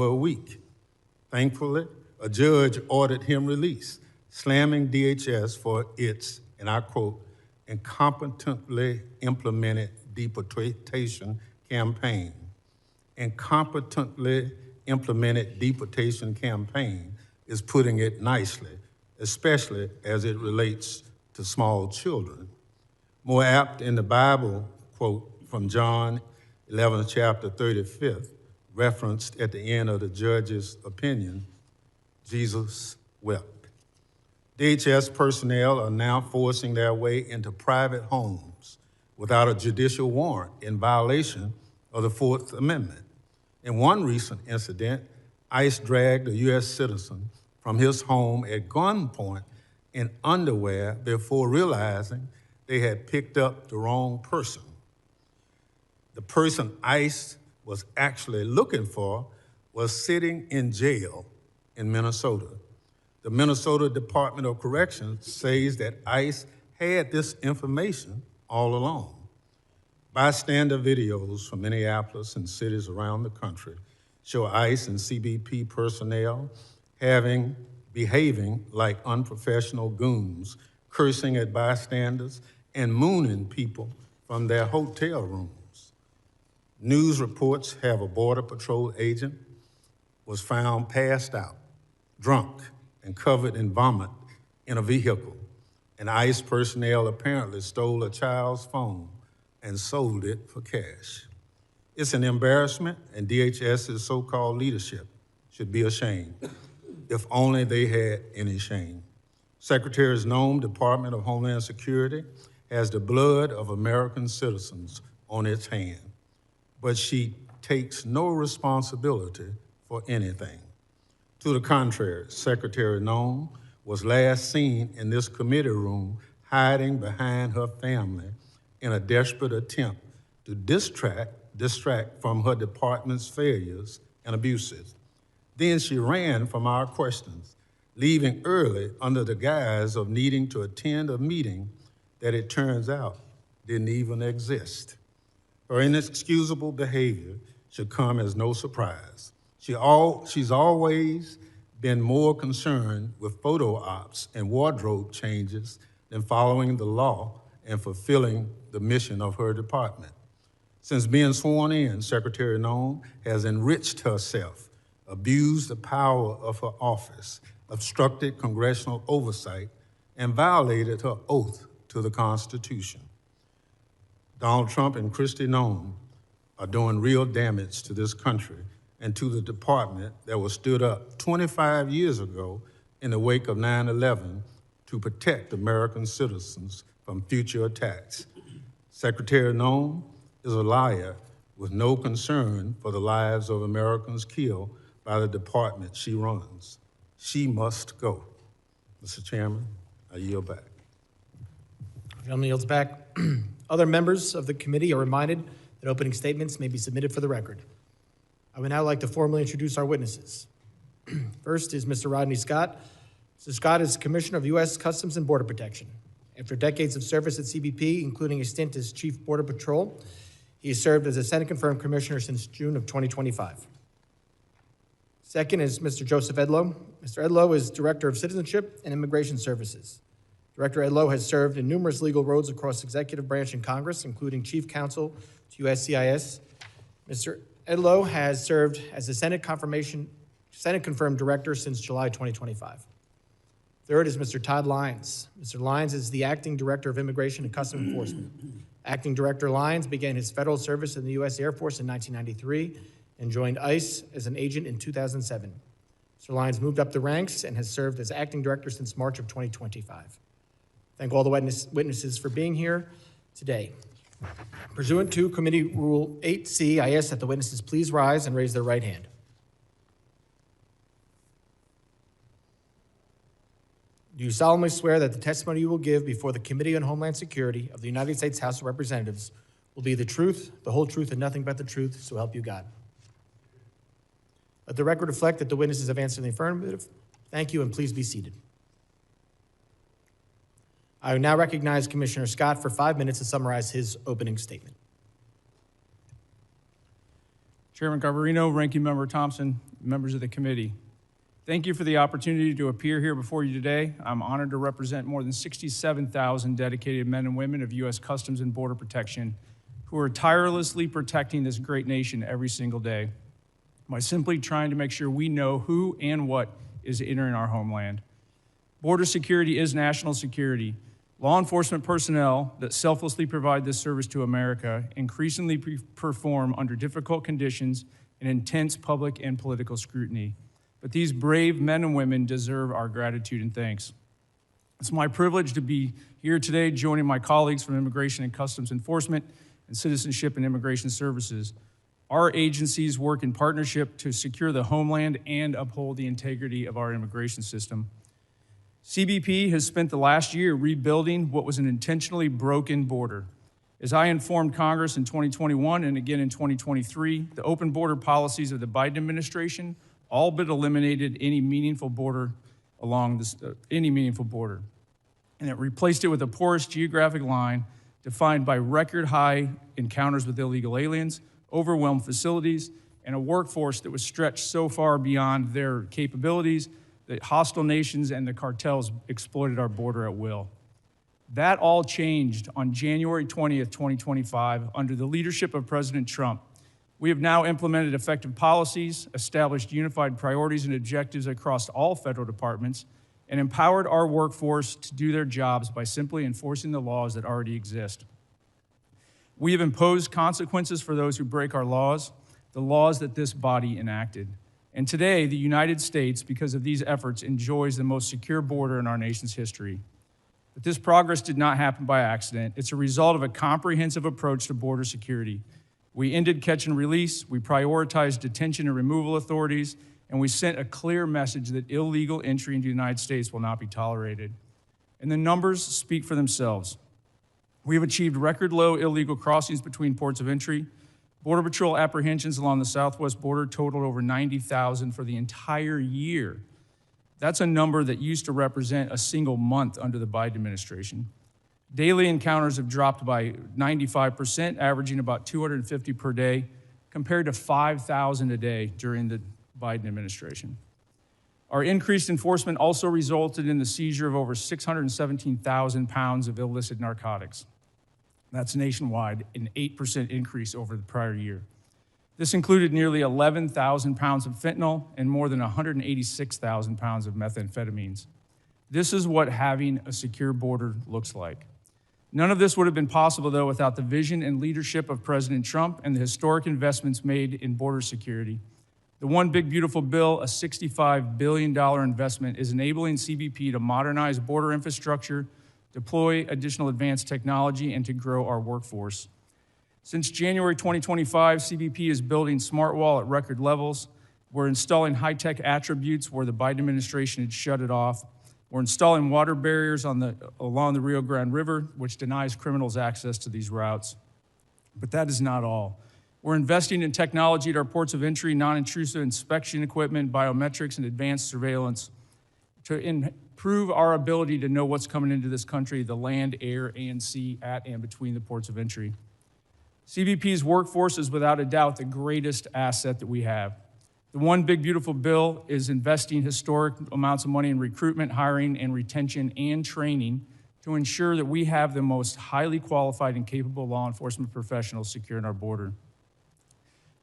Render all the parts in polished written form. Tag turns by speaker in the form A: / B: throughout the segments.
A: a week. Thankfully, a judge ordered him released, slamming DHS for its, and I quote, incompetently implemented deportation campaign. Incompetently implemented deportation campaign is putting it nicely, especially as it relates to small children. More apt in the Bible, quote from John 11th chapter 35th, referenced at the end of the judge's opinion, Jesus wept. DHS personnel are now forcing their way into private homes without a judicial warrant in violation of the Fourth Amendment. In one recent incident, ICE dragged a U.S. citizen from his home at gunpoint in underwear before realizing they had picked up the wrong person. The person ICE was actually looking for was sitting in jail in Minnesota. The Minnesota Department of Corrections says that ICE had this information all along. Bystander videos from Minneapolis and cities around the country show ICE and CBP personnel behaving like unprofessional goons, cursing at bystanders and mooning people from their hotel rooms. News reports have a Border Patrol agent was found passed out, drunk, and covered in vomit in a vehicle. And ICE personnel apparently stole a child's phone and sold it for cash. It's an embarrassment, and DHS's so-called leadership should be ashamed, if only they had any shame. Secretary Noem, Department of Homeland Security, has the blood of American citizens on its hand, but she takes no responsibility for anything. To the contrary, Secretary Noem was last seen in this committee room hiding behind her family in a desperate attempt to distract from her department's failures and abuses. Then she ran from our questions, leaving early under the guise of needing to attend a meeting that it turns out didn't even exist. Her inexcusable behavior should come as no surprise. She's always been more concerned with photo ops and wardrobe changes than following the law and fulfilling the mission of her department. Since being sworn in, Secretary Noem has enriched herself, abused the power of her office, obstructed congressional oversight, and violated her oath to the Constitution. Donald Trump and Kristi Noem are doing real damage to this country and to the department that was stood up 25 years ago in the wake of 9/11 to protect American citizens from future attacks. Secretary Noem is a liar with no concern for the lives of Americans killed by the department she runs. She must go. Mr. Chairman, I yield back.
B: The gentleman yields back. Other members of the committee are reminded that opening statements may be submitted for the record. I would now like to formally introduce our witnesses. First is Mr. Rodney Scott. Mr. Scott is Commissioner of U.S. Customs and Border Protection. After decades of service at CBP, including a stint as Chief Border Patrol, he has served as a Senate-confirmed commissioner since June of 2025. Second is Mr. Joseph Edlow. Mr. Edlow is Director of Citizenship and Immigration Services. Director Edlow has served in numerous legal roles across the executive branch in Congress, including Chief Counsel to USCIS. Mr. Edlow has served as the Senate-confirmed Director since July 2025. Third is Mr. Todd Lyons. Mr. Lyons is the Acting Director of Immigration and Customs Enforcement. Acting Director Lyons began his federal service in the U.S. Air Force in 1993 and joined ICE as an agent in 2007. Mr. Lyons moved up the ranks and has served as Acting Director since March of 2025. Thank all the witnesses for being here today. Pursuant to Committee Rule 8C, I ask that the witnesses please rise and raise their right hand. Do you solemnly swear that the testimony you will give before the Committee on Homeland Security of the United States House of Representatives will be the truth, the whole truth, and nothing but the truth, so help you God? Let the record reflect that the witnesses have answered in the affirmative. Thank you, and please be seated. I will now recognize Commissioner Scott for 5 minutes to summarize his opening statement.
C: Chairman Garbarino, Ranking Member Thompson, members of the committee. Thank you for the opportunity to appear here before you today. I'm honored to represent more than 67,000 dedicated men and women of U.S. Customs and Border Protection who are tirelessly protecting this great nation every single day by simply trying to make sure we know who and what is entering our homeland. Border security is national security. Law enforcement personnel that selflessly provide this service to America increasingly perform under difficult conditions and intense public and political scrutiny. But these brave men and women deserve our gratitude and thanks. It's my privilege to be here today joining my colleagues from Immigration and Customs Enforcement and Citizenship and Immigration Services. Our agencies work in partnership to secure the homeland and uphold the integrity of our immigration system. CBP has spent the last year rebuilding what was an intentionally broken border. As I informed Congress in 2021 and again in 2023, the open border policies of the Biden administration all but eliminated any meaningful border along this, and it replaced it with a porous geographic line defined by record-high encounters with illegal aliens, overwhelmed facilities, and a workforce that was stretched so far beyond their capabilities that hostile nations and the cartels exploited our border at will. That all changed on January 20th, 2025, under the leadership of President Trump. We have now implemented effective policies, established unified priorities and objectives across all federal departments, and empowered our workforce to do their jobs by simply enforcing the laws that already exist. We have imposed consequences for those who break our laws, the laws that this body enacted. And today, the United States, because of these efforts, enjoys the most secure border in our nation's history. But this progress did not happen by accident. It's a result of a comprehensive approach to border security. We ended catch and release, we prioritized detention and removal authorities, and we sent a clear message that illegal entry into the United States will not be tolerated. And the numbers speak for themselves. We have achieved record low illegal crossings between ports of entry. Border Patrol apprehensions along the southwest border totaled over 90,000 for the entire year. That's a number that used to represent a single month under the Biden administration. Daily encounters have dropped by 95%, averaging about 250 per day, compared to 5,000 a day during the Biden administration. Our increased enforcement also resulted in the seizure of over 617,000 pounds of illicit narcotics. That's nationwide, an 8% increase over the prior year. This included nearly 11,000 pounds of fentanyl and more than 186,000 pounds of methamphetamines. This is what having a secure border looks like. None of this would have been possible, though, without the vision and leadership of President Trump and the historic investments made in border security. The One Big Beautiful Bill, a $65 billion investment, is enabling CBP to modernize border infrastructure, deploy additional advanced technology, and to grow our workforce. Since January 2025, CBP is building smart wall at record levels. We're installing high-tech attributes where the Biden administration had shut it off. We're installing water barriers along the Rio Grande River, which denies criminals access to these routes. But that is not all. We're investing in technology at our ports of entry, non-intrusive inspection equipment, biometrics, and advanced surveillance to improve our ability to know what's coming into this country, the land, air, and sea, at and between the ports of entry. CBP's workforce is without a doubt the greatest asset that we have. The One Big Beautiful Bill is investing historic amounts of money in recruitment, hiring, and retention, and training to ensure that we have the most highly qualified and capable law enforcement professionals securing our border.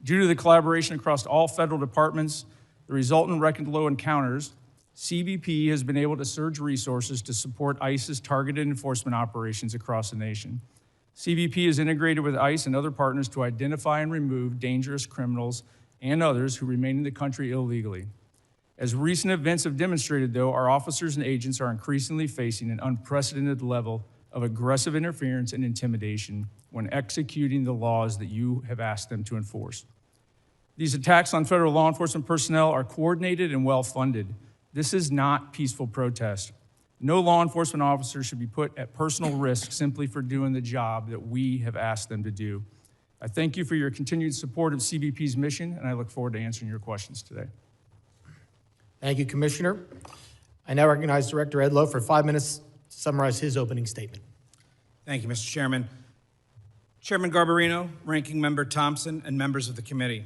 C: Due to the collaboration across all federal departments, the resultant record low encounters, CBP has been able to surge resources to support ICE's targeted enforcement operations across the nation. CBP is integrated with ICE and other partners to identify and remove dangerous criminals and others who remain in the country illegally. As recent events have demonstrated, though, our officers and agents are increasingly facing an unprecedented level of aggressive interference and intimidation when executing the laws that you have asked them to enforce. These attacks on federal law enforcement personnel are coordinated and well-funded. This is not peaceful protest. No law enforcement officer should be put at personal risk simply for doing the job that we have asked them to do. I thank you for your continued support of CBP's mission, and I look forward to answering your questions today.
B: Thank you, Commissioner. I now recognize Director Edlow for 5 minutes to summarize his opening statement.
D: Thank you, Mr. Chairman. Chairman Garbarino, Ranking Member Thompson, and members of the committee.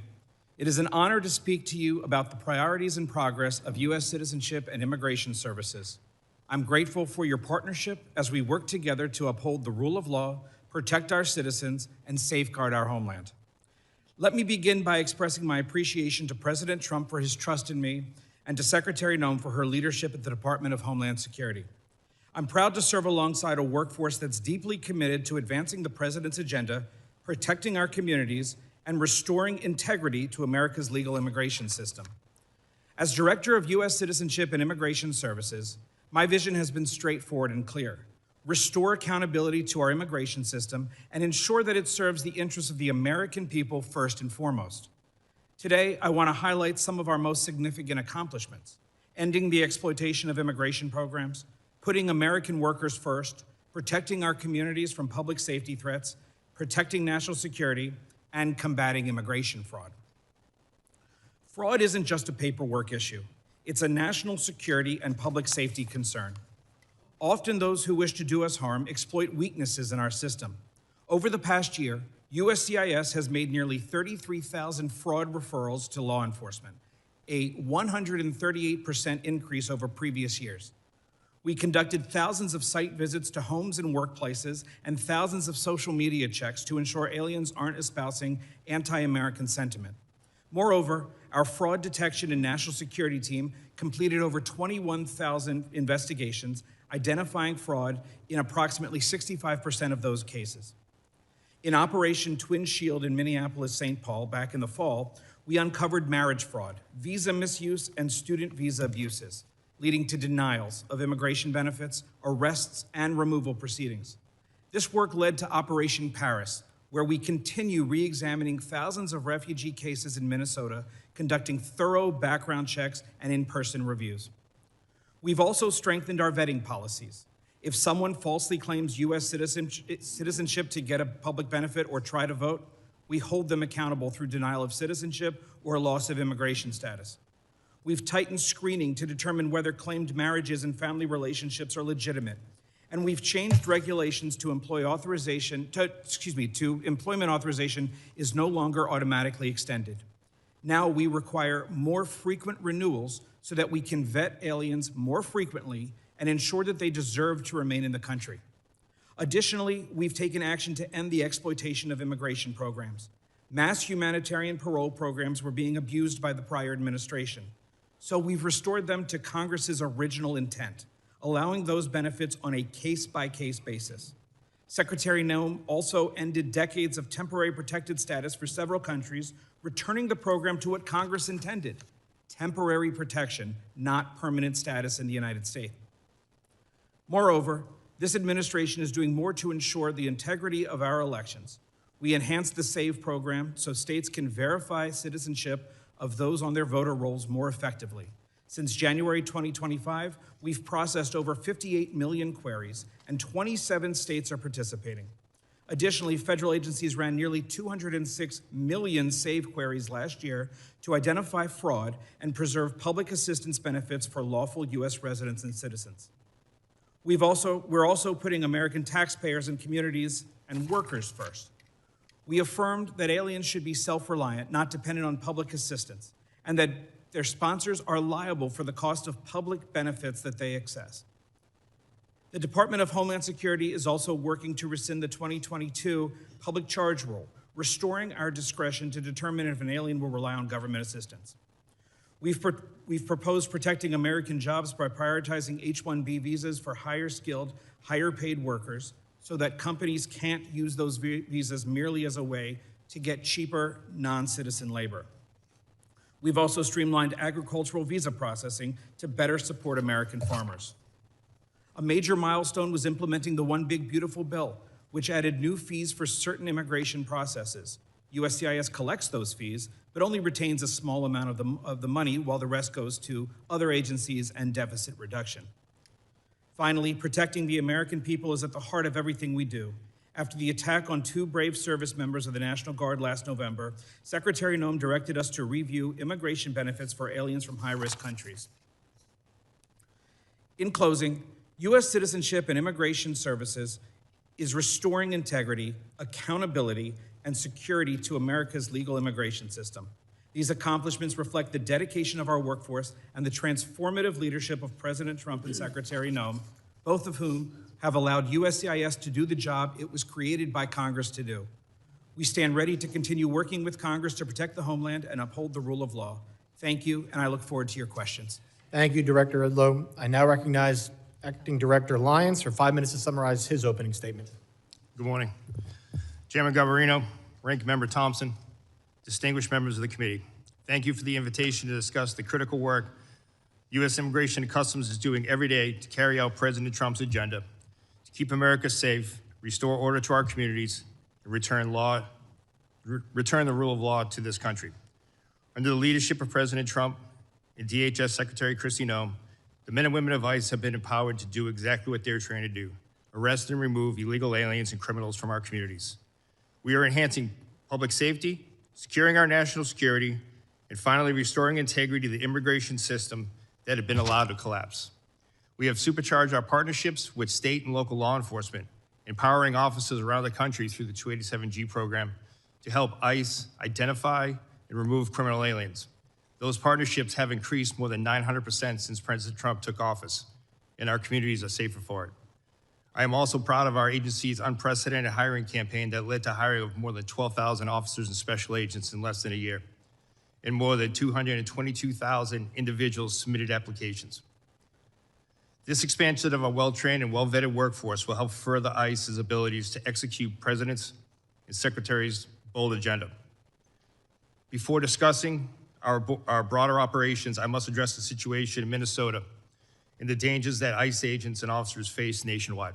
D: It is an honor to speak to you about the priorities and progress of U.S. Citizenship and Immigration Services. I'm grateful for your partnership as we work together to uphold the rule of law, protect our citizens, and safeguard our homeland. Let me begin by expressing my appreciation to President Trump for his trust in me and to Secretary Noem for her leadership at the Department of Homeland Security. I'm proud to serve alongside a workforce that's deeply committed to advancing the President's agenda, protecting our communities, and restoring integrity to America's legal immigration system. As Director of U.S. Citizenship and Immigration Services, my vision has been straightforward and clear. Restore accountability to our immigration system and ensure that it serves the interests of the American people first and foremost. Today, I want to highlight some of our most significant accomplishments: ending the exploitation of immigration programs, putting American workers first, protecting our communities from public safety threats, protecting national security, and combating immigration fraud. Fraud isn't just a paperwork issue. It's a national security and public safety concern. Often those who wish to do us harm exploit weaknesses in our system. Over the past year, USCIS has made nearly 33,000 fraud referrals to law enforcement, a 138% increase over previous years. We conducted thousands of site visits to homes and workplaces and thousands of social media checks to ensure aliens aren't espousing anti-American sentiment. Moreover, our fraud detection and national security team completed over 21,000 investigations, identifying fraud in approximately 65% of those cases. In Operation Twin Shield in Minneapolis-St. Paul back in the fall, we uncovered marriage fraud, visa misuse, and student visa abuses, leading to denials of immigration benefits, arrests, and removal proceedings. This work led to Operation Paris, where we continue re-examining thousands of refugee cases in Minnesota, conducting thorough background checks and in-person reviews. We've also strengthened our vetting policies. If someone falsely claims U.S. citizenship to get a public benefit or try to vote, we hold them accountable through denial of citizenship or loss of immigration status. We've tightened screening to determine whether claimed marriages and family relationships are legitimate. And we've changed regulations to employment authorization is no longer automatically extended. Now we require more frequent renewals so that we can vet aliens more frequently and ensure that they deserve to remain in the country. Additionally, we've taken action to end the exploitation of immigration programs. Mass humanitarian parole programs were being abused by the prior administration. So we've restored them to Congress's original intent, allowing those benefits on a case-by-case basis. Secretary Noem also ended decades of temporary protected status for several countries, returning the program to what Congress intended: temporary protection, not permanent status in the United States. Moreover, this administration is doing more to ensure the integrity of our elections. We enhanced the SAVE program so states can verify citizenship of those on their voter rolls more effectively. Since January 2025, we've processed over 58 million queries, and 27 states are participating. Additionally, federal agencies ran nearly 206 million SAVE queries last year to identify fraud and preserve public assistance benefits for lawful U.S. residents and citizens. We're also putting American taxpayers and communities and workers first. We affirmed that aliens should be self-reliant, not dependent on public assistance, and that their sponsors are liable for the cost of public benefits that they access. The Department of Homeland Security is also working to rescind the 2022 public charge rule, restoring our discretion to determine if an alien will rely on government assistance. We've proposed protecting American jobs by prioritizing H-1B visas for higher skilled, higher paid workers, so that companies can't use those visas merely as a way to get cheaper non-citizen labor. We've also streamlined agricultural visa processing to better support American farmers. A major milestone was implementing the One Big Beautiful Bill, which added new fees for certain immigration processes. USCIS collects those fees, but only retains a small amount of the money, while the rest goes to other agencies and deficit reduction. Finally, protecting the American people is at the heart of everything we do. After the attack on 2 brave service members of the National Guard last November, Secretary Noem directed us to review immigration benefits for aliens from high-risk countries. In closing, U.S. Citizenship and Immigration Services is restoring integrity, accountability, and security to America's legal immigration system. These accomplishments reflect the dedication of our workforce and the transformative leadership of President Trump and Secretary Noem, both of whom have allowed USCIS to do the job it was created by Congress to do. We stand ready to continue working with Congress to protect the homeland and uphold the rule of law. Thank you, and I look forward to your questions.
B: Thank you, Director Edlow. I now recognize Acting Director Lyons for 5 minutes to summarize his opening statement.
E: Good morning. Chairman Garbarino, Ranking Member Thompson, distinguished members of the committee, thank you for the invitation to discuss the critical work U.S. Immigration and Customs is doing every day to carry out President Trump's agenda, to keep America safe, restore order to our communities, and return the rule of law to this country. Under the leadership of President Trump and DHS Secretary Kristi Noem, the men and women of ICE have been empowered to do exactly what they're trained to do: arrest and remove illegal aliens and criminals from our communities. We are enhancing public safety, securing our national security, and finally restoring integrity to the immigration system that had been allowed to collapse. We have supercharged our partnerships with state and local law enforcement, empowering officers around the country through the 287G program to help ICE identify and remove criminal aliens. Those partnerships have increased more than 900% since President Trump took office, and our communities are safer for it. I am also proud of our agency's unprecedented hiring campaign that led to hiring of more than 12,000 officers and special agents in less than a year, and more than 222,000 individuals submitted applications. This expansion of a well-trained and well-vetted workforce will help further ICE's abilities to execute President's and Secretary's bold agenda. Before discussing our broader operations, I must address the situation in Minnesota and the dangers that ICE agents and officers face nationwide.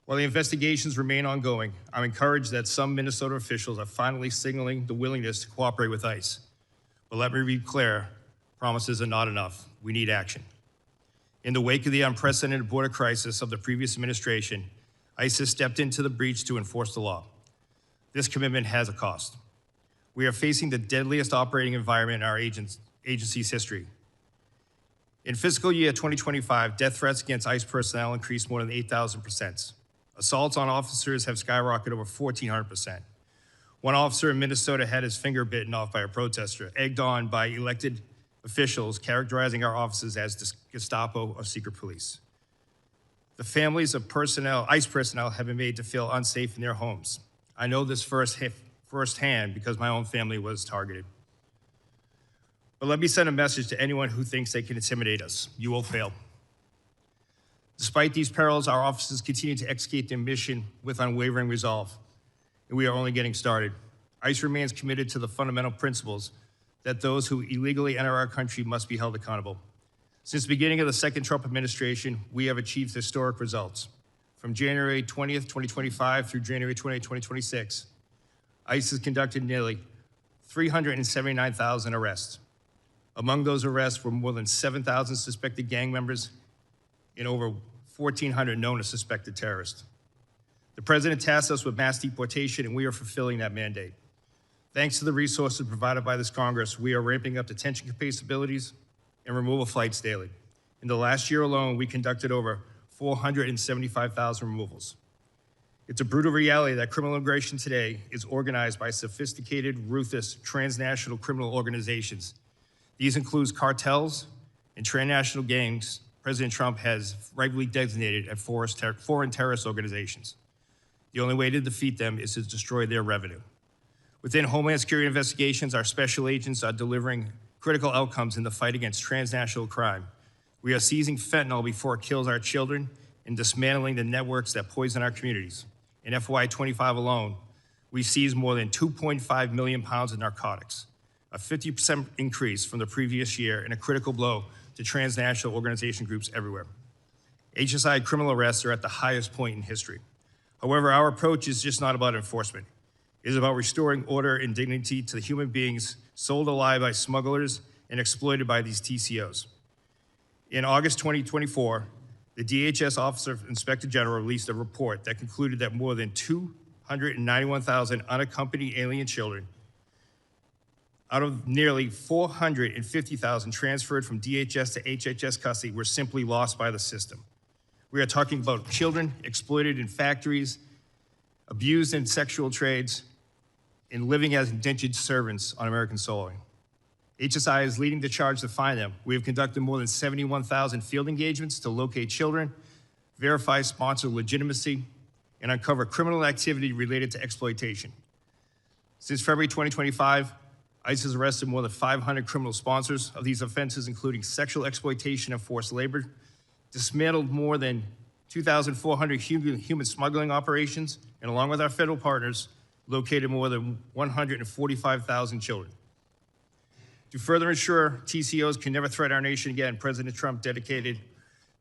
E: While the investigations remain ongoing, I'm encouraged that some Minnesota officials are finally signaling the willingness to cooperate with ICE. But let me be clear, promises are not enough. We need action. In the wake of the unprecedented border crisis of the previous administration, ICE has stepped into the breach to enforce the law. This commitment has a cost. We are facing the deadliest operating environment in our agency's history. In fiscal year 2025, death threats against ICE personnel increased more than 8,000%. Assaults on officers have skyrocketed over 1,400%. One officer in Minnesota had his finger bitten off by a protester, egged on by elected officials characterizing our officers as Gestapo or secret police. The families of ICE personnel have been made to feel unsafe in their homes. I know this firsthand because my own family was targeted. But let me send a message to anyone who thinks they can intimidate us. You will fail. Despite these perils, our officers continue to execute their mission with unwavering resolve, and we are only getting started. ICE remains committed to the fundamental principles that those who illegally enter our country must be held accountable. Since the beginning of the second Trump administration, we have achieved historic results. From January 20th, 2025 through January 20th, 2026, ICE has conducted nearly 379,000 arrests. Among those arrests were more than 7,000 suspected gang members and over 1,400 known as suspected terrorists. The president tasked us with mass deportation, and we are fulfilling that mandate. Thanks to the resources provided by this Congress, we are ramping up detention capabilities and removal flights daily. In the last year alone, we conducted over 475,000 removals. It's a brutal reality that criminal immigration today is organized by sophisticated, ruthless, transnational criminal organizations. These include cartels and transnational gangs President Trump has rightly designated as foreign terrorist organizations. The only way to defeat them is to destroy their revenue. Within Homeland Security investigations, our special agents are delivering critical outcomes in the fight against transnational crime. We are seizing fentanyl before it kills our children and dismantling the networks that poison our communities. In FY25 alone, we seized more than 2.5 million pounds of narcotics, a 50% increase from the previous year and a critical blow to transnational organization groups everywhere. HSI criminal arrests are at the highest point in history. However, our approach is just not about enforcement. It is about restoring order and dignity to the human beings sold alive by smugglers and exploited by these TCOs. In August 2024, the DHS Office of Inspector General released a report that concluded that more than 291,000 unaccompanied alien children out of nearly 450,000 transferred from DHS to HHS custody were simply lost by the system. We are talking about children exploited in factories, abused in sexual trades, and living as indentured servants on American soil. HSI is leading the charge to find them. We have conducted more than 71,000 field engagements to locate children, verify sponsor legitimacy, and uncover criminal activity related to exploitation. Since February 2025, ICE has arrested more than 500 criminal sponsors of these offenses, including sexual exploitation and forced labor, dismantled more than 2,400 human smuggling operations, and along with our federal partners, located more than 145,000 children. To further ensure TCOs can never threaten our nation again, President Trump dedicated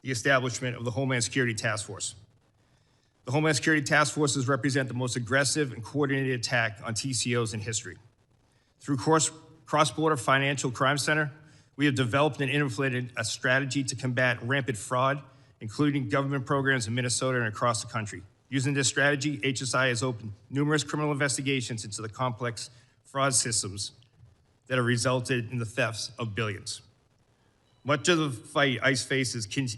E: the establishment of the Homeland Security Task Force. The Homeland Security Task Forces represent the most aggressive and coordinated attack on TCOs in history. Through Cross-Border Financial Crime Center, we have developed and implemented a strategy to combat rampant fraud, including government programs in Minnesota and across the country. Using this strategy, HSI has opened numerous criminal investigations into the complex fraud systems that have resulted in the thefts of billions. Much of the fight ICE faces continue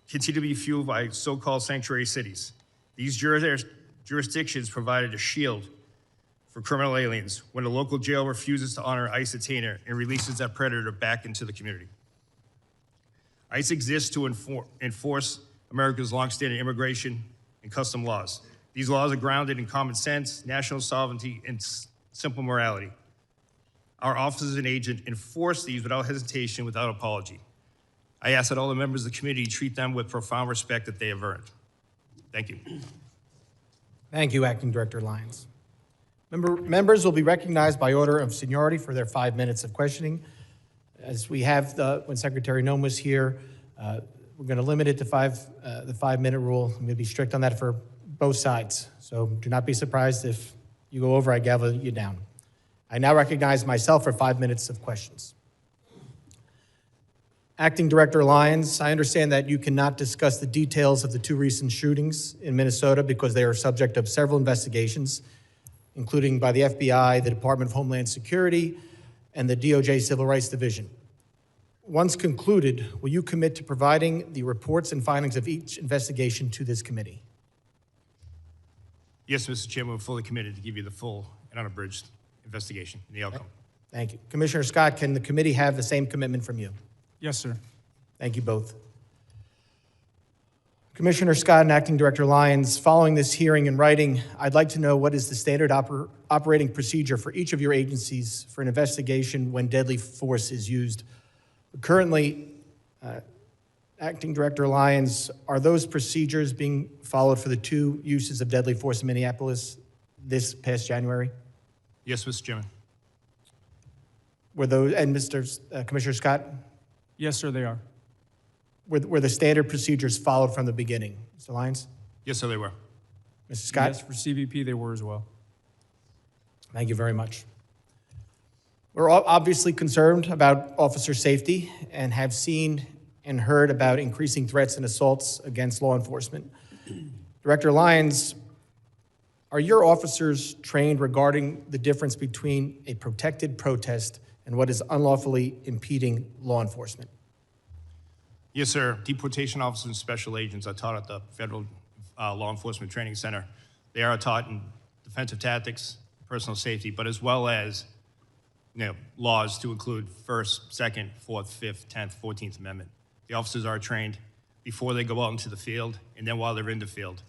E: to be fueled by so-called sanctuary cities. These jurisdictions provided a shield for criminal aliens when a local jail refuses to honor ICE detainer and releases that predator back into the community. ICE exists to enforce America's longstanding immigration and custom laws. These laws are grounded in common sense, national sovereignty, and simple morality. Our officers and agents enforce these without hesitation, without apology. I ask that all the members of the committee treat them with profound respect that they have earned. Thank you.
B: Thank you, Acting Director Lyons. Members will be recognized by order of seniority for their 5 minutes of questioning. As we have when Secretary Noem was here, we're going to limit it to the 5-minute rule. I'm going to be strict on that for both sides. So do not be surprised if you go over, I gavel you down. I now recognize myself for 5 minutes of questions. Acting Director Lyons, I understand that you cannot discuss the details of the 2 recent shootings in Minnesota because they are subject of several investigations, including by the FBI, the Department of Homeland Security, and the DOJ Civil Rights Division. Once concluded, will you commit to providing the reports and findings of each investigation to this committee?
E: Yes, Mr. Chairman, we're fully committed to give you the full and unabridged investigation and the outcome.
B: Thank you. Commissioner Scott, can the committee have the same commitment from you?
C: Yes, sir.
B: Thank you both. Commissioner Scott and Acting Director Lyons, following this hearing in writing, I'd like to know what is the standard operating procedure for each of your agencies for an investigation when deadly force is used. Currently, Acting Director Lyons, are those procedures being followed for the 2 uses of deadly force in Minneapolis this past January?
E: Yes, Mr. Chairman.
B: Were those, and Commissioner Scott?
C: Yes, sir, they are.
B: Were the standard procedures followed from the beginning? Mr. Lyons?
E: Yes, sir, they were.
B: Mr. Scott?
C: Yes, for CBP, they were as well.
B: Thank you very much. We're obviously concerned about officer safety and have seen and heard about increasing threats and assaults against law enforcement. Director Lyons, are your officers trained regarding the difference between a protected protest and what is unlawfully impeding law enforcement?
E: Yes, sir. Deportation officers and special agents are taught at the Federal Law Enforcement Training Center. They are taught in defensive tactics, personal safety, but as well as laws to include First, Second, Fourth, Fifth, 10th, 14th Amendment. The officers are trained before they go out into the field, and then while they're in the field.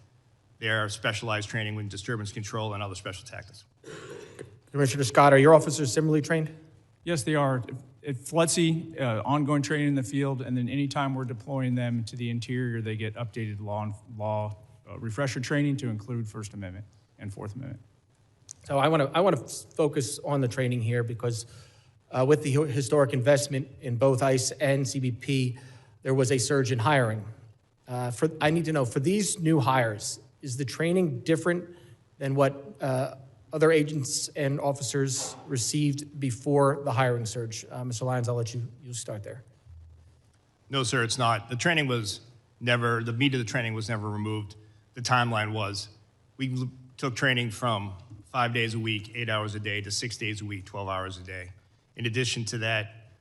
E: They are specialized training in disturbance control and other special tactics.
B: Commissioner Scott, are your officers similarly trained?
C: Yes, they are. At FLETC, ongoing training in the field, and then anytime we're deploying them to the interior, they get updated law refresher training to include First Amendment and Fourth Amendment.
B: So I want to focus on the training here because with the historic investment in both ICE and CBP, there was a surge in hiring. I need to know, for these new hires, is the training different than what other agents and officers received before the hiring surge? Mr. Lyons, I'll let you start there.
E: No, sir, it's not. The training was never, the meat of the training was never removed. The timeline was. We took training from 5 days a week, 8 hours a day, to 6 days a week, 12 hours a day. In addition to that,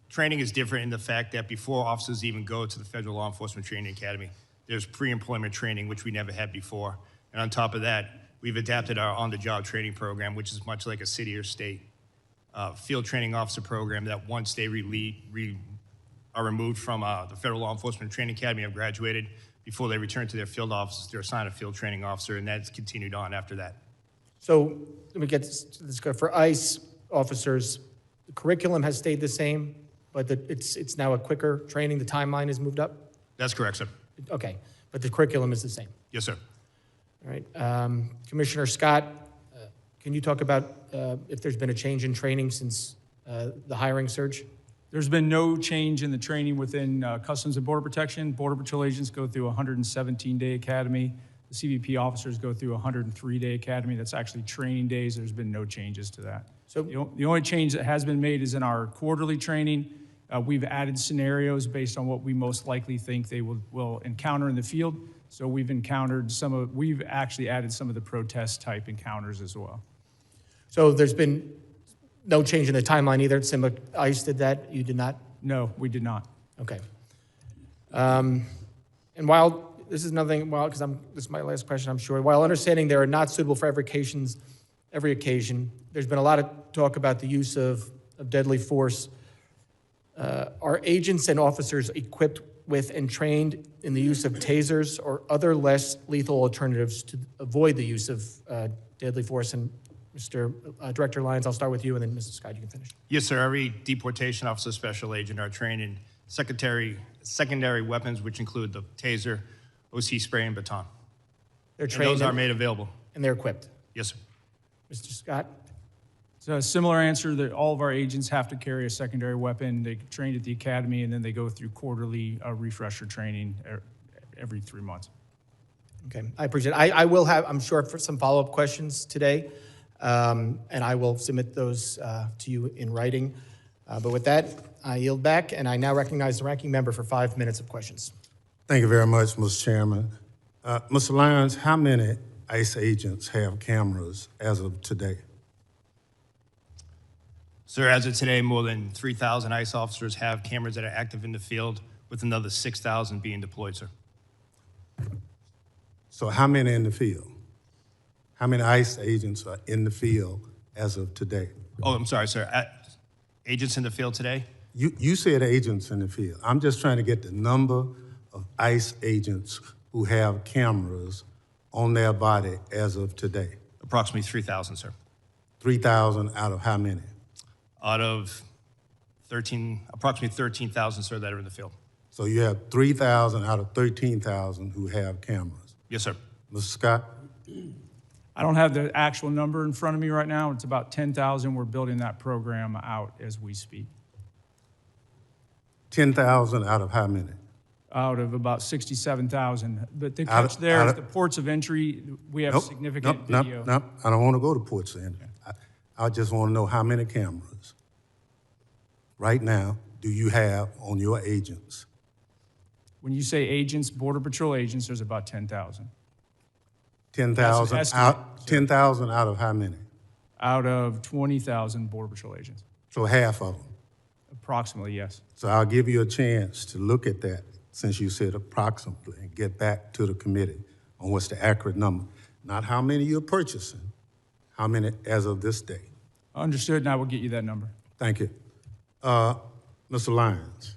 E: training is different in the fact that before officers even go to the Federal Law Enforcement Training Academy, there's pre-employment training, which we never had before. And on top of that, we've adapted our on-the-job training program, which is much like a city or state field training officer program that once they are removed from the Federal Law Enforcement Training Academy, have graduated, before they return to their field offices, they're assigned a field training officer, and that's continued on after that.
B: So let me get this go. For ICE officers, the curriculum has stayed the same, but it's now a quicker training. The timeline has moved up?
E: That's correct, sir.
B: Okay, but the curriculum is the same.
E: Yes, sir.
B: All right. Commissioner Scott, can you talk about if there's been a change in training since the hiring surge?
C: There's been no change in the training within Customs and Border Protection. Border Patrol agents go through a 117-day academy. The CBP officers go through a 103-day academy. That's actually training days. There's been no changes to that.
B: So
C: the only change that has been made is in our quarterly training. We've added scenarios based on what we most likely think they will encounter in the field. So we've actually added some of the protest type encounters as well.
B: So there's been no change in the timeline either. Similar, ICE did that. You did not.
C: No, we did not.
B: Okay. And while this is nothing, well, because this is my last question, I'm sure. While understanding they are not suitable for every occasion, there's been a lot of talk about the use of deadly force. Are agents and officers equipped with and trained in the use of tasers or other less lethal alternatives to avoid the use of deadly force? And Mr. Director Lyons, I'll start with you, and then Mrs. Scott, you can finish.
E: Yes, sir. Every deportation officer special agent are trained in secondary weapons, which include the taser, OC spray, and baton.
B: They're
E: And
B: trained
E: those are made available.
B: and they're equipped.
E: Yes, sir.
B: Mr. Scott?
C: So a similar answer that all of our agents have to carry a secondary weapon. They trained at the academy, and then they go through quarterly refresher training every 3 months.
B: Okay, I appreciate it. I will have, I'm sure, for some follow-up questions today, and I will submit those to you in writing. But with that, I yield back, and I now recognize the ranking member for 5 minutes of questions.
A: Thank you very much, Mr. Chairman. Mr. Lyons, how many ICE agents have cameras as of today?
E: Sir, as of today, more than 3,000 ICE officers have cameras that are active in the field, with another 6,000 being deployed, sir.
A: So how many in the field? How many ICE agents are in the field as of today?
E: Oh, I'm sorry, sir. Agents in the field today?
A: You said agents in the field. I'm just trying to get the number of ICE agents who have cameras on their body as of today.
E: Approximately 3,000, sir.
A: 3,000 out of how many?
E: Out of approximately 13,000, sir, that are in the field.
A: So you have 3,000 out of 13,000 who have cameras.
E: Yes, sir.
A: Mr. Scott?
C: I don't have the actual number in front of me right now. It's about 10,000. We're building that program out as we speak.
A: 10,000 out of how many?
C: Out of about 67,000. But the catch there is the ports of entry, we have significant video.
A: Nope. I don't want to go to ports of entry. I just want to know how many cameras right now do you have on your agents?
C: When you say agents, Border Patrol agents, there's about 10,000.
A: 10,000
C: That's an
A: out.
C: estimate,
A: 10,000 out of how many?
C: Out of 20,000 Border Patrol agents.
A: So half of them.
C: Approximately, yes.
A: So I'll give you a chance to look at that, since you said approximately, and get back to the committee on what's the accurate number. Not how many you're purchasing, how many as of this day.
C: Understood, and I will get you that number.
A: Thank you. Mr. Lyons,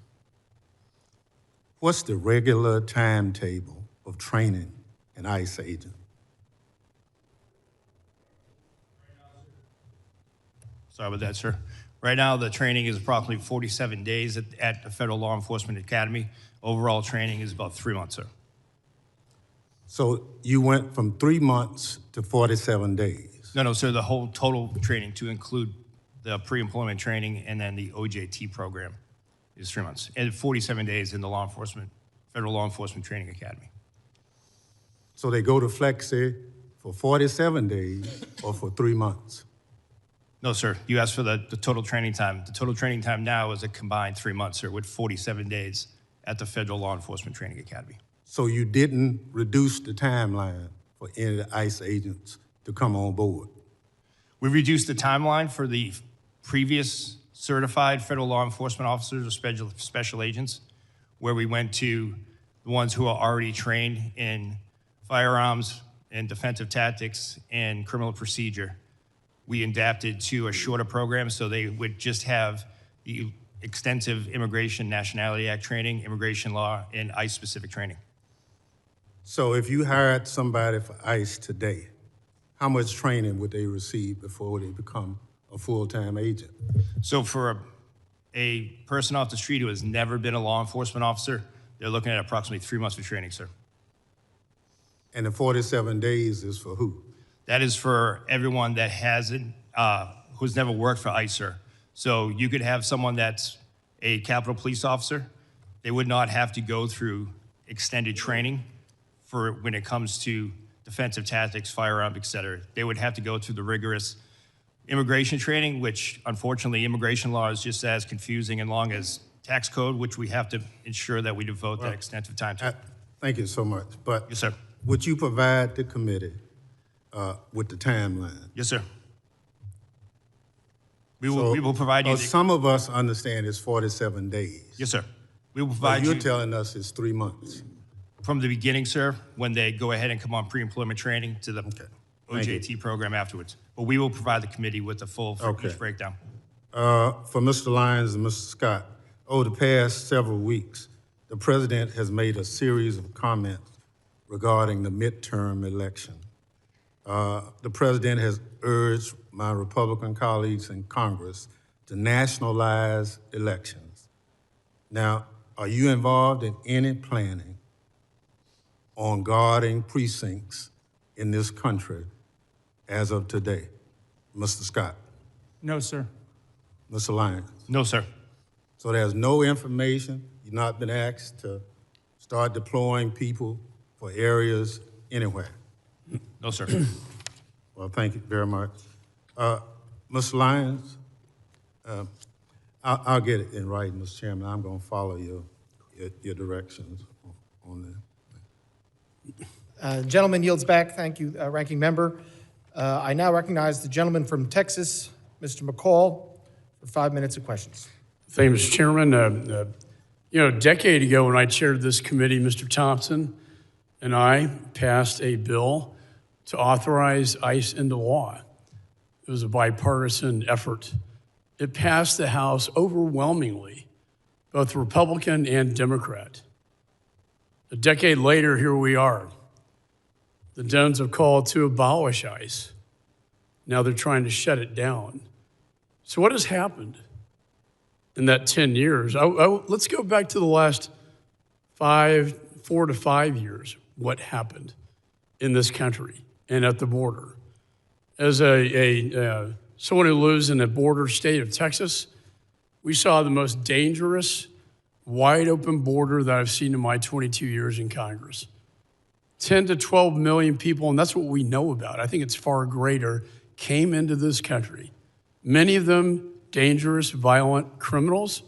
A: what's the regular timetable of training an ICE agent?
E: Sorry about that, sir. Right now, the training is approximately 47 days at the Federal Law Enforcement Academy. Overall training is about 3 months, sir.
A: So you went from 3 months to 47 days.
E: No, sir, the whole total training to include the pre-employment training and then the OJT program is 3 months. And 47 days in the Federal Law Enforcement Training Academy.
A: So they go to Flexi for 47 days or for 3 months?
E: No, sir, you asked for the total training time. The total training time now is a combined 3 months, sir, with 47 days at the Federal Law Enforcement Training Academy.
A: So you didn't reduce the timeline for any of the ICE agents to come on board?
E: We reduced the timeline for the previous certified federal law enforcement officers or special agents, where we went to the ones who are already trained in firearms in defensive tactics and criminal procedure. We adapted to a shorter program so they would just have the extensive Immigration Nationality Act training, immigration law, and ICE-specific training.
A: So if you hired somebody for ICE today, how much training would they receive before they become a full-time agent?
E: So for a person off the street who has never been a law enforcement officer, they're looking at approximately 3 months of training, sir.
A: And the 47 days is for who?
E: That is for everyone that hasn't, who's never worked for ICE, sir. So you could have someone that's a Capitol Police officer. They would not have to go through extended training for when it comes to defensive tactics, firearms, et cetera. They would have to go through the rigorous immigration training, which unfortunately immigration law is just as confusing and long as tax code, which we have to ensure that we devote that extensive time to.
A: Thank you so much. But
E: Yes, sir.
A: would you provide the committee with the timeline?
E: Yes, sir. We will provide you.
A: Some of us understand it's 47 days.
E: Yes, sir. We will
A: But
E: provide
A: you're
E: you
A: telling us it's 3 months.
E: from the beginning, sir, when they go ahead and come on pre-employment training to the
A: Thank
E: OJT program afterwards. But we will provide the committee with the full
A: Okay.
E: breakdown.
A: For Mr. Lyons and Mr. Scott, over the past several weeks, the president has made a series of comments regarding the midterm election. The president has urged my Republican colleagues in Congress to nationalize elections. Now, are you involved in any planning on guarding precincts in this country as of today? Mr. Scott,
C: No, sir.
A: Mr. Lyons.
E: No, sir.
A: So there's no information, you've not been asked to start deploying people for areas anywhere?
E: No, sir.
A: Well, thank you very much. Mr. Lyons, I'll get it in writing, Mr. Chairman. I'm going to follow your directions on that.
B: Gentleman yields back. Thank you, Ranking Member. I now recognize the gentleman from Texas, Mr. McCall, for 5 minutes of questions.
F: Thank you, Mr. Chairman. A decade ago when I chaired this committee, Mr. Thompson and I passed a bill to authorize ICE into law. It was a bipartisan effort. It passed the House overwhelmingly, both Republican and Democrat. A decade later, here we are. The Dems have called to abolish ICE. Now they're trying to shut it down. So what has happened in that 10 years? Let's go back to the last 4 to 5 years. What happened in this country and at the border? As someone who lives in a border state of Texas, we saw the most dangerous, wide open border that I've seen in my 22 years in Congress. 10 to 12 million people, and that's what we know about. I think it's far greater, came into this country. Many of them dangerous, violent criminals,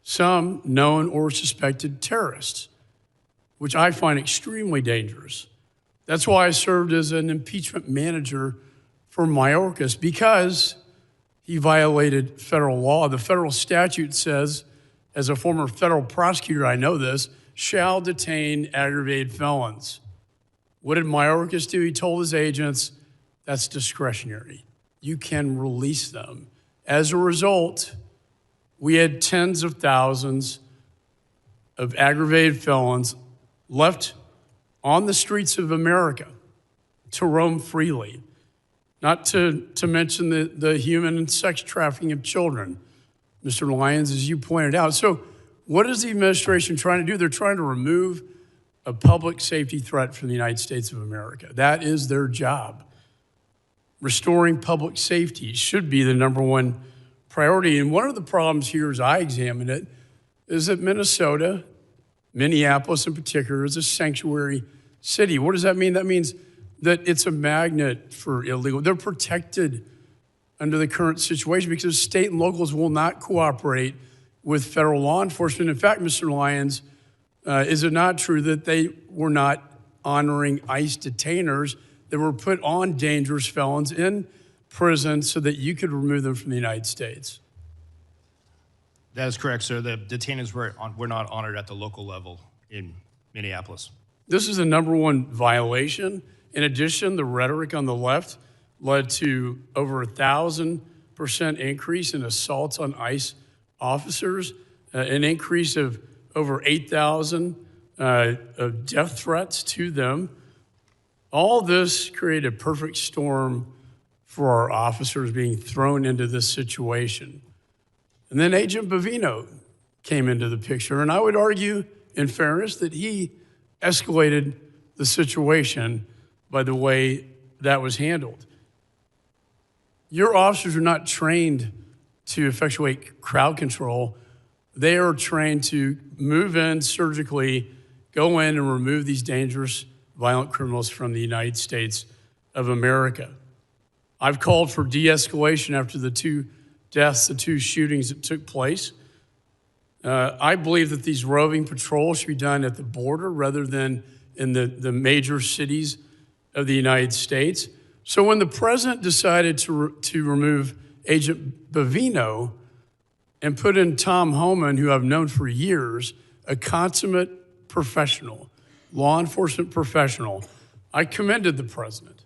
F: some known or suspected terrorists, which I find extremely dangerous. That's why I served as an impeachment manager for Mayorkas, because he violated federal law. The federal statute says, as a former federal prosecutor, I know this, shall detain aggravated felons. What did Mayorkas do? He told his agents, that's discretionary. You can release them. As a result, we had tens of thousands of aggravated felons left on the streets of America to roam freely, not to mention the human and sex trafficking of children, Mr. Lyons, as you pointed out. So what is the administration trying to do? They're trying to remove a public safety threat from the United States of America. That is their job. Restoring public safety should be the number one priority. And one of the problems here, as I examine it, is that Minnesota, Minneapolis in particular, is a sanctuary city. What does that mean? That means that it's a magnet for illegal. They're protected under the current situation because state and locals will not cooperate with federal law enforcement. In fact, Mr. Lyons, is it not true that they were not honoring ICE detainers that were put on dangerous felons in prison so that you could remove them from the United States?
E: That is correct, sir. The detainees were not honored at the local level in Minneapolis.
F: This is the number one violation, In addition, the rhetoric on the left led to over 1,000% increase in assaults on ICE officers, an increase of over 8,000 of death threats to them. All this created a perfect storm for our officers being thrown into this situation. And then Agent Bovino came into the picture, and I would argue, in fairness, that he escalated the situation by the way that was handled. Your officers are not trained to effectuate crowd control. They are trained to move in surgically, go in and remove these dangerous, violent criminals from the United States of America. I've called for de-escalation after the two deaths, the two shootings that took place. I believe that these roving patrols should be done at the border rather than in the major cities of the United States. So when the president decided to remove Agent Bovino and put in Tom Homan, who I've known for years, a consummate professional, law enforcement professional, I commended the president.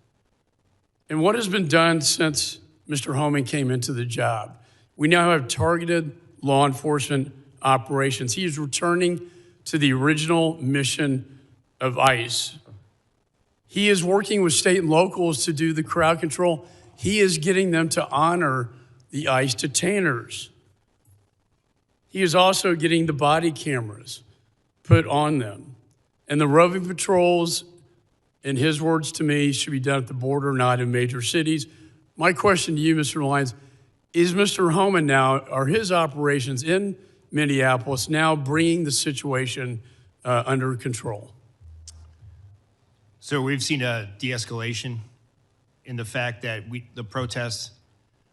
F: And what has been done since Mr. Homan came into the job? We now have targeted law enforcement operations. He is returning to the original mission of ICE. He is working with state and locals to do the crowd control. He is getting them to honor the ICE detainers. He is also getting the body cameras put on them. And the roving patrols, in his words to me, should be done at the border, not in major cities. My question to you, Mr. Lyons, is Mr. Homan now, are his operations in Minneapolis now bringing the situation under control?
E: So we've seen a de-escalation in the fact that the protests,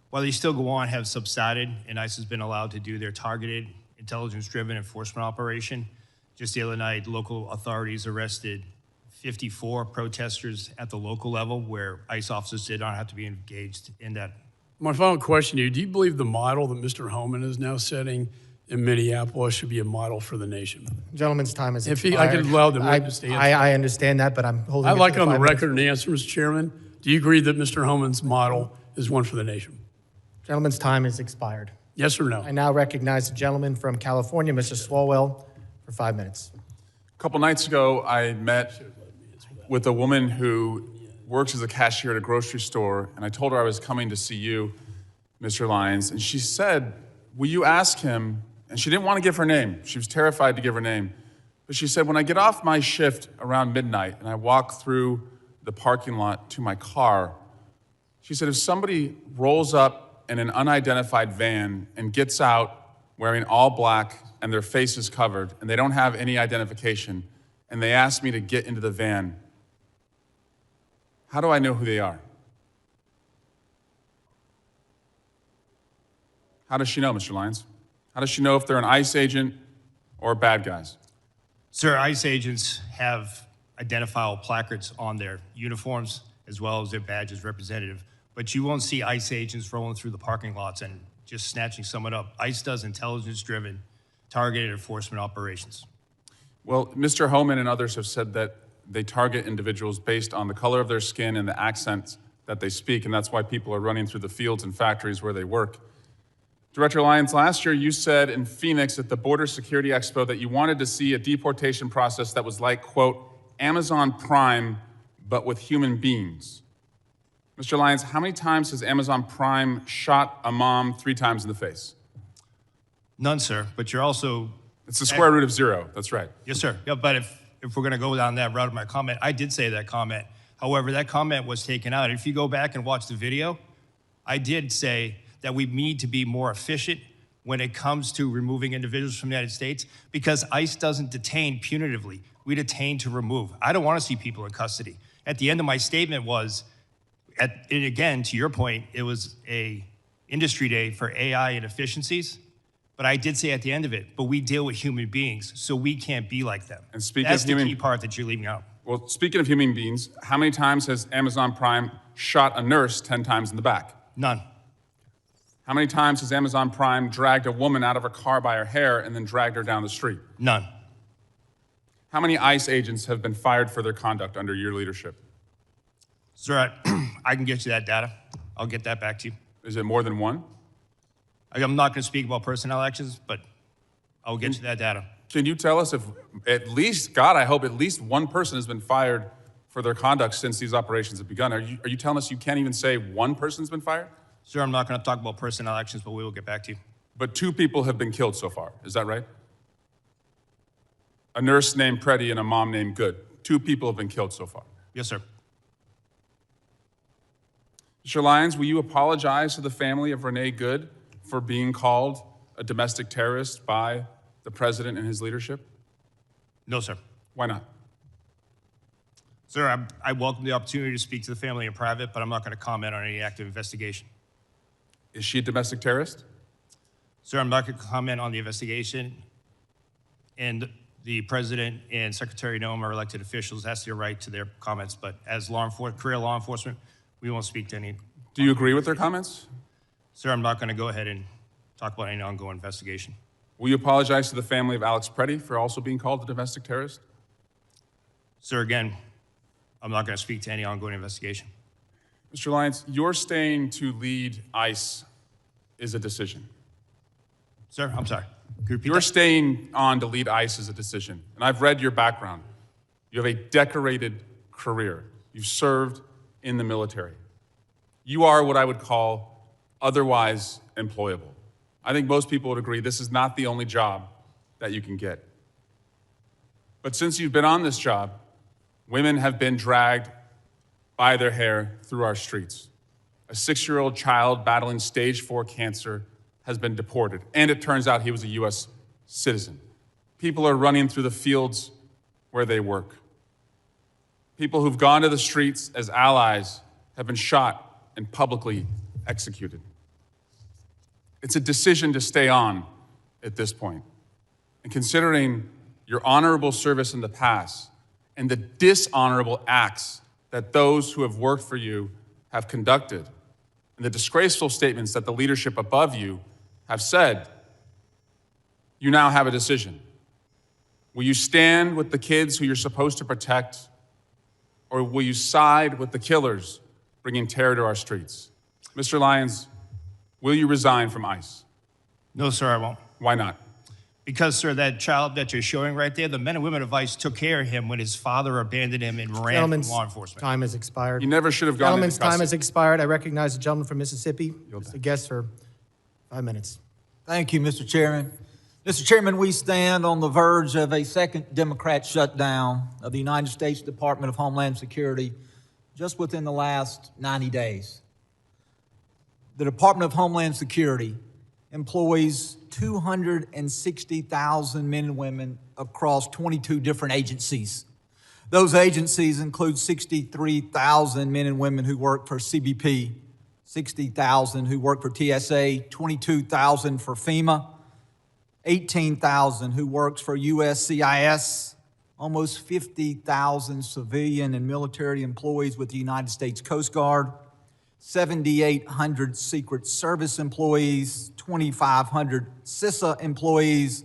E: while they still go on, have subsided, and ICE has been allowed to do their targeted, intelligence-driven enforcement operation. Just the other night, local authorities arrested 54 protesters at the local level where ICE officers did not have to be engaged in that.
F: My final question to you, do you believe the model that Mr. Homan is now setting in Minneapolis should be a model for the nation?
B: Gentleman's time is
F: If
B: expired.
F: I could allow the witness to answer.
B: I understand that, but I'm holding
F: I'd
B: it
F: like
B: to
F: on the
B: 5 minutes.
F: record an answer, Mr. Chairman. Do you agree that Mr. Homan's model is one for the nation?
B: Gentleman's time is expired.
F: Yes or no?
B: I now recognize the gentleman from California, Mr. Swalwell, for 5 minutes.
G: A couple nights ago, I met with a woman who works as a cashier at a grocery store, and I told her I was coming to see you, Mr. Lyons, and she said, will you ask him, and she didn't want to give her name. She was terrified to give her name. But she said, when I get off my shift around midnight and I walk through the parking lot to my car, she said, if somebody rolls up in an unidentified van and gets out wearing all black and their face is covered and they don't have any identification and they ask me to get into the van, how do I know who they are? How does she know, Mr. Lyons? How does she know if they're an ICE agent or bad guys?
E: Sir, ICE agents have identifiable placards on their uniforms as well as their badges representative, but you won't see ICE agents rolling through the parking lots and just snatching someone up. ICE does intelligence-driven, targeted enforcement operations.
G: Well, Mr. Homan and others have said that they target individuals based on the color of their skin and the accents that they speak, and that's why people are running through the fields and factories where they work. Director Lyons, last year you said in Phoenix at the Border Security Expo that you wanted to see a deportation process that was like, quote, Amazon Prime, but with human beings. Mr. Lyons, how many times has Amazon Prime shot a mom 3 times in the face?
E: None, sir, but you're also...
G: It's the square root of 0, that's right.
E: Yes, sir. Yeah, but if we're gonna go down that route of my comment, I did say that comment. However, that comment was taken out. If you go back and watch the video, I did say that we need to be more efficient when it comes to removing individuals from the United States because ICE doesn't detain punitively. We detain to remove. I don't want to see people in custody. At the end of my statement was, and again, to your point, it was a industry day for AI and efficiencies, but I did say at the end of it, but we deal with human beings, so we can't be like them.
G: And speaking
E: That's
G: of
E: the
G: human,
E: key part that you're leaving out.
G: Well, speaking of human beings, how many times has Amazon Prime shot a nurse 10 times in the back?
E: None.
G: How many times has Amazon Prime dragged a woman out of her car by her hair and then dragged her down the street?
E: None.
G: How many ICE agents have been fired for their conduct under your leadership?
E: Sir, I can get you that data. I'll get that back to you.
G: Is it more than one?
E: I'm not going to speak about personnel actions, but I'll get you that data.
G: Can you tell us if at least, God, I hope at least one person has been fired for their conduct since these operations have begun? Are you telling us you can't even say one person's been fired?
E: Sir, I'm not going to talk about personnel actions, but we will get back to you.
G: But 2 people have been killed so far, is that right? A nurse named Preddy and a mom named Good. 2 people have been killed so far.
E: Yes, sir.
G: Mr. Lyons, will you apologize to the family of Renee Good for being called a domestic terrorist by the president and his leadership?
E: No, sir.
G: Why not?
E: Sir, I welcome the opportunity to speak to the family in private, but I'm not going to comment on any active investigation.
G: Is she a domestic terrorist?
E: Sir, I'm not going to comment on the investigation, and the president and Secretary Noem are elected officials. That's their right to their comments, but as career law enforcement, we won't speak to any.
G: Do you agree with their comments?
E: Sir, I'm not going to go ahead and talk about any ongoing investigation.
G: Will you apologize to the family of Alex Preddy for also being called a domestic terrorist?
E: Sir, again, I'm not going to speak to any ongoing investigation.
G: Mr. Lyons, your staying to lead ICE is a decision.
E: Sir, I'm sorry. Could you repeat
G: Your
E: that?
G: staying on to lead ICE is a decision. And I've read your background. You have a decorated career. You've served in the military. You are what I would call otherwise employable. I think most people would agree this is not the only job that you can get. But since you've been on this job, women have been dragged by their hair through our streets. A 6-year-old child battling stage 4 cancer has been deported, and it turns out he was a U.S. citizen. People are running through the fields where they work. People who've gone to the streets as allies have been shot and publicly executed. It's a decision to stay on at this point. And considering your honorable service in the past and the dishonorable acts that those who have worked for you have conducted, and the disgraceful statements that the leadership above you have said, you now have a decision. Will you stand with the kids who you're supposed to protect, or will you side with the killers bringing terror to our streets? Mr. Lyons, will you resign from ICE?
E: No, sir, I won't.
G: Why not?
E: Because, sir, that child that you're showing right there, the men and women of ICE took care of him when his father abandoned him and ran from
B: Gentleman's
E: law enforcement.
B: time has expired.
G: You never should have gone into
B: Gentleman's time
G: custody.
B: has expired. I recognize the gentleman from Mississippi.
G: Yield
B: Mr.
G: back.
B: Guest for 5 minutes.
H: Thank you, Mr. Chairman. Mr. Chairman, we stand on the verge of a second Democrat shutdown of the United States Department of Homeland Security just within the last 90 days. The Department of Homeland Security employs 260,000 men and women across 22 different agencies. Those agencies include 63,000 men and women who work for CBP, 60,000 who work for TSA, 22,000 for FEMA, 18,000 who works for USCIS, almost 50,000 civilian and military employees with the United States Coast Guard, 7,800 Secret Service employees, 2,500 CISA employees,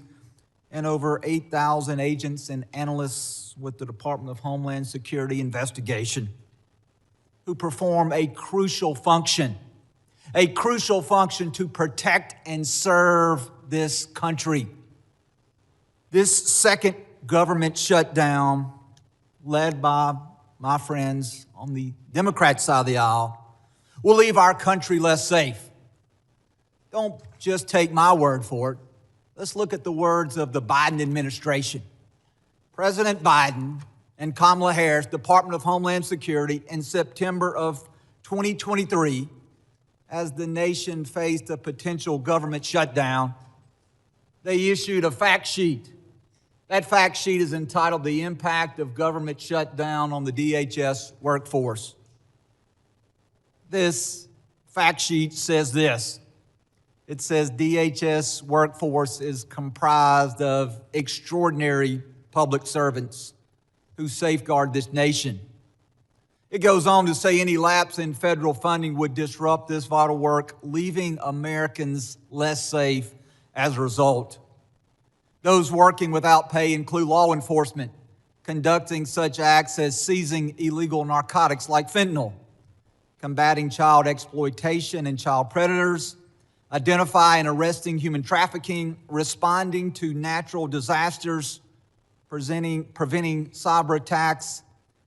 H: and over 8,000 agents and analysts with the Department of Homeland Security investigation who perform a crucial function to protect and serve this country. This second government shutdown, led by my friends on the Democrat side of the aisle, will leave our country less safe. Don't just take my word for it. Let's look at the words of the Biden administration. President Biden and Kamala Harris, Department of Homeland Security, in September of 2023, as the nation faced a potential government shutdown, they issued a fact sheet. That fact sheet is entitled The Impact of Government Shutdown on the DHS Workforce. This fact sheet says this. It says DHS workforce is comprised of extraordinary public servants who safeguard this nation. It goes on to say any lapse in federal funding would disrupt this vital work, leaving Americans less safe as a result. Those working without pay include law enforcement, conducting such acts as seizing illegal narcotics like fentanyl, combating child exploitation and child predators, identifying and arresting human trafficking, responding to natural disasters, preventing cyber attacks,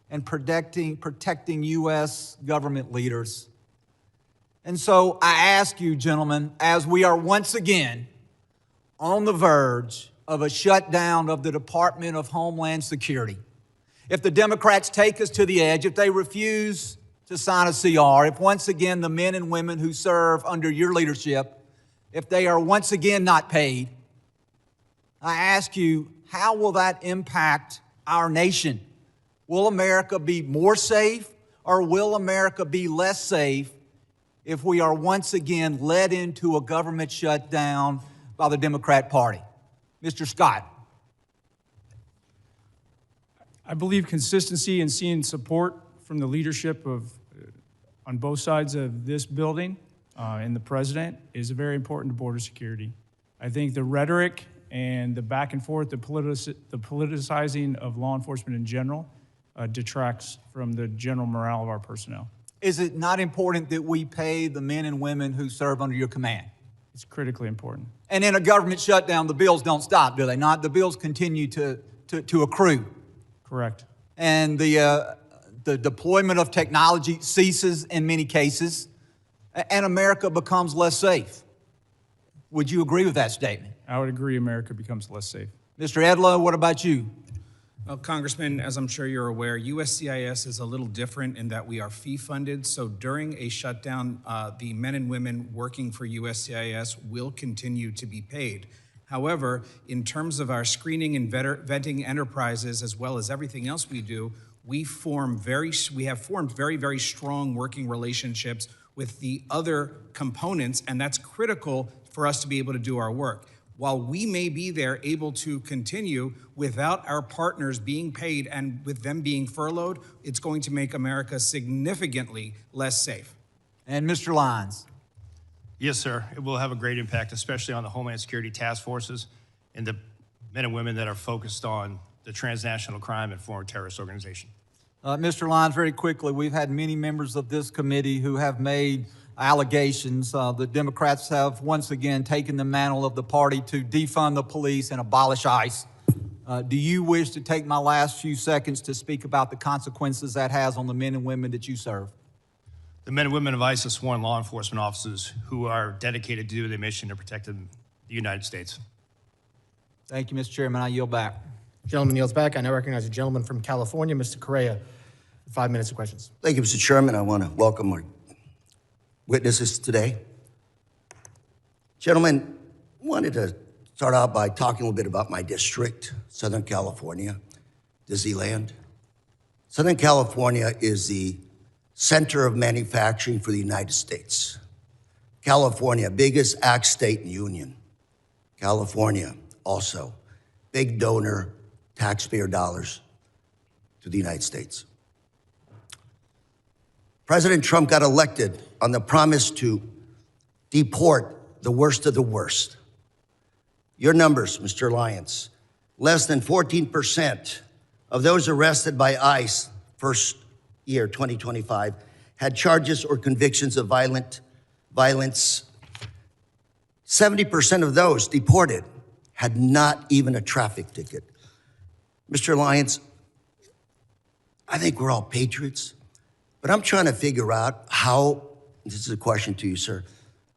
H: and protecting U.S. government leaders. And so I ask you, gentlemen, as we are once again on the verge of a shutdown of the Department of Homeland Security, if the Democrats take us to the edge, if they refuse to sign a CR, if once again the men and women who serve under your leadership, if they are once again not paid, I ask you, how will that impact our nation? Will America be more safe, or will America be less safe if we are once again led into a government shutdown by the Democrat Party? Mr. Scott.
C: I believe consistency and seeing support from the leadership on both sides of this building and the president is very important to border security. I think the rhetoric and the back and forth, the politicizing of law enforcement in general detracts from the general morale of our personnel.
H: Is it not important that we pay the men and women who serve under your command?
C: It's critically important.
H: And in a government shutdown, the bills don't stop, do they not? The bills continue to accrue.
C: Correct.
H: And the deployment of technology ceases in many cases, and America becomes less safe. Would you agree with that statement?
C: I would agree America becomes less safe.
H: Mr. Edlow, what about you?
D: Well, Congressman, as I'm sure you're aware, USCIS is a little different in that we are fee-funded. So during a shutdown, the men and women working for USCIS will continue to be paid. However, in terms of our screening and vetting enterprises, as well as everything else we do, we have formed very, very strong working relationships with the other components, and that's critical for us to be able to do our work. While we may be there able to continue without our partners being paid and with them being furloughed, it's going to make America significantly less safe.
H: And Mr. Lyons.
E: Yes, sir. It will have a great impact, especially on the Homeland Security task forces and the men and women that are focused on the transnational crime and foreign terrorist organization.
H: Mr. Lyons, very quickly, we've had many members of this committee who have made allegations. The Democrats have once again taken the mantle of the party to defund the police and abolish ICE. Do you wish to take my last few seconds to speak about the consequences that has on the men and women that you serve?
E: The men and women of ICE are sworn law enforcement officers who are dedicated to do their mission to protect the United States.
H: Thank you, Mr. Chairman. I yield back.
B: Gentleman yields back. I now recognize a gentleman from California, Mr. Correa, for 5 minutes of questions.
I: Thank you, Mr. Chairman. I want to welcome our witnesses today. Gentlemen, I wanted to start out by talking a little bit about my district, Southern California, Disneyland. Southern California is the center of manufacturing for the United States. California, biggest ag state in the Union. California, also, big donor, taxpayer dollars to the United States. President Trump got elected on the promise to deport the worst of the worst. Your numbers, Mr. Lyons, less than 14% of those arrested by ICE first year, 2025, had charges or convictions of violence. 70% of those deported had not even a traffic ticket. Mr. Lyons, I think we're all patriots, but I'm trying to figure out how, this is a question to you, sir,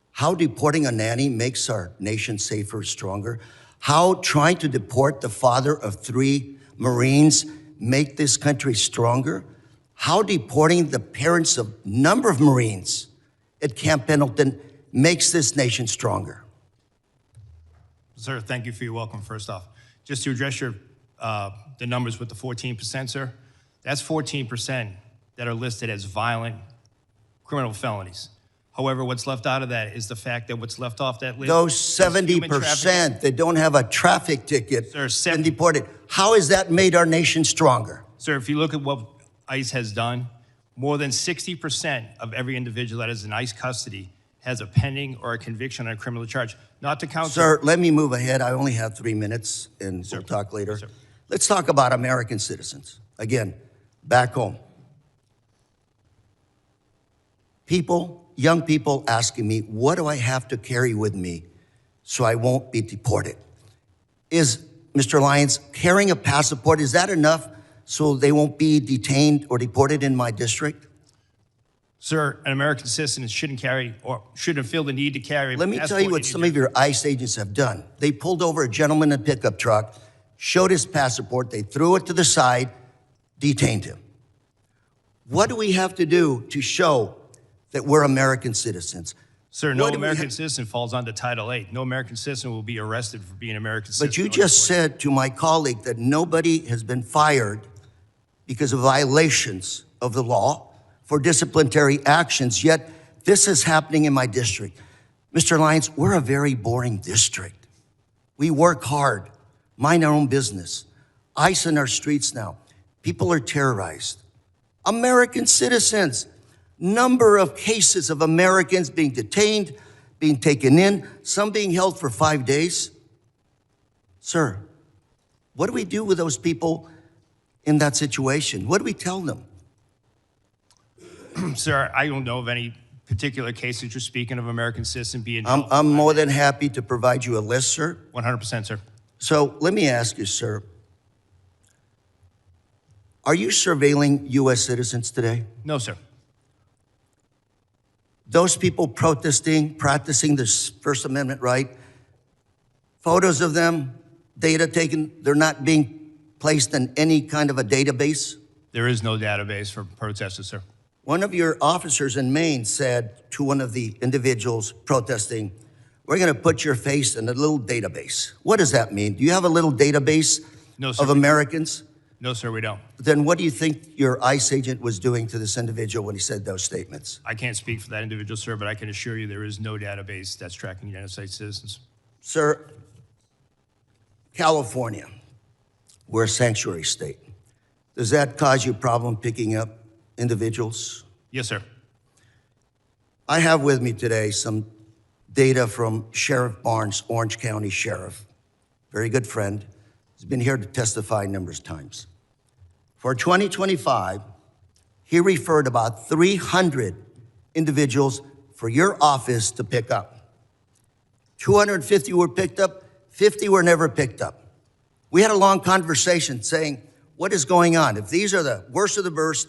I: how deporting a nanny makes our nation safer, stronger, how trying to deport the father of 3 Marines make this country stronger, how deporting the parents of a number of Marines at Camp Pendleton makes this nation stronger.
E: Sir, thank you for your welcome, first off. Just to address your the numbers with the 14%, sir, that's 14% that are listed as violent criminal felonies. However, what's left out of that is the fact that what's left off that list.
I: Those 70% that don't have a traffic ticket and deported, how has that made our nation stronger?
E: Sir, if you look at what ICE has done, more than 60% of every individual that is in ICE custody has a pending or a conviction on a criminal charge. Not to count.
I: Sir, let me move ahead. I only have 3 minutes, and we'll talk later.
E: Sir.
I: Let's talk about American citizens. Again, back home. young people asking me, what do I have to carry with me so I won't be deported? Is, Mr. Lyons, carrying a passport, is that enough so they won't be detained or deported in my district?
E: Sir, an American citizen shouldn't carry or shouldn't feel the need to carry a
I: Let me
E: passport
I: tell you what
E: in
I: some of your ICE agents have done. They pulled over a gentleman in a pickup truck, showed his passport, they threw it to the side, detained him. What do we have to do to show that we're American citizens?
E: Sir, no
I: What do we
E: American citizen falls under Title VIII. No American citizen will be arrested for being an American citizen.
I: But you just said to my colleague that nobody has been fired because of violations of the law for disciplinary actions, yet this is happening in my district. Mr. Lyons, we're a very boring district. We work hard, mind our own business. ICE in our streets now. People are terrorized. American citizens, number of cases of Americans being detained, being taken in, some being held for 5 days. Sir, what do we do with those people in that situation? What do we tell them?
E: Sir, I don't know of any particular case that you're speaking of American citizen being
I: I'm more than happy to provide you a list, sir.
E: 100%, sir.
I: So let me ask you, sir, are you surveilling U.S. citizens today?
E: No, sir.
I: Those people protesting, practicing this First Amendment right, photos of them, data taken, they're not being placed in any kind of a database?
E: There is no database for protesters, sir.
I: One of your officers in Maine said to one of the individuals protesting, we're going to put your face in a little database. What does that mean? Do you have a little database
E: No, sir.
I: of Americans?
E: No, sir, we don't.
I: Then what do you think your ICE agent was doing to this individual when he said those statements?
E: I can't speak for that individual, sir, but I can assure you there is no database that's tracking United States citizens.
I: Sir, California, we're a sanctuary state. Does that cause you a problem picking up individuals?
E: Yes, sir.
I: I have with me today some data from Sheriff Barnes, Orange County Sheriff, very good friend. He's been here to testify numerous times. For 2025, he referred about 300 individuals for your office to pick up. 250 were picked up, 50 were never picked up. We had a long conversation saying, what is going on? If these are the worst of the worst,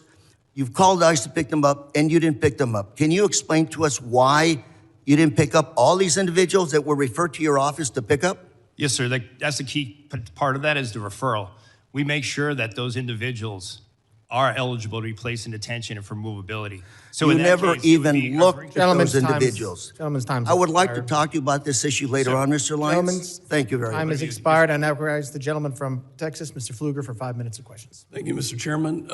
I: you've called ICE to pick them up and you didn't pick them up. Can you explain to us why you didn't pick up all these individuals that were referred to your office to pick up?
E: Yes, sir. That's the key part of that is the referral. We make sure that those individuals are eligible to be placed in detention and for movability. So
I: You
E: in that
I: never
E: case, it would
I: even
E: be-
I: looked at
B: Gentlemen's
I: those
B: time's-
I: individuals.
B: Gentlemen's time.
I: I would like to talk to you about this issue later on, Mr. Lyons.
B: Gentlemen's
I: Thank you very
B: Time
I: much.
B: has expired. I now recognize the gentleman from Texas, Mr. Pfluger, for 5 minutes of questions.
F: Thank you, Mr. Chairman.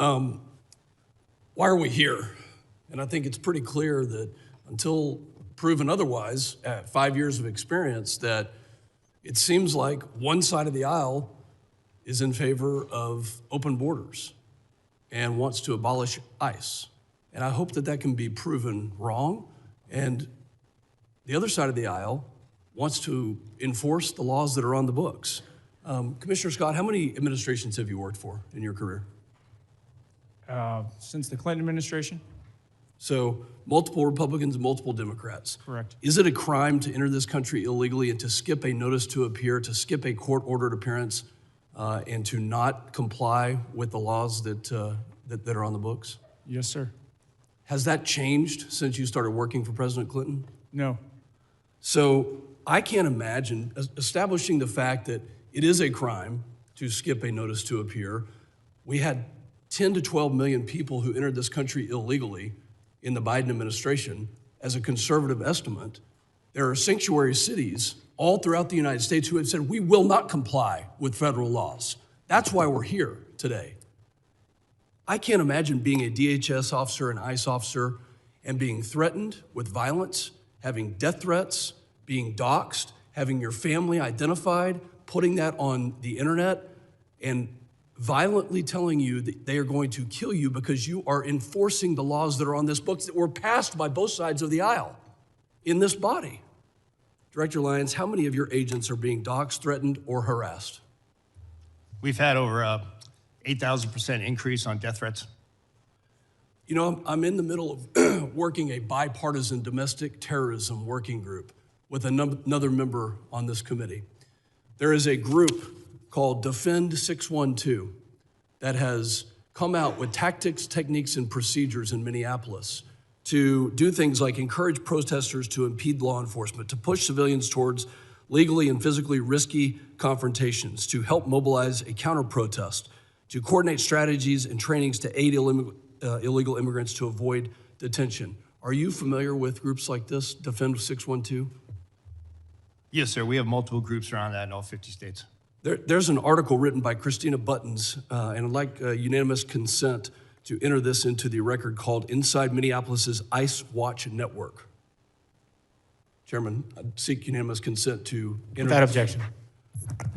F: Why are we here? And I think it's pretty clear that until proven otherwise, at 5 years of experience, that it seems like one side of the aisle is in favor of open borders and wants to abolish ICE. And I hope that that can be proven wrong. And the other side of the aisle wants to enforce the laws that are on the books. Commissioner Scott, how many administrations have you worked for in your career?
C: Since the Clinton administration?
F: So multiple Republicans and multiple Democrats.
C: Correct.
F: Is it a crime to enter this country illegally and to skip a notice to appear, to skip a court-ordered appearance, and to not comply with the laws that are on the books?
C: Yes, sir.
F: Has that changed since you started working for President Clinton?
C: No.
F: So I can't imagine establishing the fact that it is a crime to skip a notice to appear. We had 10 to 12 million people who entered this country illegally in the Biden administration. As a conservative estimate, there are sanctuary cities all throughout the United States who have said, we will not comply with federal laws. That's why we're here today. I can't imagine being a DHS officer, an ICE officer, and being threatened with violence, having death threats, being doxxed, having your family identified, putting that on the internet, and violently telling you that they are going to kill you because you are enforcing the laws that are on this book that were passed by both sides of the aisle in this body. Director Lyons, how many of your agents are being doxxed, threatened, or harassed?
E: We've had over 8,000% increase on death threats.
J: You know, I'm in the middle of working a bipartisan domestic terrorism working group with another member on this committee. There is a group called Defend 612 that has come out with tactics, techniques, and procedures in Minneapolis to do things like encourage protesters to impede law enforcement, to push civilians towards legally and physically risky confrontations, to help mobilize a counter-protest, to coordinate strategies and trainings to aid illegal immigrants to avoid detention. Are you familiar with groups like this, Defend 612?
E: Yes, sir. We have multiple groups around that in all 50 states.
J: There's an article written by Christina Buttons, and I'd like unanimous consent to enter this into the record, called Inside Minneapolis's ICE Watch Network. Chairman, I seek unanimous consent to enter.
B: Without objection.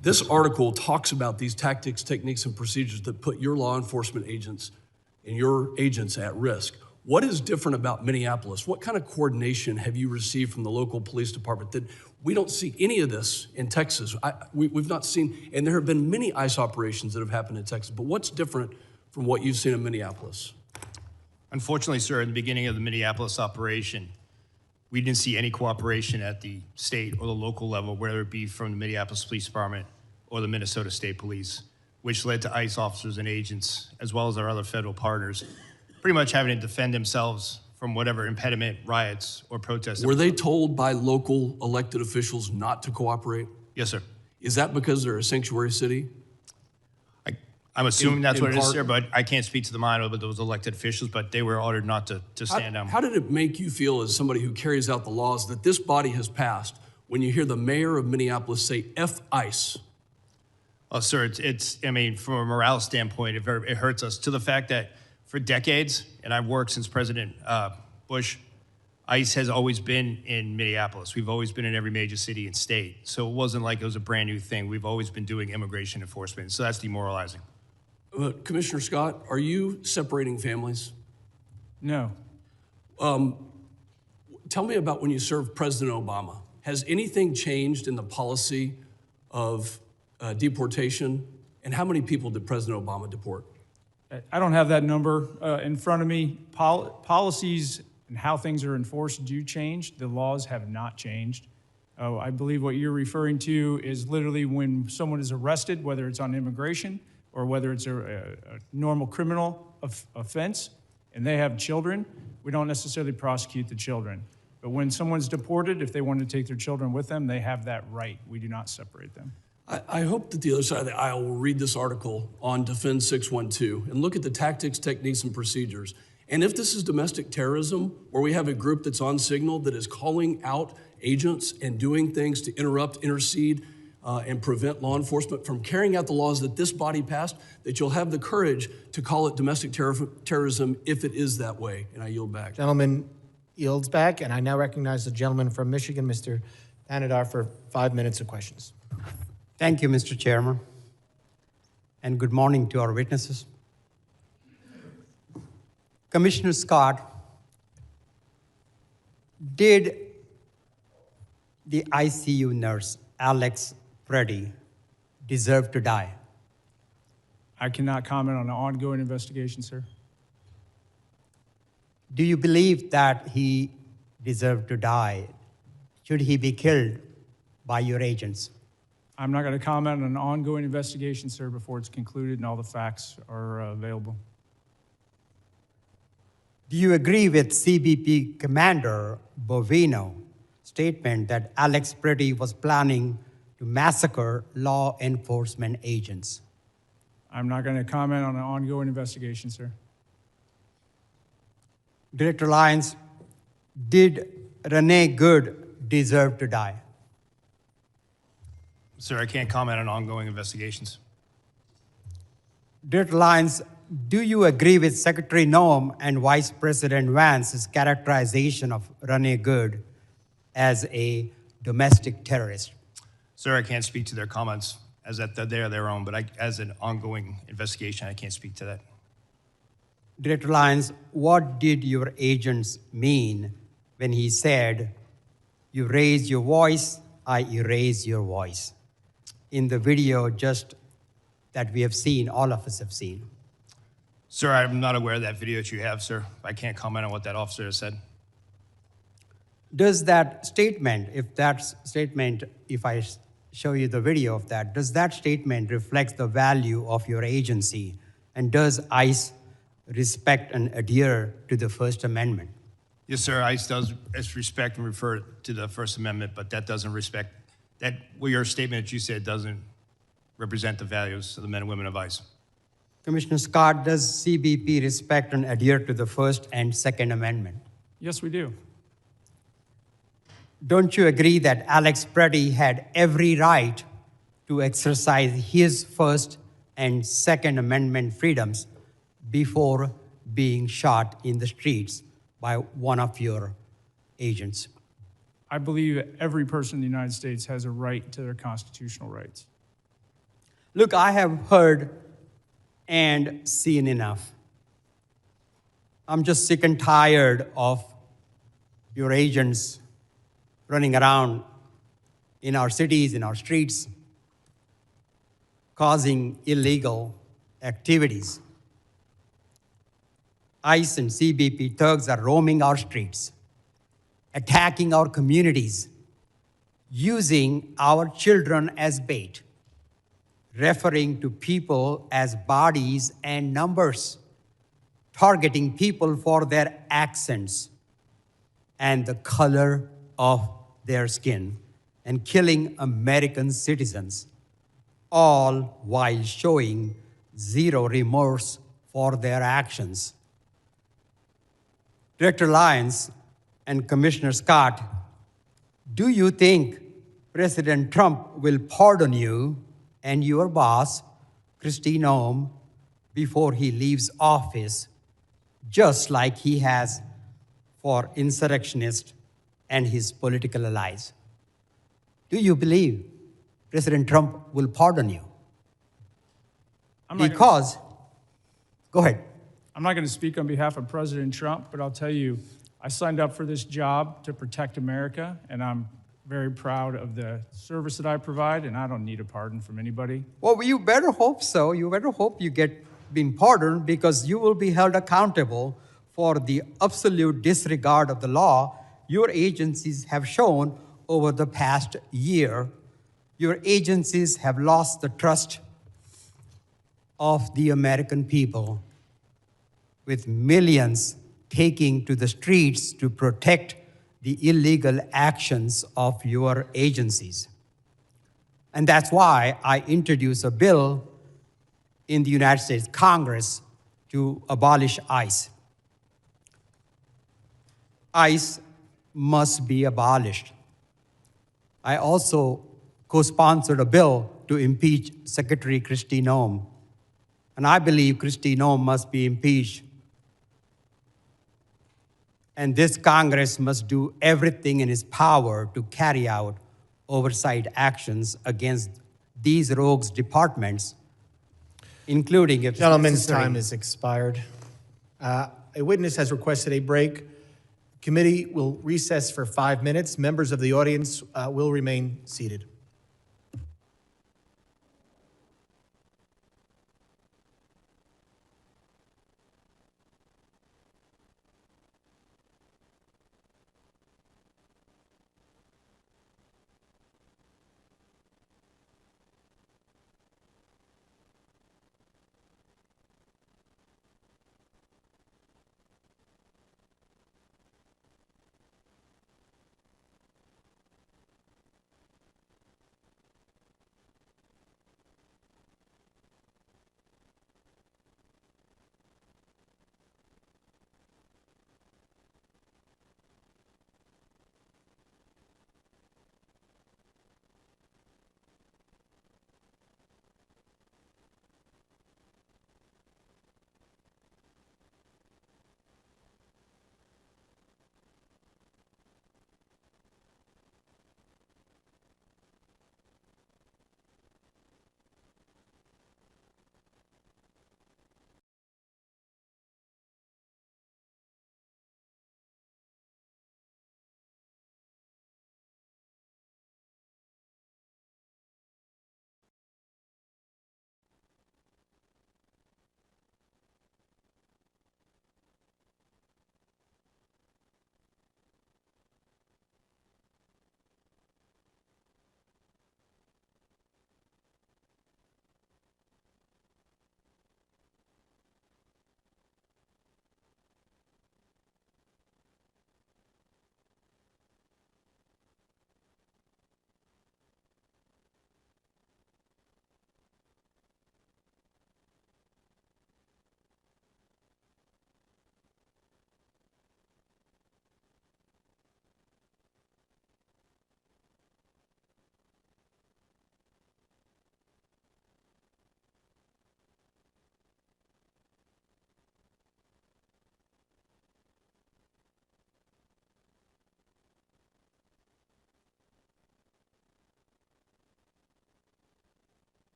J: This article talks about these tactics, techniques, and procedures that put your law enforcement agents and your agents at risk. What is different about Minneapolis? What kind of coordination have you received from the local police department that we don't see any of this in Texas? We've not seen, and there have been many ICE operations that have happened in Texas, but what's different from what you've seen in Minneapolis?
E: Unfortunately, sir, in the beginning of the Minneapolis operation, we didn't see any cooperation at the state or the local level, whether it be from the Minneapolis Police Department or the Minnesota State Police, which led to ICE officers and agents, as well as our other federal partners, pretty much having to defend themselves from whatever impediment, riots, or protests.
J: Were they told by local elected officials not to cooperate?
E: Yes, sir.
J: Is that because they're a sanctuary city?
E: I'm assuming that's what it is,
J: part-
E: sir, but I can't speak to the mind of those elected officials, but they were ordered not to stand down.
J: How did it make you feel as somebody who carries out the laws that this body has passed when you hear the mayor of Minneapolis say F ICE?
E: Oh, sir, I mean, from a morale standpoint, it hurts us, to the fact that for decades, and I've worked since President Bush, ICE has always been in Minneapolis. We've always been in every major city and state. So it wasn't like it was a brand new thing. We've always been doing immigration enforcement. So that's demoralizing.
J: Commissioner Scott, are you separating families?
C: No.
J: Tell me about when you served President Obama. Has anything changed in the policy of deportation? And how many people did President Obama deport?
C: I don't have that number in front of me. Policies and how things are enforced do change. The laws have not changed. I believe what you're referring to is literally when someone is arrested, whether it's on immigration or whether it's a normal criminal offense, and they have children, we don't necessarily prosecute the children. But when someone's deported, if they want to take their children with them, they have that right. We do not separate them.
J: I hope that the other side of the aisle will read this article on Defend 612 and look at the tactics, techniques, and procedures. And if this is domestic terrorism, where we have a group that's on signal that is calling out agents and doing things to interrupt, intercede, and prevent law enforcement from carrying out the laws that this body passed, that you'll have the courage to call it domestic terrorism if it is that way. And I yield back.
B: Gentleman yields back, and I now recognize the gentleman from Michigan, Mr. Panadar, for 5 minutes of questions.
K: Thank you, Mr. Chairman, and good morning to our witnesses. Commissioner Scott, did the ICU nurse, Alex Preddy, deserve to die?
C: I cannot comment on an ongoing investigation, sir.
K: Do you believe that he deserved to die? Should he be killed by your agents?
C: I'm not going to comment on an ongoing investigation, sir, before it's concluded and all the facts are available.
K: Do you agree with CBP Commander Bovino's statement that Alex Preddy was planning to massacre law enforcement agents?
C: I'm not going to comment on an ongoing investigation, sir.
K: Director Lyons, did Renee Good deserve to die?
E: Sir, I can't comment on ongoing investigations.
K: Director Lyons, do you agree with Secretary Noem and Vice President Vance's characterization of Renee Good as a domestic terrorist?
E: Sir, I can't speak to their comments as that they are their own, but as an ongoing investigation, I can't speak to that.
K: Director Lyons, what did your agents mean when he said, "You raise your voice, I erase your voice"? In the video just that we have seen, all of us have seen.
E: Sir, I'm not aware of that video that you have, sir. I can't comment on what that officer has said.
K: Does that statement, if I show you the video of that, does that statement reflect the value of your agency? And does ICE respect and adhere to the First Amendment?
E: Yes, sir, ICE does respect and refer to the First Amendment, but that doesn't respect, your statement that you said doesn't represent the values of the men and women of ICE.
K: Commissioner Scott, does CBP respect and adhere to the First and Second Amendment?
C: Yes, we do.
K: Don't you agree that Alex Pretty had every right to exercise his First and Second Amendment freedoms before being shot in the streets by one of your agents?
C: I believe that every person in the United States has a right to their constitutional rights.
K: Look, I have heard and seen enough. I'm just sick and tired of your agents running around in our cities, in our streets, causing illegal activities. ICE and CBP thugs are roaming our streets, attacking our communities, using our children as bait, referring to people as bodies and numbers, targeting people for their accents and the color of their skin, and killing American citizens, all while showing zero remorse for their actions. Director Lyons and Commissioner Scott, do you think President Trump will pardon you and your boss, Kristi Noem, before he leaves office, just like he has for insurrectionists and his political allies? Do you believe President Trump will pardon you? Go ahead.
C: I'm not going to speak on behalf of President Trump, but I'll tell you, I signed up for this job to protect America, and I'm very proud of the service that I provide, and I don't need a pardon from anybody.
K: Well, you better hope so. You better hope you get being pardoned, because you will be held accountable for the absolute disregard of the law your agencies have shown over the past year. Your agencies have lost the trust of the American people, with millions taking to the streets to protect the illegal actions of your agencies. And that's why I introduced a bill in the United States Congress to abolish ICE. ICE must be abolished. I also co-sponsored a bill to impeach Secretary Kristi Noem. And I believe Kristi Noem must be impeached. And this Congress must do everything in its power to carry out oversight actions against these rogues departments, including if
B: Gentleman's
K: necessary.
B: time has expired. A witness has requested a break. Committee will recess for 5 minutes. Members of the audience will remain seated.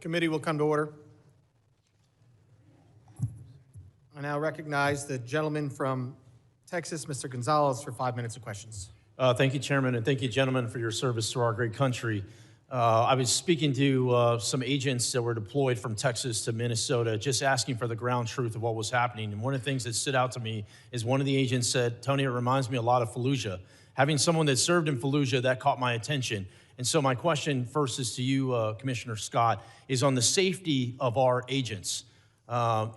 B: Committee will come to order. I now recognize the gentleman from Texas, Mr. Gonzalez, for 5 minutes of questions.
L: Thank you, Chairman, and thank you, gentlemen, for your service to our great country. I was speaking to some agents that were deployed from Texas to Minnesota, just asking for the ground truth of what was happening. And one of the things that stood out to me is one of the agents said, Tony, it reminds me a lot of Fallujah. Having someone that served in Fallujah, that caught my attention. And so my question first is to you, Commissioner Scott, is on the safety of our agents.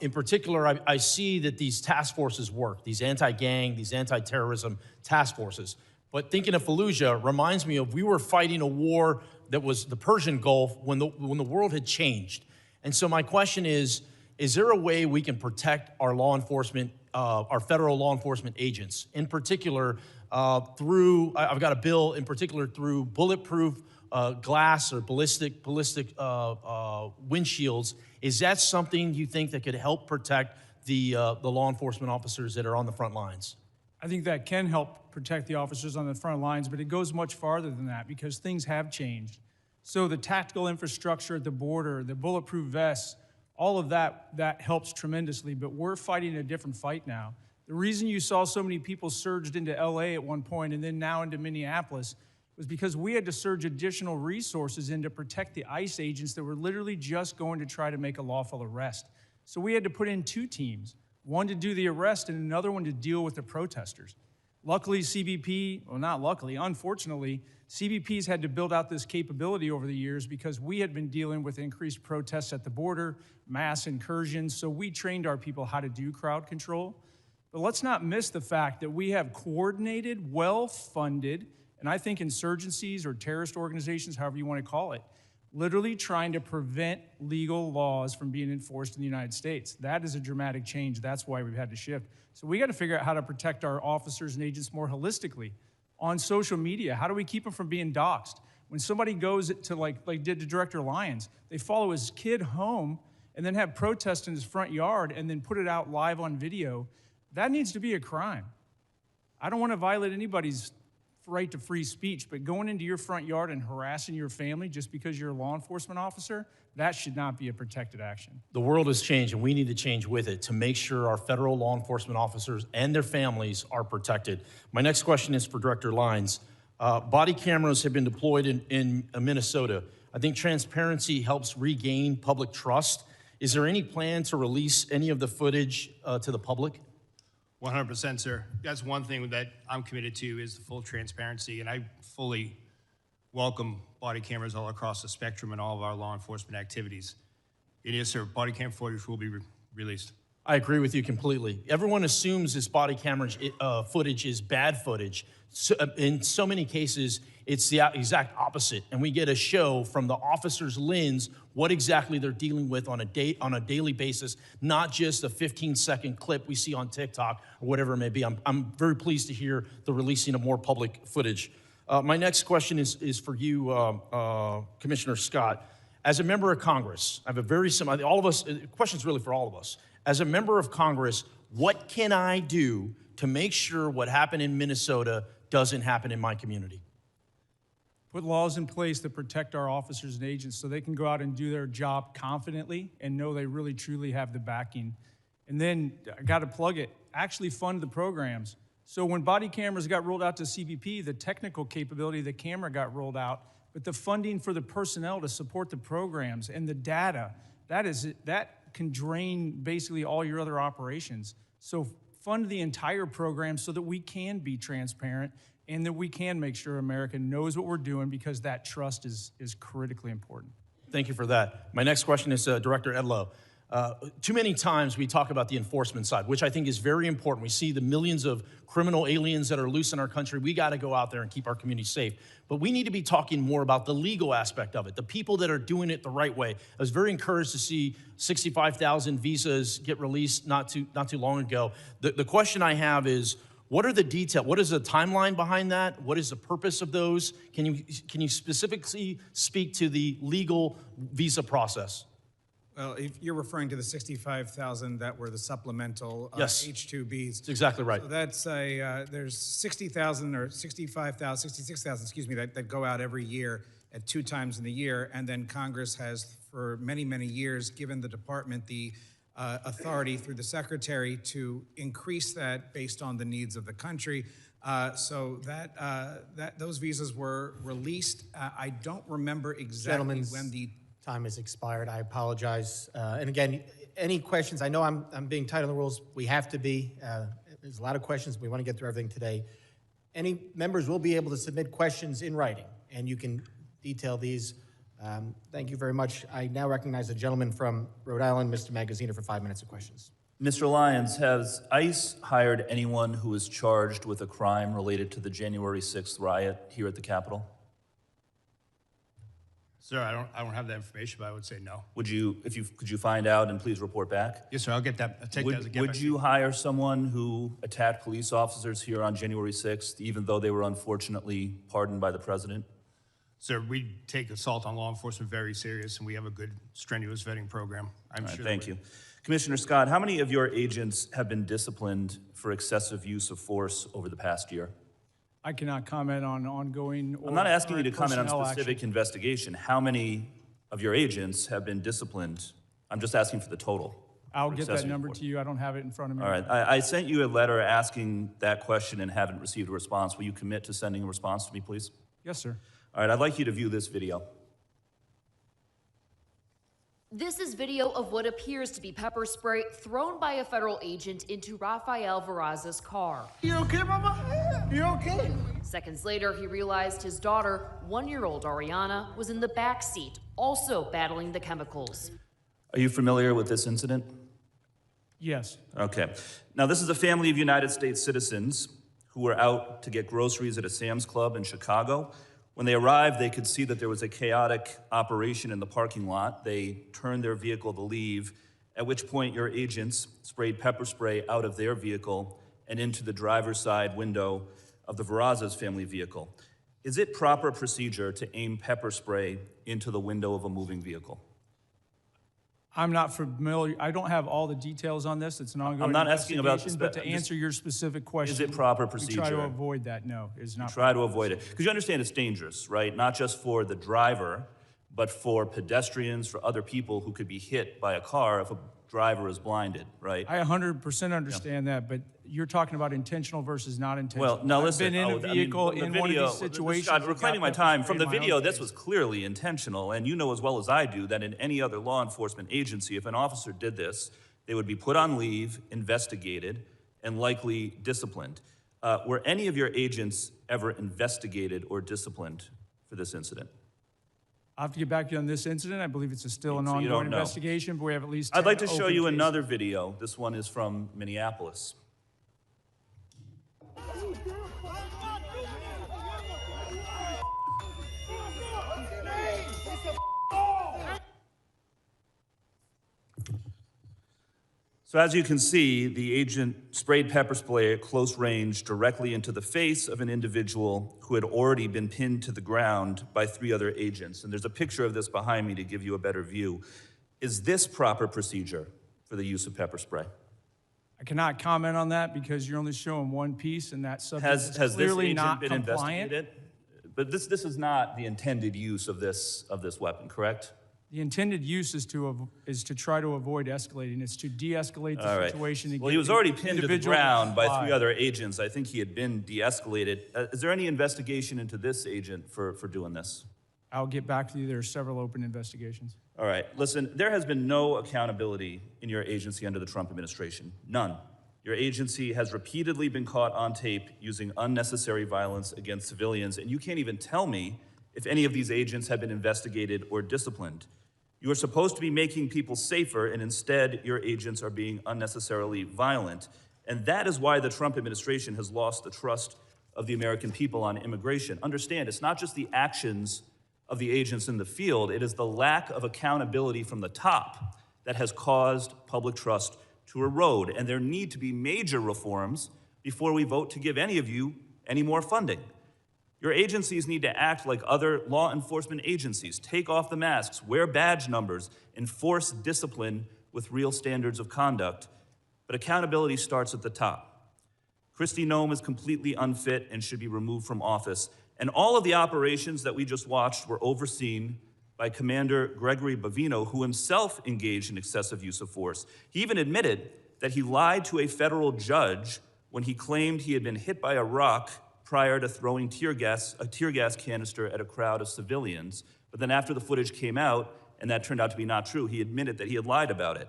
L: In particular, I see that these task forces work, these anti-gang, these anti-terrorism task forces. But thinking of Fallujah reminds me of we were fighting a war that was the Persian Gulf when the world had changed. And so my question is there a way we can protect our law enforcement, our federal law enforcement agents, in particular through, I've got a bill in particular through bulletproof glass or ballistic windshields. Is that something you think that could help protect the law enforcement officers that are on the front lines?
C: I think that can help protect the officers on the front lines, but it goes much farther than that because things have changed. So the tactical infrastructure at the border, the bulletproof vests, all of that helps tremendously, but we're fighting a different fight now. The reason you saw so many people surged into LA at one point and then now into Minneapolis was because we had to surge additional resources in to protect the ICE agents that were literally just going to try to make a lawful arrest. So we had to put in 2 teams, one to do the arrest and another one to deal with the protesters. Luckily, CBP, well, not luckily, unfortunately, CBP's had to build out this capability over the years because we had been dealing with increased protests at the border, mass incursions, so we trained our people how to do crowd control. But let's not miss the fact that we have coordinated, well-funded, and I think insurgencies or terrorist organizations, however you want to call it, literally trying to prevent legal laws from being enforced in the United States. That is a dramatic change. That's why we've had to shift. So we got to figure out how to protect our officers and agents more holistically. On social media, how do we keep them from being doxxed? When somebody goes to like did to Director Lyons, they follow his kid home and then have protests in his front yard and then put it out live on video. That needs to be a crime. I don't want to violate anybody's right to free speech, but going into your front yard and harassing your family just because you're a law enforcement officer, that should not be a protected action.
L: The world has changed, and we need to change with it to make sure our federal law enforcement officers and their families are protected. My next question is for Director Lyons. Body cameras have been deployed in Minnesota. I think transparency helps regain public trust. Is there any plan to release any of the footage to the public?
E: 100%, sir. That's one thing that I'm committed to is the full transparency, and I fully welcome body cameras all across the spectrum in all of our law enforcement activities. And yes, sir, body cam footage will be released.
L: I agree with you completely. Everyone assumes this body camera footage is bad footage. So, in so many cases, it's the exact opposite. And we get a show from the officer's lens what exactly they're dealing with on a daily basis, not just a 15-second clip we see on TikTok or whatever it may be. I'm very pleased to hear the releasing of more public footage. My next question is for you, Commissioner Scott. As a member of Congress, I have a very similar, all of us, the question's really for all of us. As a member of Congress, what can I do to make sure what happened in Minnesota doesn't happen in my community?
C: Put laws in place that protect our officers and agents so they can go out and do their job confidently and know they really truly have the backing. And then, I gotta plug it, actually fund the programs. So when body cameras got rolled out to CBP, the technical capability of the camera got rolled out, but the funding for the personnel to support the programs and the data, that can drain basically all your other operations. So fund the entire program so that we can be transparent and that we can make sure America knows what we're doing because that trust is critically important.
L: Thank you for that. My next question is Director Edlow. Too many times we talk about the enforcement side, which I think is very important. We see the millions of criminal aliens that are loose in our country. We got to go out there and keep our community safe. But we need to be talking more about the legal aspect of it, the people that are doing it the right way. I was very encouraged to see 65,000 visas get released not too long ago. The question I have is, what are the details? What is the timeline behind that? What is the purpose of those? Can you specifically speak to the legal visa process?
D: Well, if you're referring to the 65,000 that were the supplemental
L: Yes.
D: H-2Bs.
L: That's exactly right.
D: So that's there's 60,000 or 65,000, 66,000, excuse me, that go out every year at 2 times in the year. And then Congress has, for many, many years, given the department the authority through the secretary to increase that based on the needs of the country. So those visas were released. I don't remember exactly when the
B: time has expired. I apologize. And again, any questions? I know I'm being tight on the rules. We have to be. There's a lot of questions. We want to get through everything today. Any members will be able to submit questions in writing, and you can detail these. Thank you very much. I now recognize the gentleman from Rhode Island, Mr. Magaziner, for 5 minutes of questions.
M: Mr. Lyons, has ICE hired anyone who is charged with a crime related to the January 6th riot here at the Capitol?
E: Sir, I don't have that information, but I would say no.
M: Could you find out and please report back?
E: Yes, sir, I'll get that. I'll take that as a get
M: Would
E: back.
M: you hire someone who attacked police officers here on January 6th, even though they were unfortunately pardoned by the president?
E: Sir, we take assault on law enforcement very serious, and we have a good, strenuous vetting program. I'm sure.
M: Thank you. Commissioner Scott, how many of your agents have been disciplined for excessive use of force over the past year?
C: I cannot comment on ongoing or
M: I'm not asking you to comment on
C: personnel
M: specific
C: action.
M: investigation. How many of your agents have been disciplined? I'm just asking for the total.
C: I'll
M: for
C: get that
M: excessive
C: number
M: force.
C: to you. I don't have it in front of me.
M: All right. I sent you a letter asking that question and haven't received a response. Will you commit to sending a response to me, please?
C: Yes, sir.
M: All right. I'd like you to view this video.
N: This is video of what appears to be pepper spray thrown by a federal agent into Rafael Veraza's car.
O: You okay, mama? You okay?
N: Seconds later, he realized his daughter, 1-year-old Ariana, was in the back seat, also battling the chemicals.
M: Are you familiar with this incident?
C: Yes.
M: Okay. Now, this is a family of United States citizens who were out to get groceries at a Sam's Club in Chicago. When they arrived, they could see that there was a chaotic operation in the parking lot. They turned their vehicle to leave, at which point your agents sprayed pepper spray out of their vehicle and into the driver's side window of the Veraza's family vehicle. Is it proper procedure to aim pepper spray into the window of a moving vehicle?
C: I'm not familiar. I don't have all the details on this. It's an ongoing
M: I'm not asking about
C: investigation, but to answer your specific question,
M: is it proper procedure?
C: we try to avoid that. No, it's not.
M: Try to avoid it. Because you understand it's dangerous, right? Not just for the driver, but for pedestrians, for other people who could be hit by a car if a driver is blinded, right?
C: I 100% understand that, but you're talking about intentional versus not intentional.
M: Well, now listen.
C: I've been in a vehicle in one of these situations.
M: Scott, reclaiming my time. From the
C: in my own
M: video, this
C: case.
M: was clearly intentional, and you know as well as I do that in any other law enforcement agency, if an officer did this, they would be put on leave, investigated, and likely disciplined. Were any of your agents ever investigated or disciplined for this incident?
C: I'll have to get back to you on this incident. I believe it's still an
M: So you
C: ongoing
M: don't know.
C: investigation, but we have at least
M: I'd
C: 10
M: like to show
C: open
M: you
C: cases.
M: another video. This one is from Minneapolis. So as you can see, the agent sprayed pepper spray at close range directly into the face of an individual who had already been pinned to the ground by 3 other agents. And there's a picture of this behind me to give you a better view. Is this proper procedure for the use of pepper spray?
C: I cannot comment on that because you're only showing one piece, and that subject
M: Has
C: is
M: this
C: clearly
M: agent
C: not
M: been
C: compliant.
M: investigated? But this is not the intended use of this weapon, correct?
C: The intended use is to try to avoid escalating. It's to de-escalate the
M: All right.
C: situation. And
M: Well,
C: get
M: he was
C: the
M: already pinned to the
C: individual
M: ground by
C: comply.
M: 3 other agents. I think he had been de-escalated. Is there any investigation into this agent for doing this?
C: I'll get back to you. There are several open investigations.
M: All right, listen, there has been no accountability in your agency under the Trump administration. None. Your agency has repeatedly been caught on tape using unnecessary violence against civilians, and you can't even tell me if any of these agents have been investigated or disciplined. You are supposed to be making people safer, and instead, your agents are being unnecessarily violent. And that is why the Trump administration has lost the trust of the American people on immigration. Understand, it's not just the actions of the agents in the field, it is the lack of accountability from the top that has caused public trust to erode. And there need to be major reforms before we vote to give any of you any more funding. Your agencies need to act like other law enforcement agencies. Take off the masks, wear badge numbers, enforce discipline with real standards of conduct. But accountability starts at the top. Kristi Noem is completely unfit and should be removed from office. And all of the operations that we just watched were overseen by Commander Gregory Bavino, who himself engaged in excessive use of force. He even admitted that he lied to a federal judge when he claimed he had been hit by a rock prior to throwing a tear gas canister at a crowd of civilians. But then after the footage came out, and that turned out to be not true, he admitted that he had lied about it.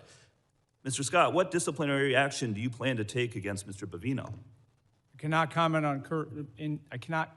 M: Mr. Scott, what disciplinary action do you plan to take against Mr. Bavino?
C: I cannot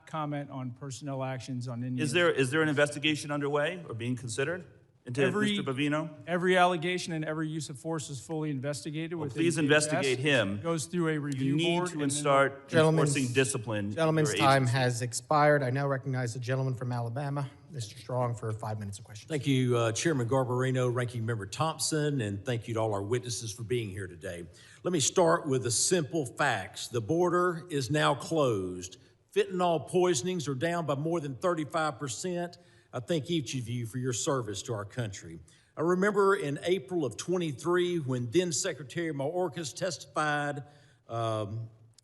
C: comment on personnel actions on any.
M: Is there an investigation underway or being considered into Mr. Bavino?
C: Every allegation and every use of force is fully investigated.
M: Well, please investigate him.
C: Goes through a review board.
M: You need to start enforcing discipline.
B: Gentleman's time has expired. I now recognize the gentleman from Alabama, Mr. Strong, for 5 minutes of questions.
P: Thank you, Chairman Garbarino, Ranking Member Thompson, and thank you to all our witnesses for being here today. Let me start with the simple facts. The border is now closed. Fentanyl poisonings are down by more than 35%. I thank each of you for your service to our country. I remember in April of 23 when then Secretary Mayorkas testified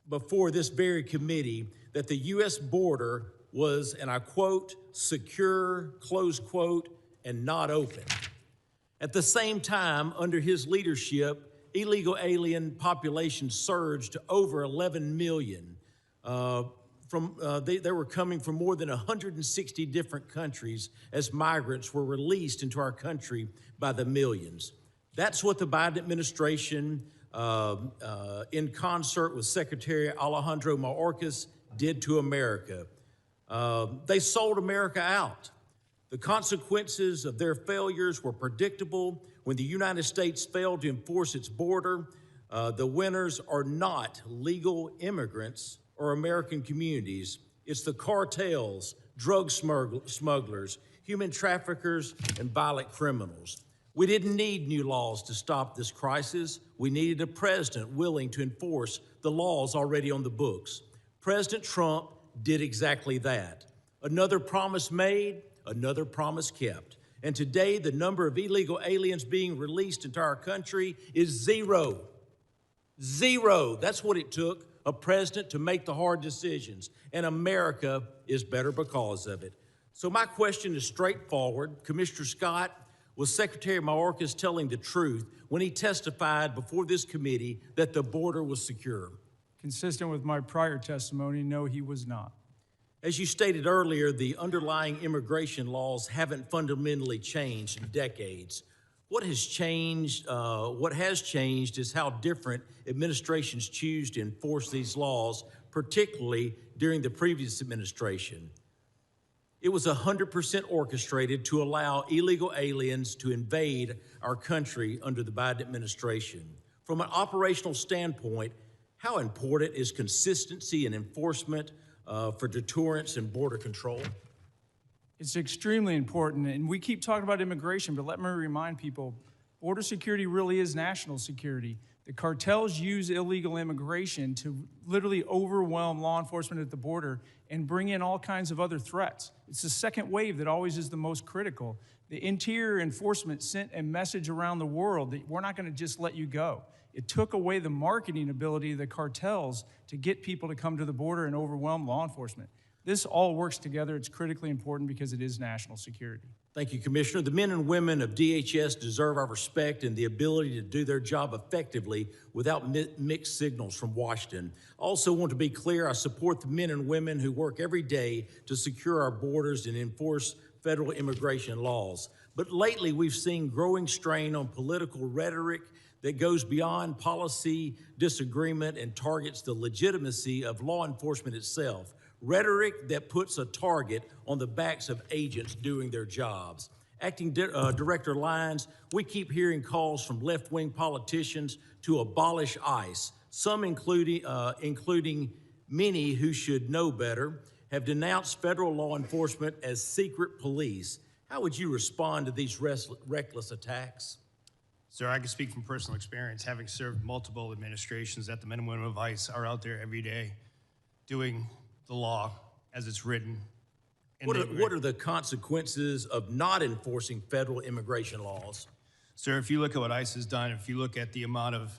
P: before this very committee that the U.S. border was, and I quote, secure, close quote, and not open. At the same time, under his leadership, illegal alien population surged to over 11 million. They were coming from more than 160 different countries as migrants were released into our country by the millions. That's what the Biden administration, in concert with Secretary Alejandro Mayorkas, did to America. They sold America out. The consequences of their failures were predictable. When the United States failed to enforce its border, the winners are not legal immigrants or American communities. It's the cartels, drug smugglers, human traffickers, and violent criminals. We didn't need new laws to stop this crisis. We needed a president willing to enforce the laws already on the books. President Trump did exactly that. Another promise made, another promise kept. And today, the number of illegal aliens being released into our country is zero. Zero. That's what it took a president to make the hard decisions. And America is better because of it. So my question is straightforward. Commissioner Scott, was Secretary Mayorkas telling the truth when he testified before this committee that the border was secure?
C: Consistent with my prior testimony, no, he was not.
P: As you stated earlier, the underlying immigration laws haven't fundamentally changed in decades. What has changed is how different administrations choose to enforce these laws, particularly during the previous administration. It was 100% orchestrated to allow illegal aliens to invade our country under the Biden administration. From an operational standpoint, how important is consistency and enforcement for deterrence and border control?
C: It's extremely important, and we keep talking about immigration, but let me remind people, border security really is national security. The cartels use illegal immigration to literally overwhelm law enforcement at the border and bring in all kinds of other threats. It's the second wave that always is the most critical. The Interior Enforcement sent a message around the world that we're not going to just let you go. It took away the marketing ability of the cartels to get people to come to the border and overwhelm law enforcement. This all works together. It's critically important because it is national security.
P: Thank you, Commissioner. The men and women of DHS deserve our respect and the ability to do their job effectively without mixed signals from Washington. I also want to be clear, I support the men and women who work every day to secure our borders and enforce federal immigration laws. But lately, we've seen growing strain on political rhetoric that goes beyond policy disagreement and targets the legitimacy of law enforcement itself. Rhetoric that puts a target on the backs of agents doing their jobs. Acting Director Lyons, we keep hearing calls from left-wing politicians to abolish ICE. Some, including many who should know better, have denounced federal law enforcement as secret police. How would you respond to these reckless attacks?
E: Sir, I can speak from personal experience, having served multiple administrations, that the men and women of ICE are out there every day doing the law as it's written.
P: What are the consequences of not enforcing federal immigration laws?
E: Sir, if you look at what ICE has done, if you look at the amount of,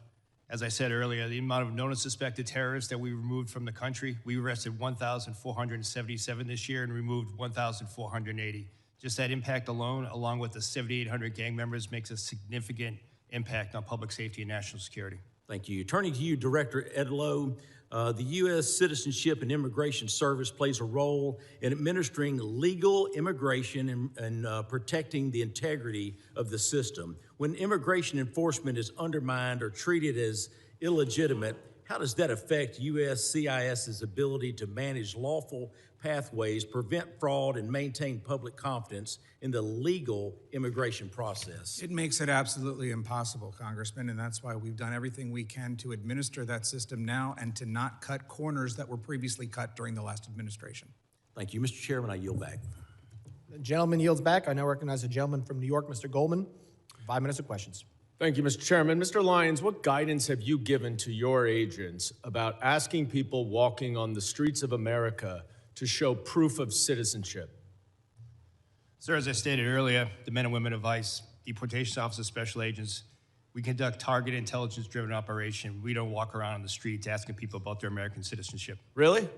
E: as I said earlier, the amount of known and suspected terrorists that we removed from the country, we arrested 1,477 this year and removed 1,480. Just that impact alone, along with the 7,800 gang members, makes a significant impact on public safety and national security.
P: Thank you. Turning to you, Director Edlow, the U.S. Citizenship and Immigration Service plays a role in administering legal immigration and protecting the integrity of the system. When immigration enforcement is undermined or treated as illegitimate, how does that affect USCIS's ability to manage lawful pathways, prevent fraud, and maintain public confidence in the legal immigration process?
D: It makes it absolutely impossible, Congressman, and that's why we've done everything we can to administer that system now and to not cut corners that were previously cut during the last administration.
P: Thank you. Mr. Chairman, I yield back.
B: The gentleman yields back. I now recognize the gentleman from New York, Mr. Goldman. 5 minutes of questions.
L: Thank you, Mr. Chairman. Mr. Lyons, what guidance have you given to your agents about asking people walking on the streets of America to show proof of citizenship?
E: Sir, as I stated earlier, the men and women of ICE, deportation officers, special agents, we conduct targeted intelligence-driven operation. We don't walk around on the streets asking people about their American citizenship.
L: Really?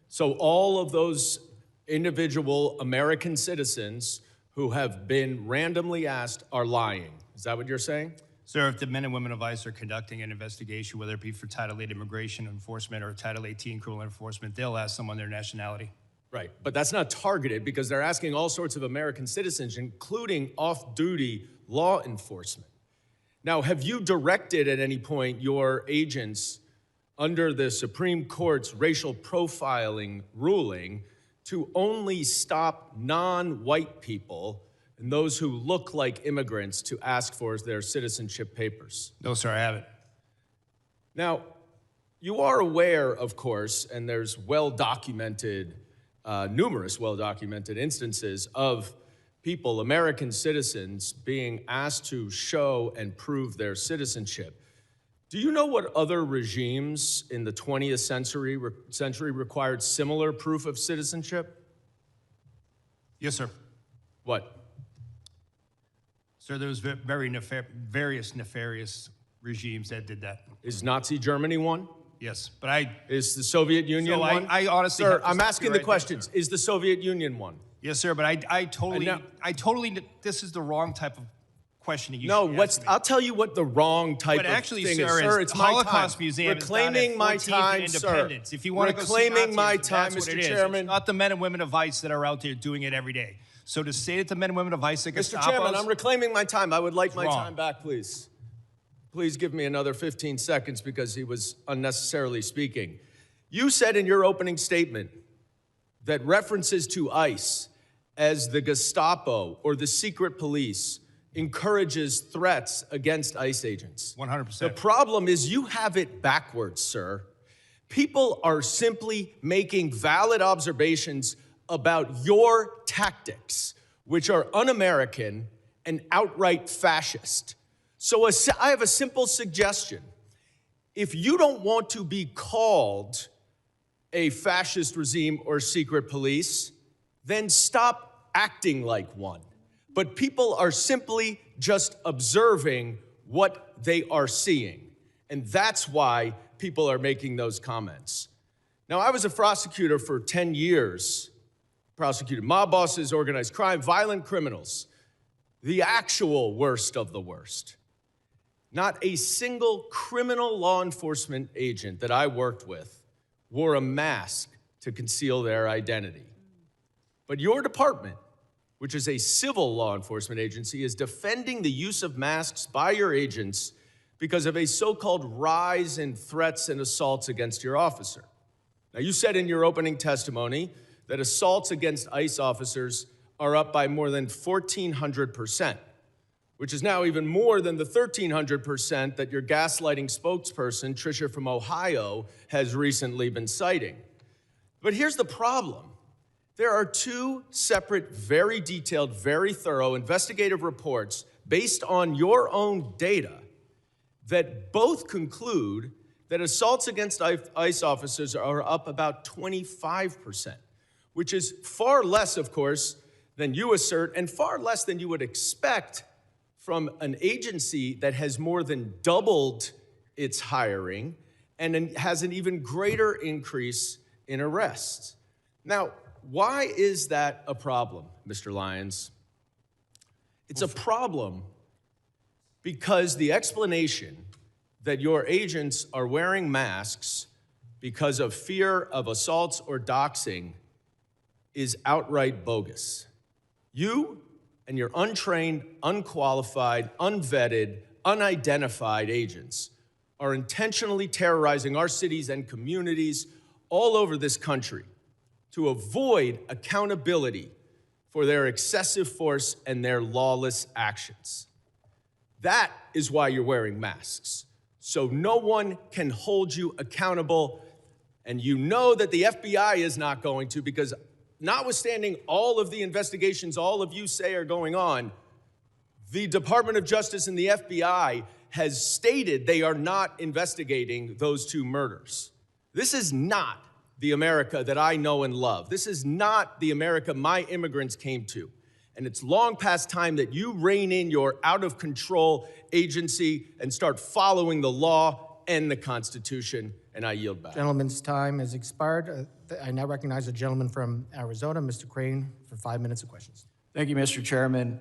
L: So all of those individual American citizens who have been randomly asked are lying. Is that what you're saying?
E: Sir, if the men and women of ICE are conducting an investigation, whether it be for Title VIII immigration enforcement or Title 18 criminal enforcement, they'll ask someone their nationality.
L: Right, but that's not targeted because they're asking all sorts of American citizens, including off-duty law enforcement. Now, have you directed at any point your agents under the Supreme Court's racial profiling ruling to only stop non-white people and those who look like immigrants to ask for their citizenship papers?
E: No, sir, I haven't.
L: Now, you are aware, of course, and there's well-documented, numerous well-documented instances of people, American citizens, being asked to show and prove their citizenship. Do you know what other regimes in the 20th century required similar proof of citizenship?
E: Yes, sir.
L: What?
E: Sir, there was various nefarious regimes that did that.
L: Is Nazi Germany one?
E: Yes, but
L: Is the Soviet Union one?
E: I honestly,
L: Sir, I'm asking the questions. Is the Soviet Union one?
E: Yes, sir, but I totally, this is the wrong type of questioning.
L: I'll tell you what the wrong type of
E: actually,
L: thing
E: sir,
L: is. Sir,
E: is
L: it's my
E: Holocaust
L: time.
E: Museum
L: Reclaiming
E: is
L: my
E: down at 14th
L: time,
E: and
L: sir.
E: Independence. If you want to go see
L: Reclaiming my
E: Nazis,
L: time,
E: that's what
L: Mr.
E: it is.
L: Chairman.
E: It's not the men and women of ICE that are out there doing it every day. So to say that the men and women of ICE are
L: Mr. Chairman, I'm reclaiming my time. I would like my
E: wrong.
L: time back, please. Please give me another 15 seconds because he was unnecessarily speaking. You said in your opening statement that references to ICE as the Gestapo or the secret police encourages threats against ICE agents.
E: 100%.
L: The problem is you have it backwards, sir. People are simply making valid observations about your tactics, which are un-American and outright fascist. So I have a simple suggestion. If you don't want to be called a fascist regime or secret police, then stop acting like one. But people are simply just observing what they are seeing. And that's why people are making those comments. Now, I was a prosecutor for 10 years, prosecuted mob bosses, organized crime, violent criminals, the actual worst of the worst. Not a single criminal law enforcement agent that I worked with wore a mask to conceal their identity. But your department, which is a civil law enforcement agency, is defending the use of masks by your agents because of a so-called rise in threats and assaults against your officer. Now, you said in your opening testimony that assaults against ICE officers are up by more than 1,400%, which is now even more than the 1,300% that your gaslighting spokesperson, Tricia from Ohio, has recently been citing. But here's the problem. There are two separate, very detailed, very thorough investigative reports based on your own data that both conclude that assaults against ICE officers are up about 25%, which is far less, of course, than you assert and far less than you would expect from an agency that has more than doubled its hiring and has an even greater increase in arrests. Now,
Q: why is that a problem, Mr. Lyons? It's a problem because the explanation that your agents are wearing masks because of fear of assaults or doxing is outright bogus. You and your untrained, unqualified, unvetted, unidentified agents are intentionally terrorizing our cities and communities all over this country to avoid accountability for their excessive force and their lawless actions. That is why you're wearing masks, so no one can hold you accountable. And you know that the FBI is not going to, because notwithstanding all of the investigations all of you say are going on, the Department of Justice and the FBI has stated they are not investigating those two murders. This is not the America that I know and love. This is not the America my immigrants came to. And it's long past time that you rein in your out-of-control agency and start following the law and the Constitution. And I yield back.
B: Gentleman's time has expired. I now recognize the gentleman from Arizona, Mr. Crane, for 5 minutes of questions.
R: Thank you, Mr. Chairman.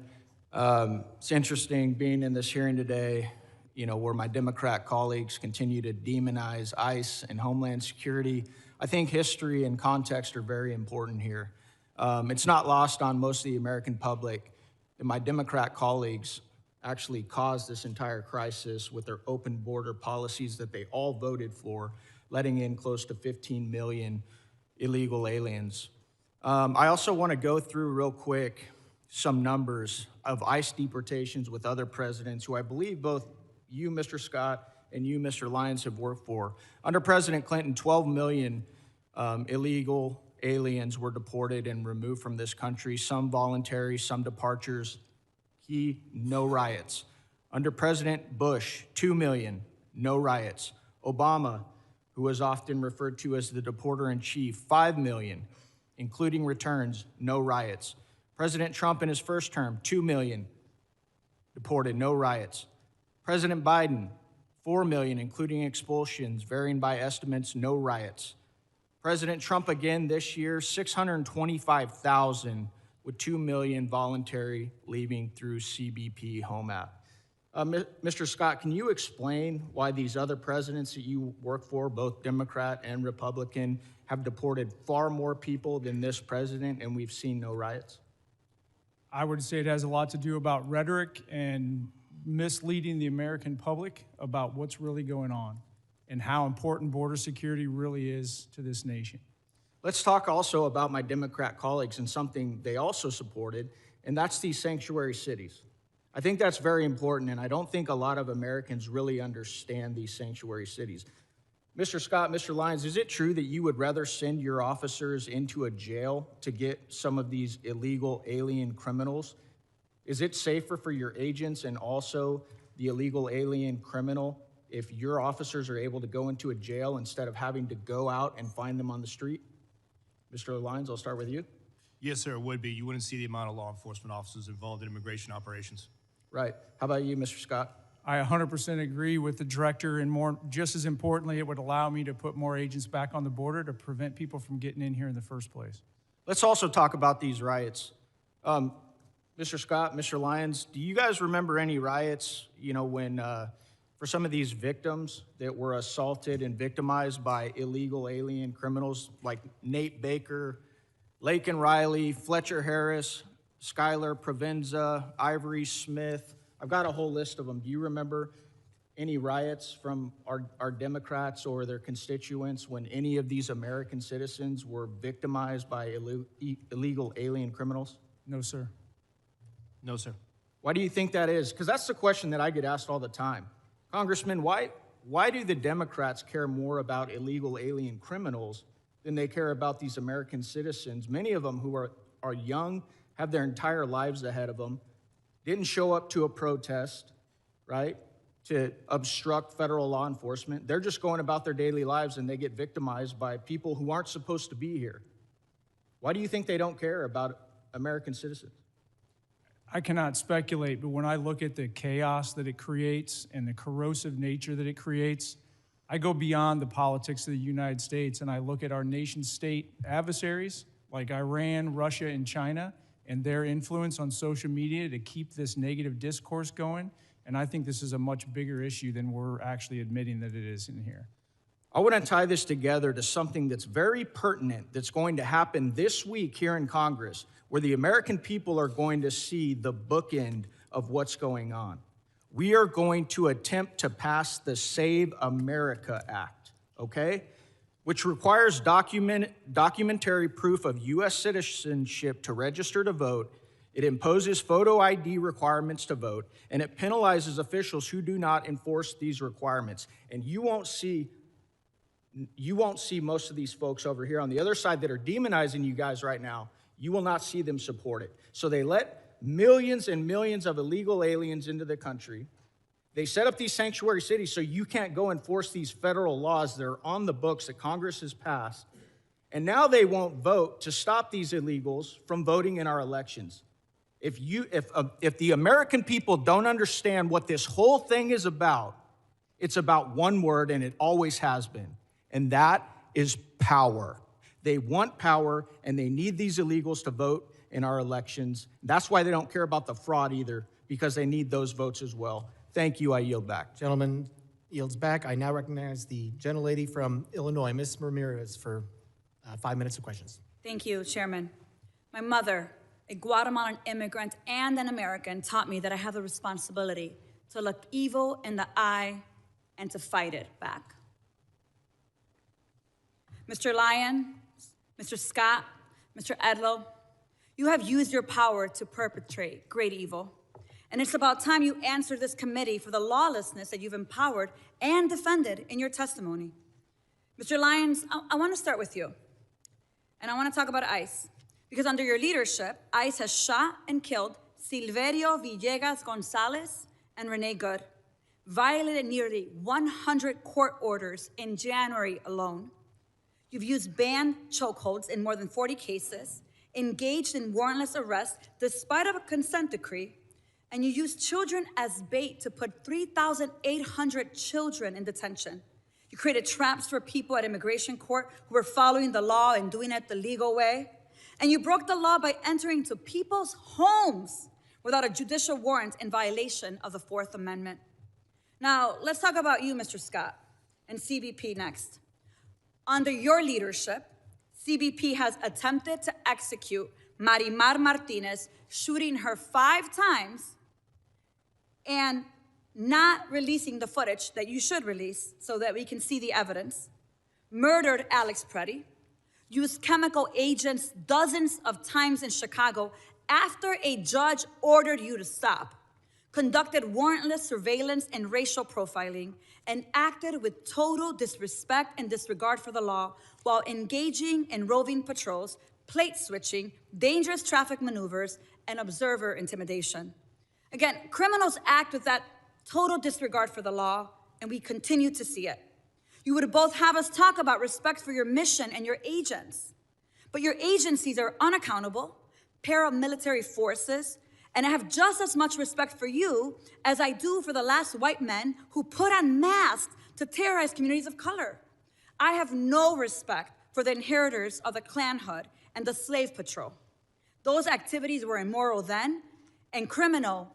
R: It's interesting being in this hearing today, where my Democrat colleagues continue to demonize ICE and Homeland Security. I think history and context are very important here. It's not lost on most of the American public that my Democrat colleagues actually caused this entire crisis with their open border policies that they all voted for, letting in close to 15 million illegal aliens. I also want to go through real quick some numbers of ICE deportations with other presidents who I believe both you, Mr. Scott, and you, Mr. Lyons, have worked for. Under President Clinton, 12 million illegal aliens were deported and removed from this country, some voluntary, some departures. No riots. Under President Bush, 2 million, no riots. Obama, who was often referred to as the deporter-in-chief, 5 million, including returns, no riots. President Trump in his first term, 2 million deported, no riots. President Biden, 4 million, including expulsions, varying by estimates, no riots. President Trump again this year, 625,000 with 2 million voluntary leaving through CBP Home App. Mr. Scott, can you explain why these other presidents that you work for, both Democrat and Republican, have deported far more people than this president and we've seen no riots?
C: I would say it has a lot to do about rhetoric and misleading the American public about what's really going on and how important border security really is to this nation.
R: Let's talk also about my Democrat colleagues and something they also supported, and that's these sanctuary cities. I think that's very important, and I don't think a lot of Americans really understand these sanctuary cities. Mr. Scott, Mr. Lyons, is it true that you would rather send your officers into a jail to get some of these illegal alien criminals? Is it safer for your agents and also the illegal alien criminal if your officers are able to go into a jail instead of having to go out and find them on the street? Mr. Lyons, I'll start with you.
E: Yes, sir, it would be. You wouldn't see the amount of law enforcement officers involved in immigration operations.
R: Right. How about you, Mr. Scott?
C: I 100% agree with the director, and just as importantly, it would allow me to put more agents back on the border to prevent people from getting in here in the first place.
R: Let's also talk about these riots. Mr. Scott, Mr. Lyons, do you guys remember any riots, when for some of these victims that were assaulted and victimized by illegal alien criminals like Nate Baker, Laken Riley, Fletcher Harris, Skylar Provenza, Ivory Smith? I've got a whole list of them. Do you remember any riots from our Democrats or their constituents when any of these American citizens were victimized by illegal alien criminals?
C: No, sir.
E: No, sir.
R: Why do you think that is? Because that's the question that I get asked all the time. Congressman, why do the Democrats care more about illegal alien criminals than they care about these American citizens, many of them who are young, have their entire lives ahead of them, didn't show up to a protest, right, to obstruct federal law enforcement. They're just going about their daily lives and they get victimized by people who aren't supposed to be here. Why do you think they don't care about American citizens?
C: I cannot speculate, but when I look at the chaos that it creates and the corrosive nature that it creates, I go beyond the politics of the United States and I look at our nation-state adversaries like Iran, Russia, and China, and their influence on social media to keep this negative discourse going. And I think this is a much bigger issue than we're actually admitting that it is in here.
R: I want to tie this together to something that's very pertinent that's going to happen this week here in Congress, where the American people are going to see the bookend of what's going on. We are going to attempt to pass the Save America Act, okay? Which requires documentary proof of U.S. citizenship to register to vote. It imposes photo ID requirements to vote, and it penalizes officials who do not enforce these requirements. And you won't see most of these folks over here on the other side that are demonizing you guys right now. You will not see them support it. So they let millions and millions of illegal aliens into the country. They set up these sanctuary cities so you can't go enforce these federal laws that are on the books that Congress has passed. And now they won't vote to stop these illegals from voting in our elections. If the American people don't understand what this whole thing is about, it's about one word, and it always has been, and that is power. They want power, and they need these illegals to vote in our elections. That's why they don't care about the fraud either, because they need those votes as well. Thank you. I yield back.
B: Gentleman yields back. I now recognize the gentlelady from Illinois, Ms. Ramirez, for 5 minutes of questions.
S: Thank you, Chairman. My mother, a Guatemalan immigrant and an American, taught me that I have the responsibility to look evil in the eye and to fight it back. Mr. Lyons, Mr. Scott, Mr. Edlow, you have used your power to perpetrate great evil. And it's about time you answer this committee for the lawlessness that you've empowered and defended in your testimony. Mr. Lyons, I want to start with you. And I want to talk about ICE. Because under your leadership, ICE has shot and killed Silverio Villegas Gonzalez and Renee Good, violated nearly 100 court orders in January alone. You've used banned chokeholds in more than 40 cases, engaged in warrantless arrests despite of a consent decree, and you used children as bait to put 3,800 children in detention. You created traps for people at immigration court who were following the law and doing it the legal way. And you broke the law by entering into people's homes without a judicial warrant in violation of the Fourth Amendment. Now, let's talk about you, Mr. Scott, and CBP next. Under your leadership, CBP has attempted to execute Marimar Martinez, shooting her 5 times and not releasing the footage that you should release so that we can see the evidence, murdered Alex Preddy, used chemical agents dozens of times in Chicago after a judge ordered you to stop, conducted warrantless surveillance and racial profiling, and acted with total disrespect and disregard for the law while engaging in roving patrols, plate switching, dangerous traffic maneuvers, and observer intimidation. Again, criminals act with that total disregard for the law, and we continue to see it. You would both have us talk about respect for your mission and your agents, but your agencies are unaccountable, paramilitary forces, and I have just as much respect for you as I do for the last white men who put on masks to terrorize communities of color. I have no respect for the inheritors of the Klan Hood and the slave patrol. Those activities were immoral then and criminal,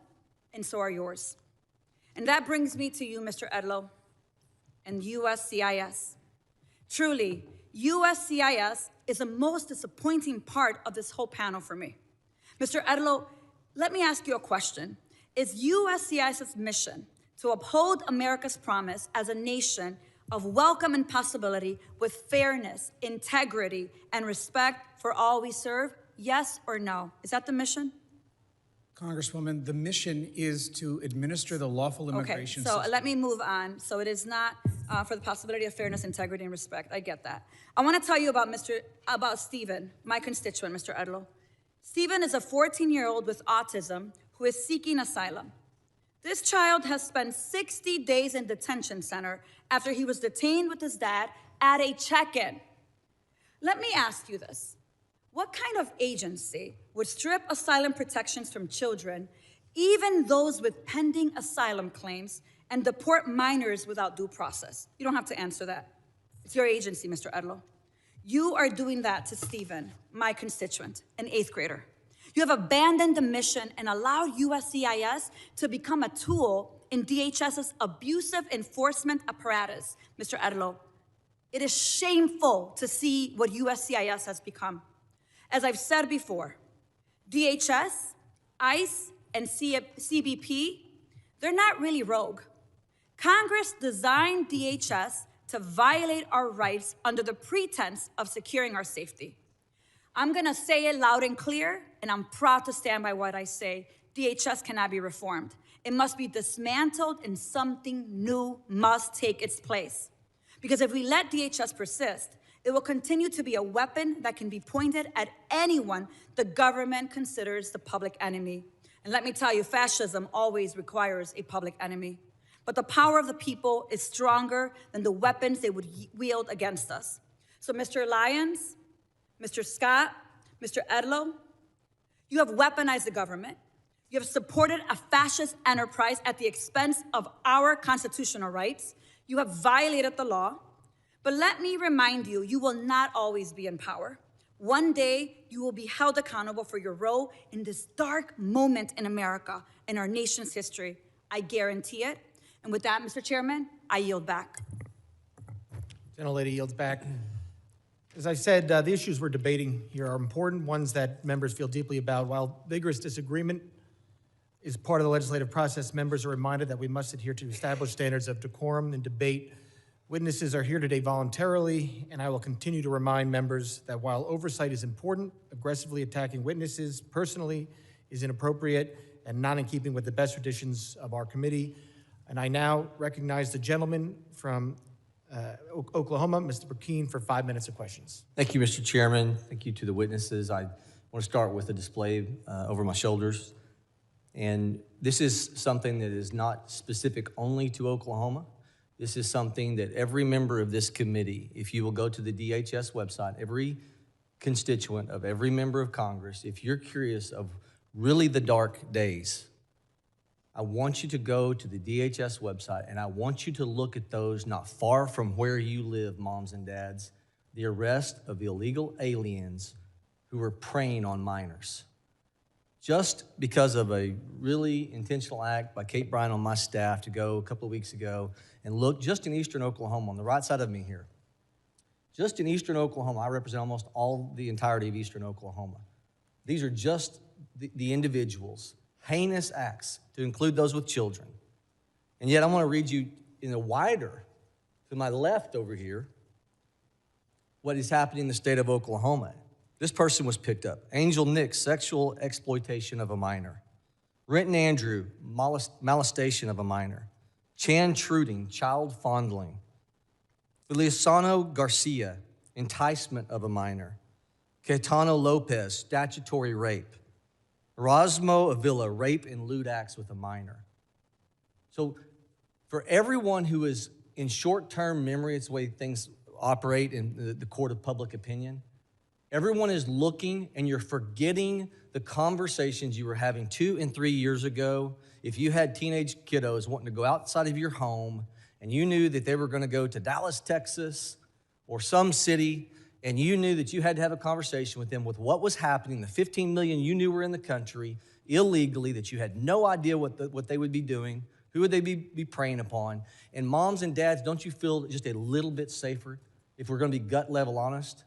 S: and so are yours. And that brings me to you, Mr. Edlow, and USCIS. Truly, USCIS is the most disappointing part of this whole panel for me. Mr. Edlow, let me ask you a question. Is USCIS's mission to uphold America's promise as a nation of welcome and possibility with fairness, integrity, and respect for all we serve? Yes or no? Is that the mission?
T: Congresswoman, the mission is to administer the lawful immigration system.
S: Okay, so let me move on. So it is not for the possibility of fairness, integrity, and respect. I get that. I want to tell you about Stephen, my constituent, Mr. Edlow. Stephen is a 14-year-old with autism who is seeking asylum. This child has spent 60 days in detention center after he was detained with his dad at a check-in. Let me ask you this. What kind of agency would strip asylum protections from children, even those with pending asylum claims, and deport minors without due process? You don't have to answer that. It's your agency, Mr. Edlow. You are doing that to Stephen, my constituent, an 8th grader. You have abandoned the mission and allowed USCIS to become a tool in DHS's abusive enforcement apparatus, Mr. Edlow. It is shameful to see what USCIS has become. As I've said before, DHS, ICE, and CBP, they're not really rogue. Congress designed DHS to violate our rights under the pretense of securing our safety. I'm gonna say it loud and clear, and I'm proud to stand by what I say. DHS cannot be reformed. It must be dismantled and something new must take its place. Because if we let DHS persist, it will continue to be a weapon that can be pointed at anyone the government considers the public enemy. And let me tell you, fascism always requires a public enemy. But the power of the people is stronger than the weapons they would wield against us. So Mr. Lyons, Mr. Scott, Mr. Edlow, you have weaponized the government. You have supported a fascist enterprise at the expense of our constitutional rights. You have violated the law. But let me remind you, you will not always be in power. One day, you will be held accountable for your role in this dark moment in America, in our nation's history. I guarantee it. And with that, Mr. Chairman, I yield back.
B: Gentlelady yields back. As I said, the issues we're debating here are important, ones that members feel deeply about. While vigorous disagreement is part of the legislative process, members are reminded that we must adhere to established standards of decorum and debate. Witnesses are here today voluntarily, and I will continue to remind members that while oversight is important, aggressively attacking witnesses personally is inappropriate and not in keeping with the best traditions of our committee. And I now recognize the gentleman from Oklahoma, Mr. Burkeen, for 5 minutes of questions.
U: Thank you, Mr. Chairman. Thank you to the witnesses. I want to start with a display over my shoulders. And this is something that is not specific only to Oklahoma. This is something that every member of this committee, if you will go to the DHS website, every constituent of every member of Congress, if you're curious of really the dark days, I want you to go to the DHS website and I want you to look at those not far from where you live, moms and dads, the arrest of illegal aliens who were preying on minors. Just because of a really intentional act by Kate Bryan on my staff to go a couple of weeks ago and look just in eastern Oklahoma, on the right side of me here. Just in eastern Oklahoma, I represent almost all the entirety of eastern Oklahoma. These are just the individuals, heinous acts, to include those with children. And yet I want to read you in a wider, to my left over here, what is happening in the state of Oklahoma. This person was picked up. Angel Nick, sexual exploitation of a minor. Renton Andrew, molestation of a minor. Chan Truding, child fondling. Feliciano Garcia, enticement of a minor. Caetano Lopez, statutory rape. Erasmo Avila, rape and lewd acts with a minor. So for everyone who is in short-term memory, it's the way things operate in the court of public opinion, everyone is looking and you're forgetting the conversations you were having 2 and 3 years ago. If you had teenage kiddos wanting to go outside of your home and you knew that they were going to go to Dallas, Texas, or some city, and you knew that you had to have a conversation with them with what was happening, the 15 million you knew were in the country illegally, that you had no idea what they would be doing, who would they be preying upon. And moms and dads, don't you feel just a little bit safer if we're going to be gut level honest?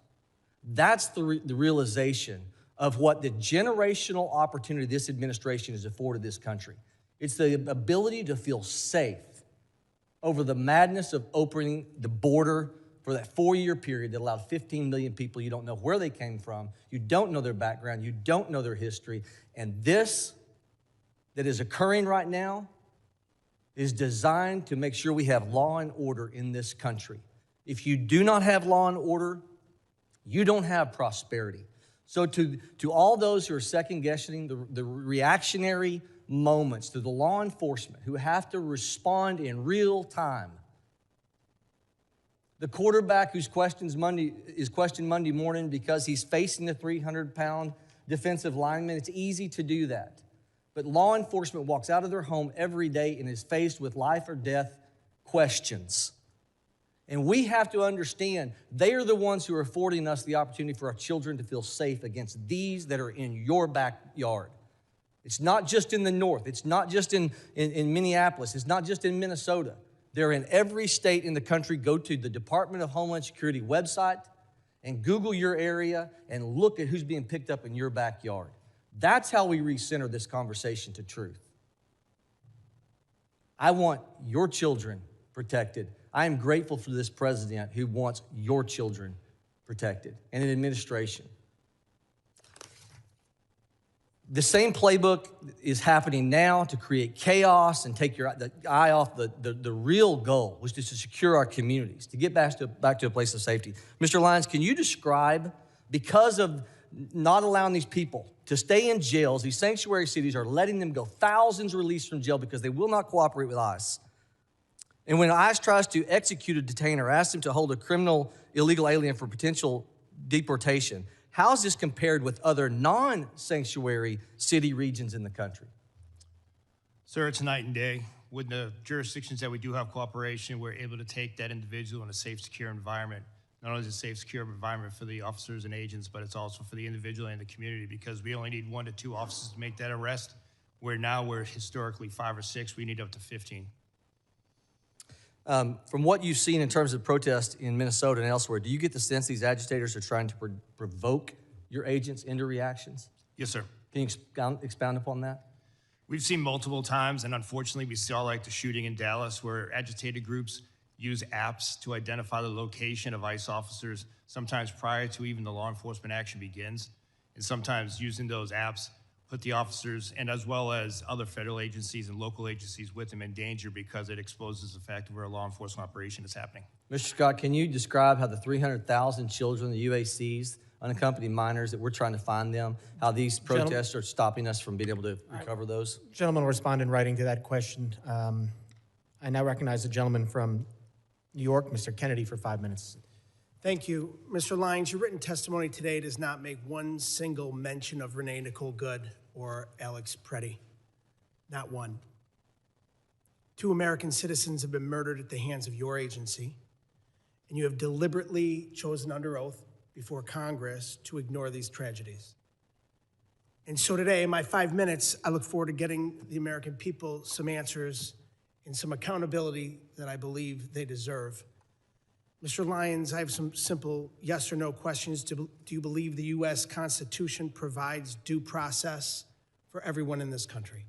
U: That's the realization of what the generational opportunity this administration has afforded this country. It's the ability to feel safe over the madness of opening the border for that 4-year period that allowed 15 million people. You don't know where they came from. You don't know their background. You don't know their history. And this that is occurring right now is designed to make sure we have law and order in this country. If you do not have law and order, you don't have prosperity. So to all those who are second-guessing the reactionary moments, to the law enforcement who have to respond in real time, the quarterback who's questioned Monday morning because he's facing the 300-pound defensive lineman, it's easy to do that. But law enforcement walks out of their home every day and is faced with life or death questions. And we have to understand they are the ones who are affording us the opportunity for our children to feel safe against these that are in your backyard. It's not just in the north. It's not just in Minneapolis. It's not just in Minnesota. They're in every state in the country. Go to the Department of Homeland Security website and Google your area and look at who's being picked up in your backyard. That's how we recenter this conversation to truth. I want your children protected. I am grateful for this president who wants your children protected and an administration. The same playbook is happening now to create chaos and take your eye off the real goal, which is to secure our communities, to get back to a place of safety. Mr. Lyons, can you describe, because of not allowing these people to stay in jails, these sanctuary cities are letting them go, thousands released from jail because they will not cooperate with ICE. And when ICE tries to execute a detainer, ask them to hold a criminal illegal alien for potential deportation, how is this compared with other non-sanctuary city regions in the country?
E: Sir, it's night and day. With the jurisdictions that we do have cooperation, we're able to take that individual in a safe, secure environment. Not only is it a safe, secure environment for the officers and agents, but it's also for the individual and the community, because we only need 1 to 2 officers to make that arrest, where now we're historically 5 or 6, we need up to 15.
U: From what you've seen in terms of protests in Minnesota and elsewhere, do you get the sense these agitators are trying to provoke your agents into reactions?
E: Yes, sir.
U: Can you expound upon that?
E: We've seen multiple times, and unfortunately, we saw like the shooting in Dallas, where agitated groups use apps to identify the location of ICE officers, sometimes prior to even the law enforcement action begins, and sometimes using those apps put the officers and as well as other federal agencies and local agencies with them in danger, because it exposes the fact of where a law enforcement operation is happening.
U: Mr. Scott, can you describe how the 300,000 children, the UACs, unaccompanied minors, that we're trying to find them, how these protests are stopping us from being able to recover those?
B: Gentleman will respond in writing to that question. I now recognize the gentleman from New York, Mr. Kennedy, for 5 minutes.
O: Thank you. Mr. Lyons, your written testimony today does not make one single mention of Renee Nicole Good or Alex Preddy. Not one. 2 American citizens have been murdered at the hands of your agency, and you have deliberately chosen under oath before Congress to ignore these tragedies. And so today, in my 5 minutes, I look forward to getting the American people some answers and some accountability that I believe they deserve. Mr. Lyons, I have some simple yes or no questions. Do you believe the U.S. Constitution provides due process for everyone in this country?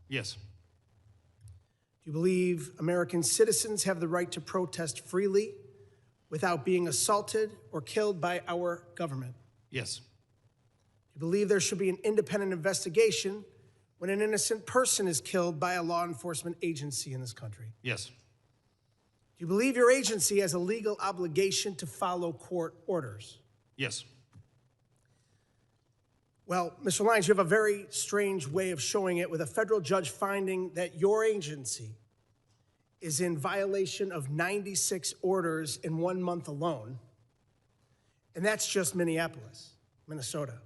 E: Yes.
O: Do you believe American citizens have the right to protest freely without being assaulted or killed by our government?
E: Yes.
O: Do you believe there should be an independent investigation when an innocent person is killed by a law enforcement agency in this country?
E: Yes.
O: Do you believe your agency has a legal obligation to follow court orders?
E: Yes.
O: Well, Mr. Lyons, you have a very strange way of showing it, with a federal judge finding that your agency is in violation of 96 orders in 1 month alone, and that's just Minneapolis, Minnesota.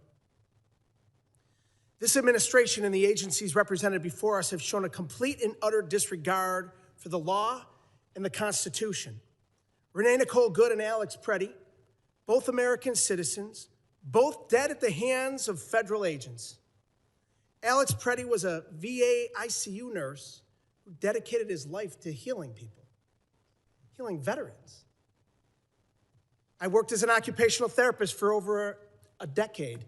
O: This administration and the agencies represented before us have shown a complete and utter disregard for the law and the Constitution. Renee Nicole Good and Alex Preddy, both American citizens, both dead at the hands of federal agents. Alex Preddy was a VA ICU nurse who dedicated his life to healing people, healing veterans. I worked as an occupational therapist for over a decade.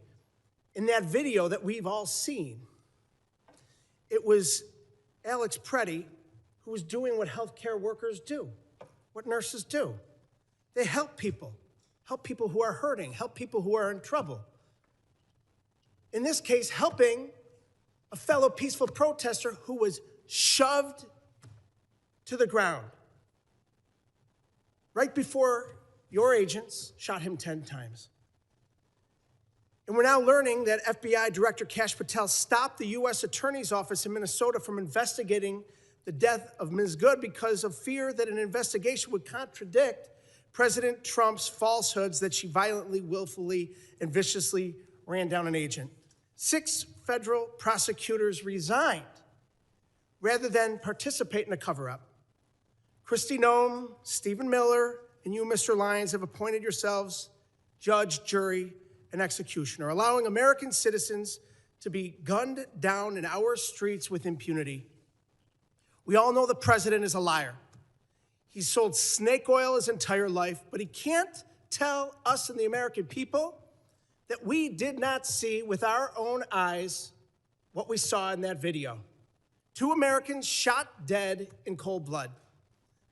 O: In that video that we've all seen, it was Alex Preddy who was doing what healthcare workers do, what nurses do. They help people who are hurting, help people who are in trouble. In this case, helping a fellow peaceful protester who was shoved to the ground right before your agents shot him 10 times. And we're now learning that FBI Director Kash Patel stopped the U.S. Attorney's Office in Minnesota from investigating the death of Ms. Good because of fear that an investigation would contradict President Trump's falsehoods that she violently, willfully, and viciously ran down an agent. 6 federal prosecutors resigned rather than participate in a cover-up. Kristi Noem, Stephen Miller, and you, Mr. Lyons, have appointed yourselves judge, jury, and executioner, allowing American citizens to be gunned down in our streets with impunity. We all know the president is a liar. He's sold snake oil his entire life, but he can't tell us and the American people that we did not see with our own eyes what we saw in that video. 2 Americans shot dead in cold blood.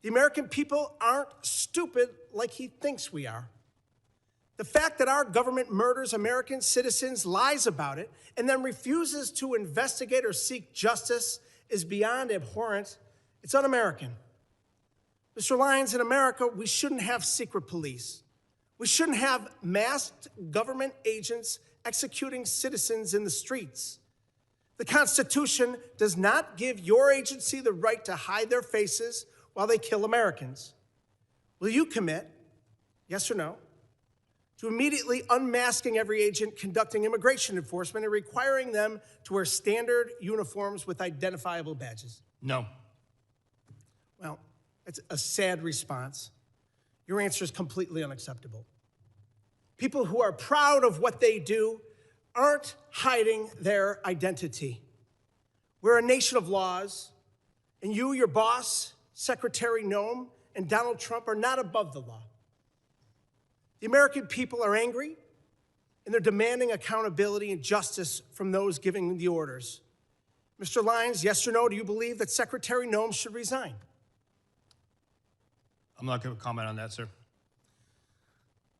O: The American people aren't stupid like he thinks we are. The fact that our government murders American citizens, lies about it, and then refuses to investigate or seek justice is beyond abhorrent. It's un-American. Mr. Lyons, in America, we shouldn't have secret police. We shouldn't have masked government agents executing citizens in the streets. The Constitution does not give your agency the right to hide their faces while they kill Americans. Will you commit, yes or no, to immediately unmasking every agent conducting immigration enforcement and requiring them to wear standard uniforms with identifiable badges?
E: No.
O: Well, it's a sad response. Your answer is completely unacceptable. People who are proud of what they do aren't hiding their identity. We're a nation of laws, and you, your boss, Secretary Noem, and Donald Trump are not above the law. The American people are angry, and they're demanding accountability and justice from those giving the orders. Mr. Lyons, yes or no, do you believe that Secretary Noem should resign?
E: I'm not going to comment on that, sir.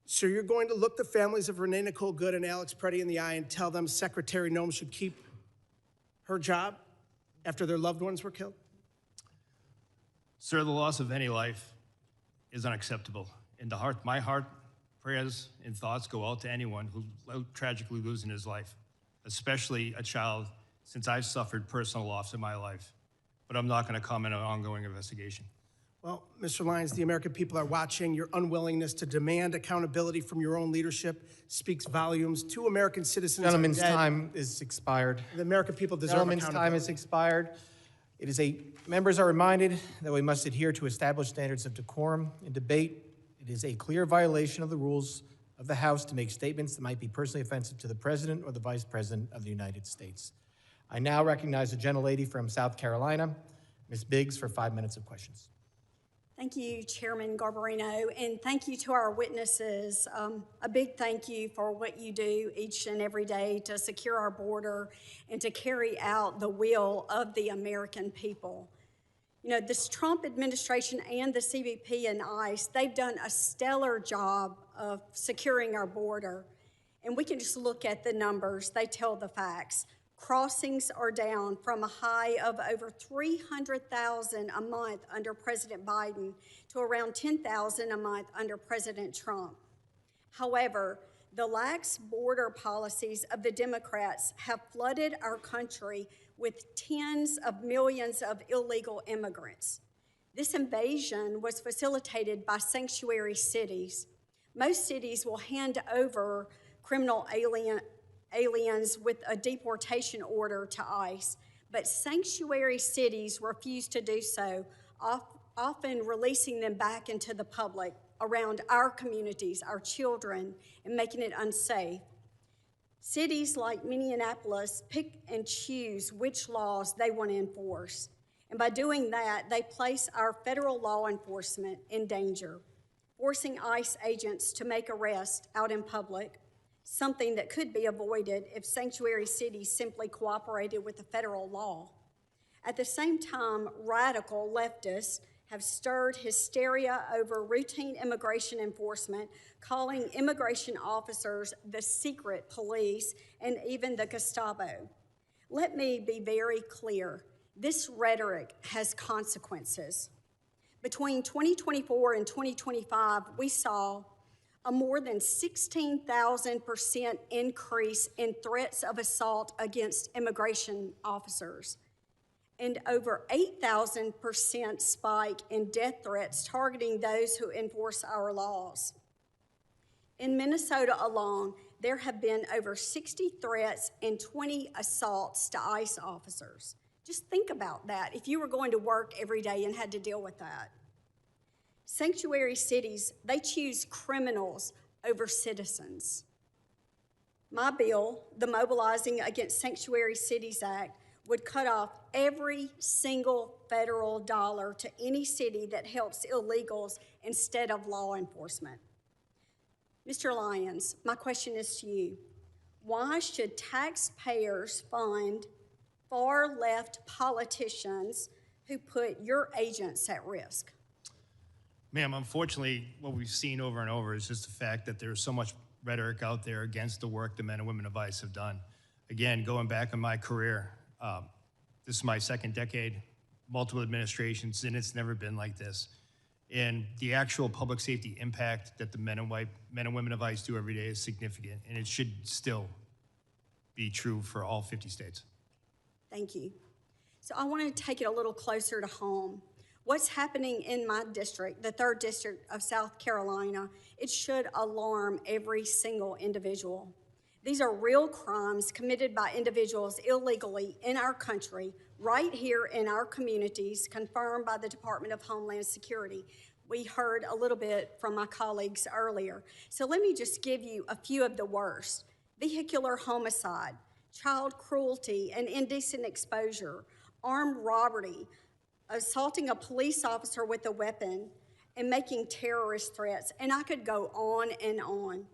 O: So you're going to look the families of Renee Nicole Good and Alex Preddy in the eye and tell them Secretary Noem should keep her job after their loved ones were killed?
E: Sir, the loss of any life is unacceptable. In the heart, my heart, prayers and thoughts go out to anyone who tragically losing his life, especially a child, since I've suffered personal loss in my life. But I'm not going to comment on an ongoing investigation.
O: Well, Mr. Lyons, the American people are watching. Your unwillingness to demand accountability from your own leadership speaks volumes. 2 American citizens
B: Gentleman's
O: are dead.
B: time is expired.
O: The American people deserve
B: Gentleman's
O: accountability.
B: time is expired. Members are reminded that we must adhere to established standards of decorum in debate. It is a clear violation of the rules of the House to make statements that might be personally offensive to the President or the Vice President of the United States. I now recognize the gentlelady from South Carolina, Ms. Biggs, for 5 minutes of questions.
A: Thank you, Chairman Garbarino, and thank you to our witnesses. A big thank you for what you do each and every day to secure our border and to carry out the will of the American people. You know, this Trump administration and the CBP and ICE, they've done a stellar job of securing our border. And we can just look at the numbers. They tell the facts. Crossings are down from a high of over 300,000 a month under President Biden to around 10,000 a month under President Trump. However, the lax border policies of the Democrats have flooded our country with tens of millions of illegal immigrants. This invasion was facilitated by sanctuary cities. Most cities will hand over criminal aliens with a deportation order to ICE, but sanctuary cities refuse to do so, often releasing them back into the public around our communities, our children, and making it unsafe. Cities like Minneapolis pick and choose which laws they want to enforce, and by doing that, they place our federal law enforcement in danger, forcing ICE agents to make arrests out in public, something that could be avoided if sanctuary cities simply cooperated with the federal law. At the same time, radical leftists have stirred hysteria over routine immigration enforcement, calling immigration officers the secret police and even the Gestapo. Let me be very clear. This rhetoric has consequences. Between 2024 and 2025, we saw a more than 16,000% increase in threats of assault against immigration officers, and over 8,000% spike in death threats targeting those who enforce our laws. In Minnesota alone, there have been over 60 threats and 20 assaults to ICE officers. Just think about that if you were going to work every day and had to deal with that. Sanctuary cities, they choose criminals over citizens. My bill, the Mobilizing Against Sanctuary Cities Act, would cut off every single federal dollar to any city that helps illegals instead of law enforcement. Mr. Lyons, my question is to you. Why should taxpayers fund far-left politicians who put your agents at risk?
E: Ma'am, unfortunately, what we've seen over and over is just the fact that there's so much rhetoric out there against the work the men and women of ICE have done. Again, going back in my career, this is my second decade, multiple administrations, and it's never been like this. And the actual public safety impact that the men and women of ICE do every day is significant, and it should still be true for all 50 states.
A: Thank you. So I want to take it a little closer to home. What's happening in my district, the 3rd District of South Carolina, it should alarm every single individual. These are real crimes committed by individuals illegally in our country, right here in our communities, confirmed by the Department of Homeland Security. We heard a little bit from my colleagues earlier. So let me just give you a few of the worst. Vehicular homicide, child cruelty and indecent exposure, armed robbery, assaulting a police officer with a weapon, and making terrorist threats. And I could go on and on.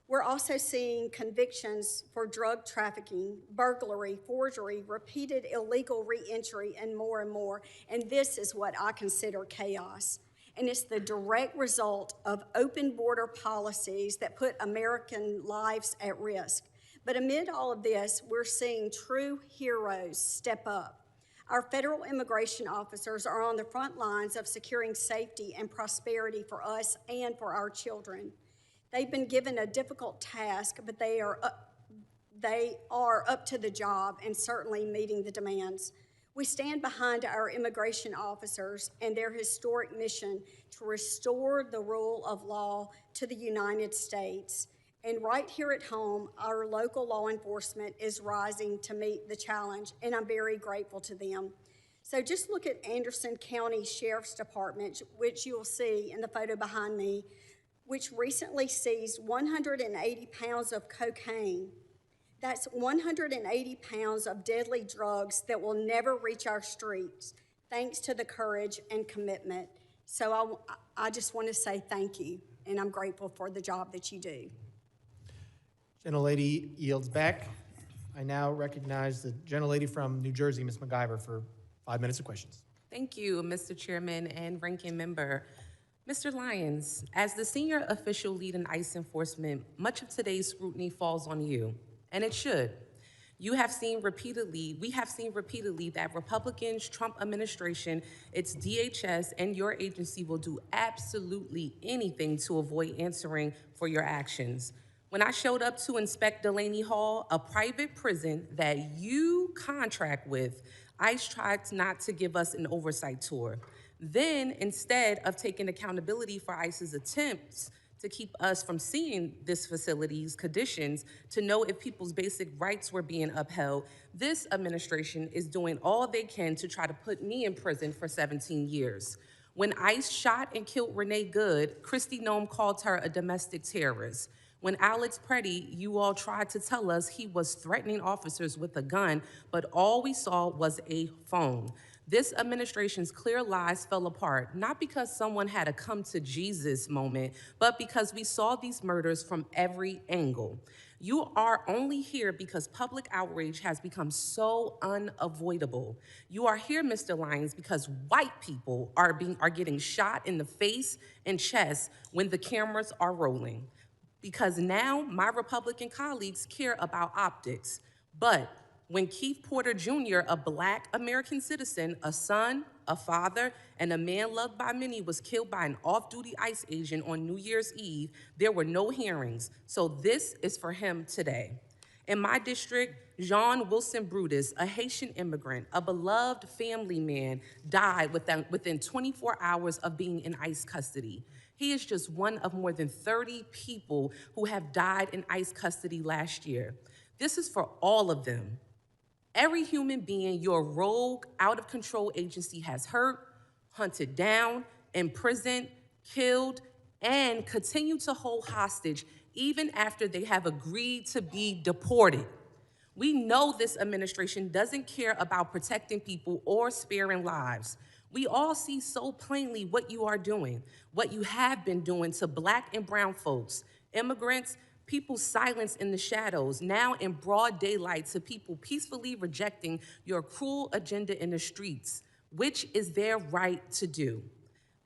A: We're also seeing convictions for drug trafficking, burglary, forgery, repeated illegal re-entry, and more. And this is what I consider chaos. And it's the direct result of open border policies that put American lives at risk. But amid all of this, we're seeing true heroes step up. Our federal immigration officers are on the front lines of securing safety and prosperity for us and for our children. They've been given a difficult task, but they are up to the job and certainly meeting the demands. We stand behind our immigration officers and their historic mission to restore the rule of law to the United States. And right here at home, our local law enforcement is rising to meet the challenge, and I'm very grateful to them. So just look at Anderson County Sheriff's Department, which you'll see in the photo behind me, which recently seized 180 pounds of cocaine. That's 180 pounds of deadly drugs that will never reach our streets, thanks to the courage and commitment. So I just want to say thank you, and I'm grateful for the job that you do.
B: Gentlelady yields back. I now recognize the gentlelady from New Jersey, Ms. McIver, for 5 minutes of questions.
G: Thank you, Mr. Chairman and Ranking Member. Mr. Lyons, as the senior official lead in ICE enforcement, much of today's scrutiny falls on you, and it should. We have seen repeatedly that Republicans, Trump administration, its DHS, and your agency will do absolutely anything to avoid answering for your actions. When I showed up to inspect Delaney Hall, a private prison that you contract with, ICE tried not to give us an oversight tour. Then, instead of taking accountability for ICE's attempts to keep us from seeing this facility's conditions to know if people's basic rights were being upheld, this administration is doing all they can to try to put me in prison for 17 years. When ICE shot and killed Renee Good, Kristi Noem called her a domestic terrorist. When Alex Preddy, you all tried to tell us he was threatening officers with a gun, but all we saw was a phone. This administration's clear lies fell apart, not because someone had a come to Jesus moment, but because we saw these murders from every angle. You are only here because public outrage has become so unavoidable. You are here, Mr. Lyons, because white people are getting shot in the face and chest when the cameras are rolling. Because now my Republican colleagues care about optics. But when Keith Porter Jr., a Black American citizen, a son, a father, and a man loved by many was killed by an off-duty ICE agent on New Year's Eve, there were no hearings. So this is for him today. In my district, Jean Wilson Brutus, a Haitian immigrant, a beloved family man, died within 24 hours of being in ICE custody. He is just one of more than 30 people who have died in ICE custody last year. This is for all of them. Every human being your rogue, out-of-control agency has hurt, hunted down, imprisoned, killed, and continue to hold hostage even after they have agreed to be deported. We know this administration doesn't care about protecting people or sparing lives. We all see so plainly what you are doing, what you have been doing to Black and brown folks, immigrants, people silenced in the shadows, now in broad daylight, to people peacefully rejecting your cruel agenda in the streets, which is their right to do.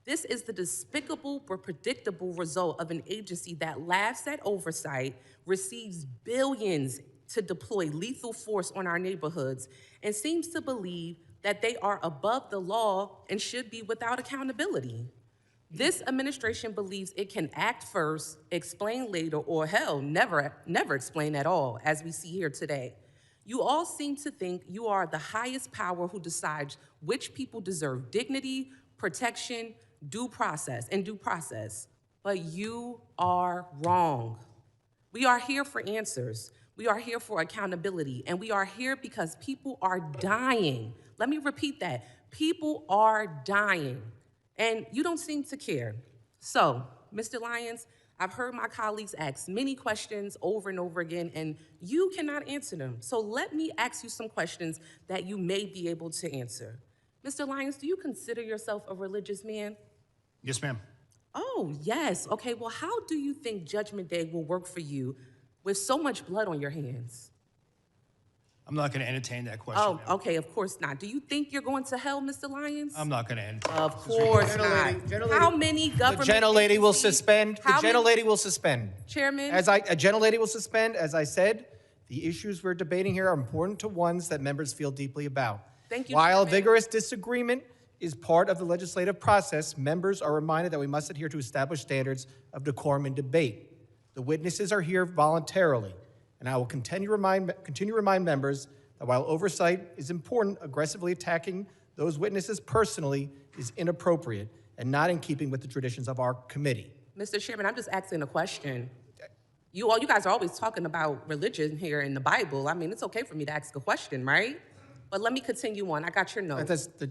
G: This is the despicable but predictable result of an agency that laughs at oversight, receives billions to deploy lethal force on our neighborhoods, and seems to believe that they are above the law and should be without accountability. This administration believes it can act first, explain later, or hell, never explain at all, as we see here today. You all seem to think you are the highest power who decides which people deserve dignity, protection, due process, but you are wrong. We are here for answers. We are here for accountability, and we are here because people are dying. Let me repeat that. People are dying, and you don't seem to care. So, Mr. Lyons, I've heard my colleagues ask many questions over and over again, and you cannot answer them. So let me ask you some questions that you may be able to answer. Mr. Lyons, do you consider yourself a religious man?
E: Yes, ma'am.
G: Oh, yes. Okay, well, how do you think Judgment Day will work for you with so much blood on your hands?
E: I'm not going to entertain that question.
G: Oh, okay, of course not. Do you think you're going to hell, Mr. Lyons?
E: I'm not going to entertain.
G: Of course not. How many government
B: The gentlelady will
G: agencies-
B: suspend. The
G: How many-
B: gentlelady will suspend.
G: Chairman?
B: A gentlelady will suspend. As I said, the issues we're debating here are important to ones that members feel deeply about.
G: Thank you,
B: While
G: Chairman.
B: vigorous disagreement is part of the legislative process, members are reminded that we must adhere to established standards of decorum and debate. The witnesses are here voluntarily, and I will continue to remind members that while oversight is important, aggressively attacking those witnesses personally is inappropriate and not in keeping with the traditions of our committee.
G: Mr. Chairman, I'm just asking a question. You guys are always talking about religion here in the Bible. I mean, it's okay for me to ask a question, right? But let me continue on. I got your note.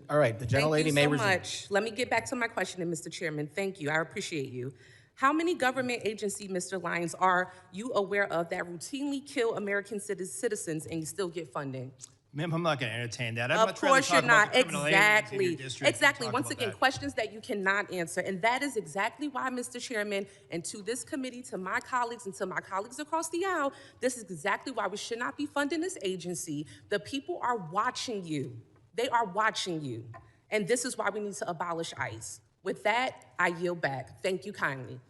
B: All right, the gentlelady may resume.
G: Thank you so much. Let me get back to my question, Mr. Chairman. Thank you. I appreciate you. How many government agencies, Mr. Lyons, are you aware of that routinely kill American citizens and you still get funding?
E: Ma'am, I'm not going to entertain that. I'd
G: Of
E: much rather
G: course
E: talk
G: you're
E: about
G: not.
E: the criminal aliens in your
G: Exactly.
E: district than
G: Exactly.
E: talk
G: Once
E: about
G: again,
E: that.
G: questions that you cannot answer. And that is exactly why, Mr. Chairman, and to this committee, to my colleagues, and to my colleagues across the aisle, this is exactly why we should not be funding this agency. The people are watching you. They are watching you. And this is why we need to abolish ICE. With that, I yield back. Thank you kindly.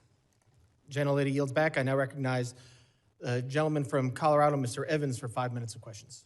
B: Gentlelady yields back. I now recognize a gentleman from Colorado, Mr. Evans, for 5 minutes of questions.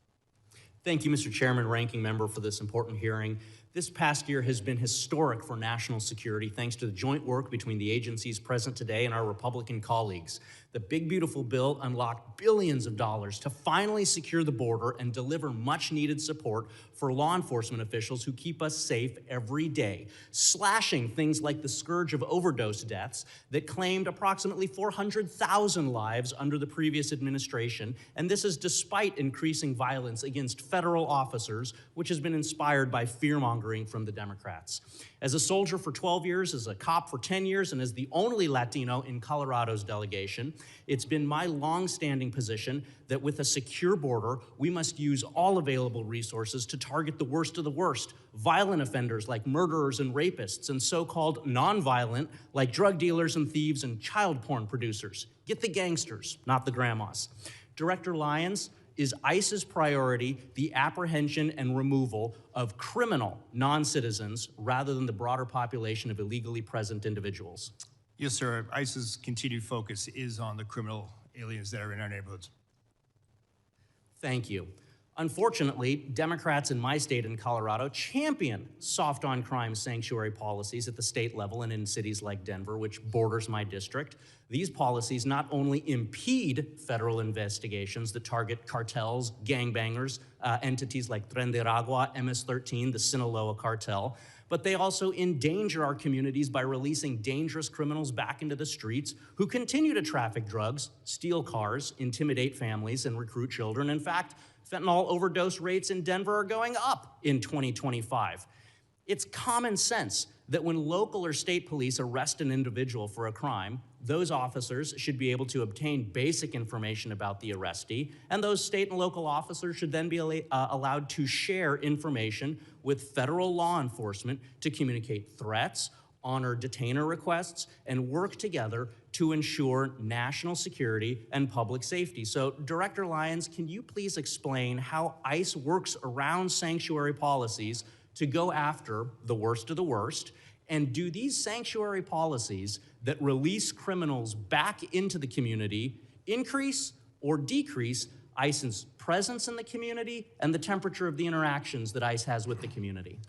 H: Thank you, Mr. Chairman, Ranking Member, for this important hearing. This past year has been historic for national security thanks to the joint work between the agencies present today and our Republican colleagues. The Big Beautiful Bill unlocked billions of dollars to finally secure the border and deliver much-needed support for law enforcement officials who keep us safe every day, slashing things like the scourge of overdose deaths that claimed approximately 400,000 lives under the previous administration, and this is despite increasing violence against federal officers, which has been inspired by fear-mongering from the Democrats. As a soldier for 12 years, as a cop for 10 years, and as the only Latino in Colorado's delegation, it's been my long-standing position that with a secure border, we must use all available resources to target the worst of the worst, violent offenders like murderers and rapists, and so-called nonviolent like drug dealers and thieves and child porn producers. Get the gangsters, not the grandmas. Director Lyons, is ICE's priority the apprehension and removal of criminal non-citizens rather than the broader population of illegally present individuals?
E: Yes, sir. ICE's continued focus is on the criminal aliens that are in our neighborhoods.
H: Thank you. Unfortunately, Democrats in my state in Colorado champion soft on crime sanctuary policies at the state level and in cities like Denver, which borders my district. These policies not only impede federal investigations that target cartels, gangbangers, entities like Tren de Aragua, MS-13, the Sinaloa cartel, but they also endanger our communities by releasing dangerous criminals back into the streets who continue to traffic drugs, steal cars, intimidate families, and recruit children. In fact, fentanyl overdose rates in Denver are going up in 2025. It's common sense that when local or state police arrest an individual for a crime, those officers should be able to obtain basic information about the arrestee, and those state and local officers should then be allowed to share information with federal law enforcement to communicate threats, honor detainer requests, and work together to ensure national security and public safety. So, Director Lyons, can you please explain how ICE works around sanctuary policies to go after the worst of the worst? And do these sanctuary policies that release criminals back into the community increase or decrease ICE's presence in the community and the temperature of the interactions that ICE has with the community?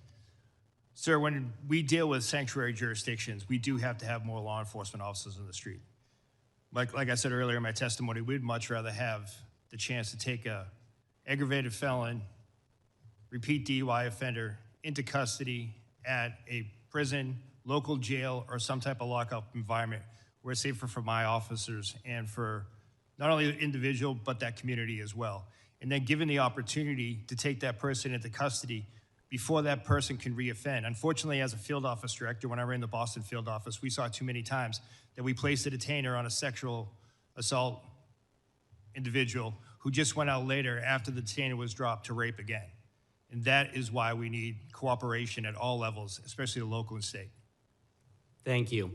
E: Sir, when we deal with sanctuary jurisdictions, we do have to have more law enforcement officers in the street. Like I said earlier in my testimony, we'd much rather have the chance to take a aggravated felon, repeat DUI offender into custody at a prison, local jail, or some type of lockup environment where it's safer for my officers and for not only the individual, but that community as well. And then given the opportunity to take that person into custody before that person can reoffend. Unfortunately, as a field office director, when I ran the Boston field office, we saw too many times that we placed a detainer on a sexual assault individual who just went out later after the detainer was dropped to rape again. And that is why we need cooperation at all levels, especially the local and state.
H: Thank you.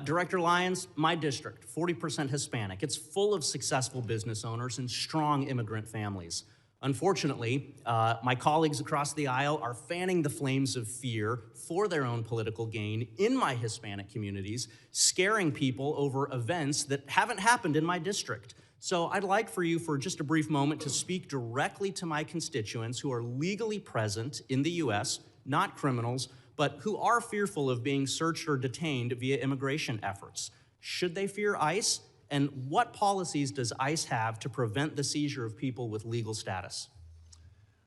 H: Director Lyons, my district, 40% Hispanic. It's full of successful business owners and strong immigrant families. Unfortunately, my colleagues across the aisle are fanning the flames of fear for their own political gain in my Hispanic communities, scaring people over events that haven't happened in my district. So I'd like for you for just a brief moment to speak directly to my constituents who are legally present in the U.S., not criminals, but who are fearful of being searched or detained via immigration efforts. Should they fear ICE? And what policies does ICE have to prevent the seizure of people with legal status?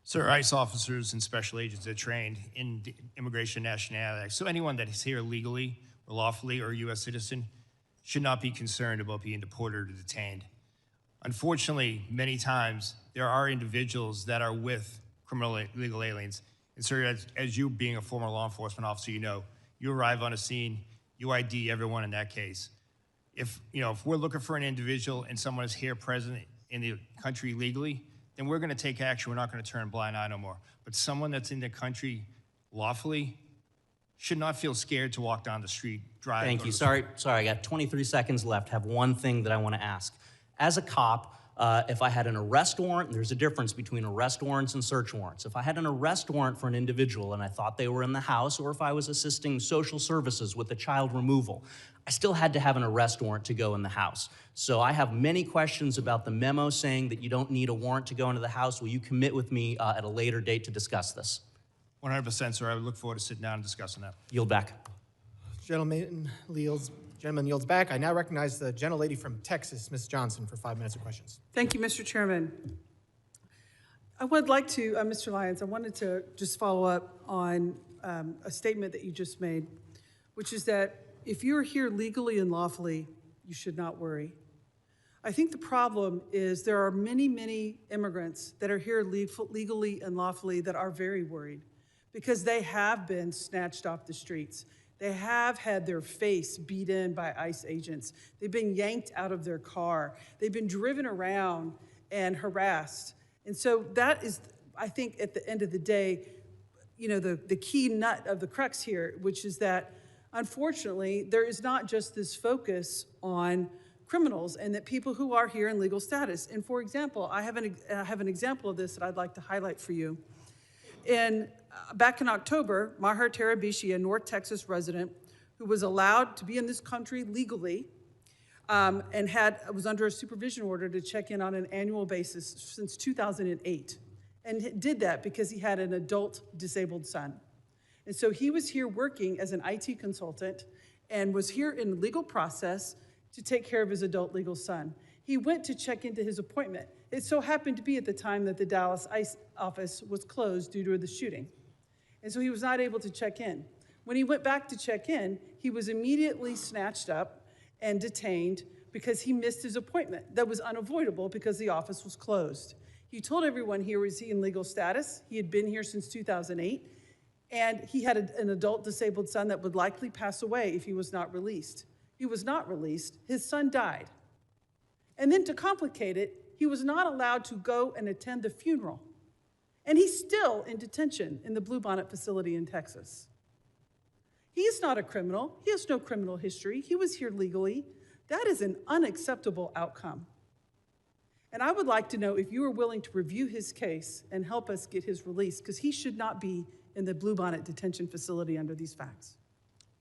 E: Sir, ICE officers and special agents are trained in the Immigration and Nationality Act. So anyone that is here legally or lawfully or a U.S. citizen should not be concerned about being deported or detained. Unfortunately, many times there are individuals that are with criminal illegal aliens. And sir, as you being a former law enforcement officer, you know, you arrive on a scene, you ID everyone in that case. If we're looking for an individual and someone is here present in the country legally, then we're going to take action. We're not going to turn a blind eye no more. But someone that's in the country lawfully should not feel scared to walk down the street, drive.
H: Thank you. Sorry, I got 23 seconds left. Have one thing that I want to ask. As a cop, if I had an arrest warrant, and there's a difference between arrest warrants and search warrants. If I had an arrest warrant for an individual and I thought they were in the house, or if I was assisting social services with a child removal, I still had to have an arrest warrant to go in the house. So I have many questions about the memo saying that you don't need a warrant to go into the house. Will you commit with me at a later date to discuss this?
E: 100%, sir. I would look forward to sitting down and discussing that.
H: Yield back.
B: Gentleman yields back. I now recognize the gentlelady from Texas, Ms. Johnson, for 5 minutes of questions.
I: Thank you, Mr. Chairman. I would like to, Mr. Lyons, I wanted to just follow up on a statement that you just made, which is that if you're here legally and lawfully, you should not worry. I think the problem is there are many, many immigrants that are here legally and lawfully that are very worried because they have been snatched off the streets. They have had their face beat in by ICE agents. They've been yanked out of their car. They've been driven around and harassed. And so that is, I think, at the end of the day, the key nut of the crux here, which is that, unfortunately, there is not just this focus on criminals and that people who are here in legal status. And for example, I have an example of this that I'd like to highlight for you. Back in October, Maher Tarabishi, a North Texas resident who was allowed to be in this country legally and was under a supervision order to check in on an annual basis since 2008, and did that because he had an adult disabled son. And so he was here working as an IT consultant and was here in legal process to take care of his adult legal son. He went to check into his appointment. It so happened to be at the time that the Dallas ICE office was closed due to the shooting. And so he was not able to check in. When he went back to check in, he was immediately snatched up and detained because he missed his appointment. That was unavoidable because the office was closed. He told everyone here was he in legal status. He had been here since 2008. And he had an adult disabled son that would likely pass away if he was not released. He was not released. His son died. And then to complicate it, he was not allowed to go and attend the funeral. And he's still in detention in the Bluebonnet facility in Texas. He is not a criminal. He has no criminal history. He was here legally. That is an unacceptable outcome. And I would like to know if you are willing to review his case and help us get his release, because he should not be in the Bluebonnet detention facility under these facts.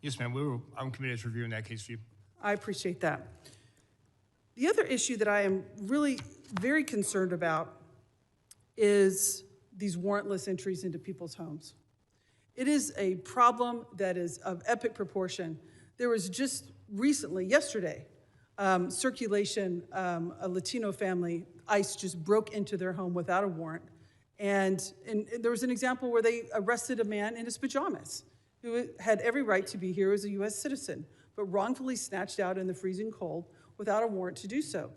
E: Yes, ma'am. I'm committed to reviewing that case for you.
I: I appreciate that. The other issue that I am really very concerned about is these warrantless entries into people's homes. It is a problem that is of epic proportion. There was just recently, yesterday, circulation, a Latino family, ICE just broke into their home without a warrant. And there was an example where they arrested a man in his pajamas who had every right to be here as a U.S. citizen, but wrongfully snatched out in the freezing cold without a warrant to do so.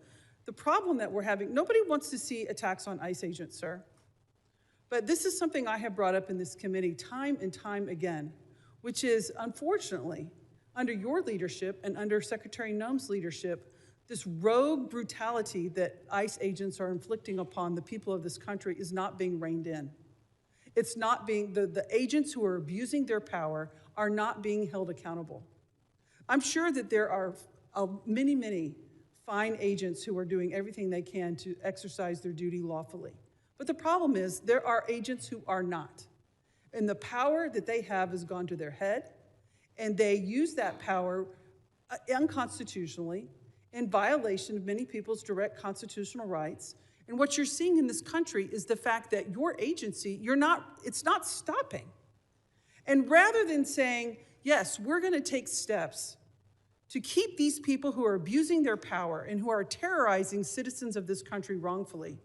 I: The problem that we're having, nobody wants to see attacks on ICE agents, sir. But this is something I have brought up in this committee time and time again, which is, unfortunately, under your leadership and under Secretary Noem's leadership, this rogue brutality that ICE agents are inflicting upon the people of this country is not being reined in. It's not being, the agents who are abusing their power are not being held accountable. I'm sure that there are many, many fine agents who are doing everything they can to exercise their duty lawfully. But the problem is there are agents who are not. And the power that they have has gone to their head, and they use that power unconstitutionally in violation of many people's direct constitutional rights. And what you're seeing in this country is the fact that your agency, it's not stopping. And rather than saying, yes, we're going to take steps to keep these people who are abusing their power and who are terrorizing citizens of this country wrongfully,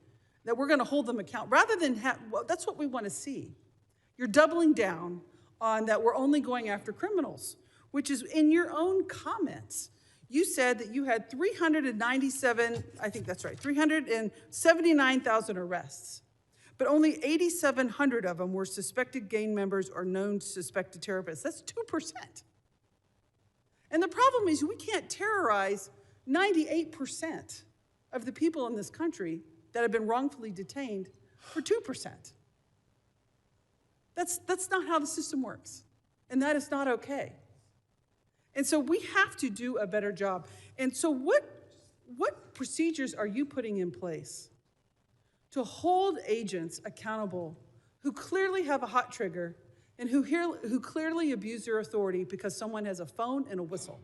I: that we're going to hold them accountable, rather than well, that's what we want to see. You're doubling down on that we're only going after criminals, which is in your own comments. You said that you had 397, I think that's right, 379,000 arrests, but only 8,700 of them were suspected gang members or known suspected terrorists. That's 2%. And the problem is we can't terrorize 98% of the people in this country that have been wrongfully detained for 2%. That's not how the system works, and that is not okay. And so we have to do a better job. And so what procedures are you putting in place to hold agents accountable who clearly have a hot trigger and who clearly abuse their authority because someone has a phone and a whistle?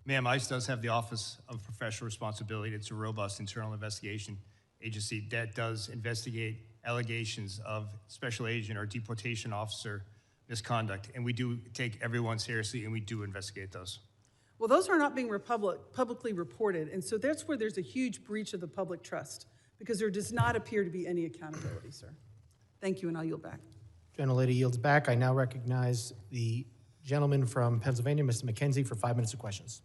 E: Ma'am, ICE does have the Office of Professional Responsibility. It's a robust internal investigation agency that does investigate allegations of special agent or deportation officer misconduct, and we do take everyone seriously, and we do investigate those.
I: Well, those are not being publicly reported, and so that's where there's a huge breach of the public trust, because there does not appear to be any accountability, sir. Thank you, and I'll yield back.
B: Gentlelady yields back. I now recognize the gentleman from Pennsylvania, Mr. McKenzie, for 5 minutes of questions.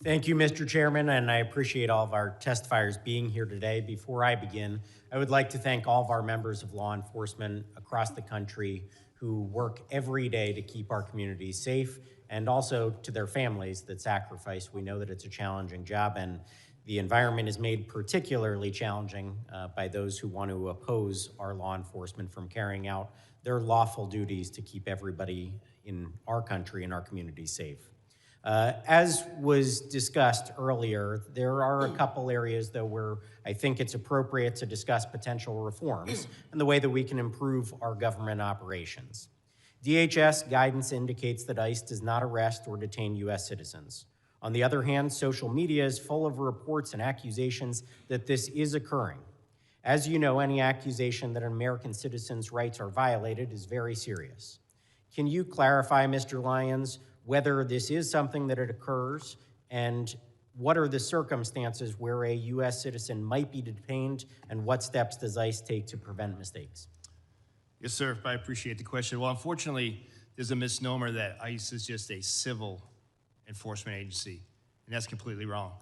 F: Thank you, Mr. Chairman, and I appreciate all of our testifiers being here today. Before I begin, I would like to thank all of our members of law enforcement across the country who work every day to keep our communities safe, and also to their families that sacrifice. We know that it's a challenging job, and the environment is made particularly challenging by those who want to oppose our law enforcement from carrying out their lawful duties to keep everybody in our country and our communities safe. As was discussed earlier, there are a couple areas though where I think it's appropriate to discuss potential reforms and the way that we can improve our government operations. DHS guidance indicates that ICE does not arrest or detain U.S. citizens. On the other hand, social media is full of reports and accusations that this is occurring. As you know, any accusation that an American citizen's rights are violated is very serious. Can you clarify, Mr. Lyons, whether this is something that it occurs, and what are the circumstances where a U.S. citizen might be detained, and what steps does ICE take to prevent mistakes?
E: Yes, sir. I appreciate the question. Well, unfortunately, there's a misnomer that ICE is just a civil enforcement agency, and that's completely wrong.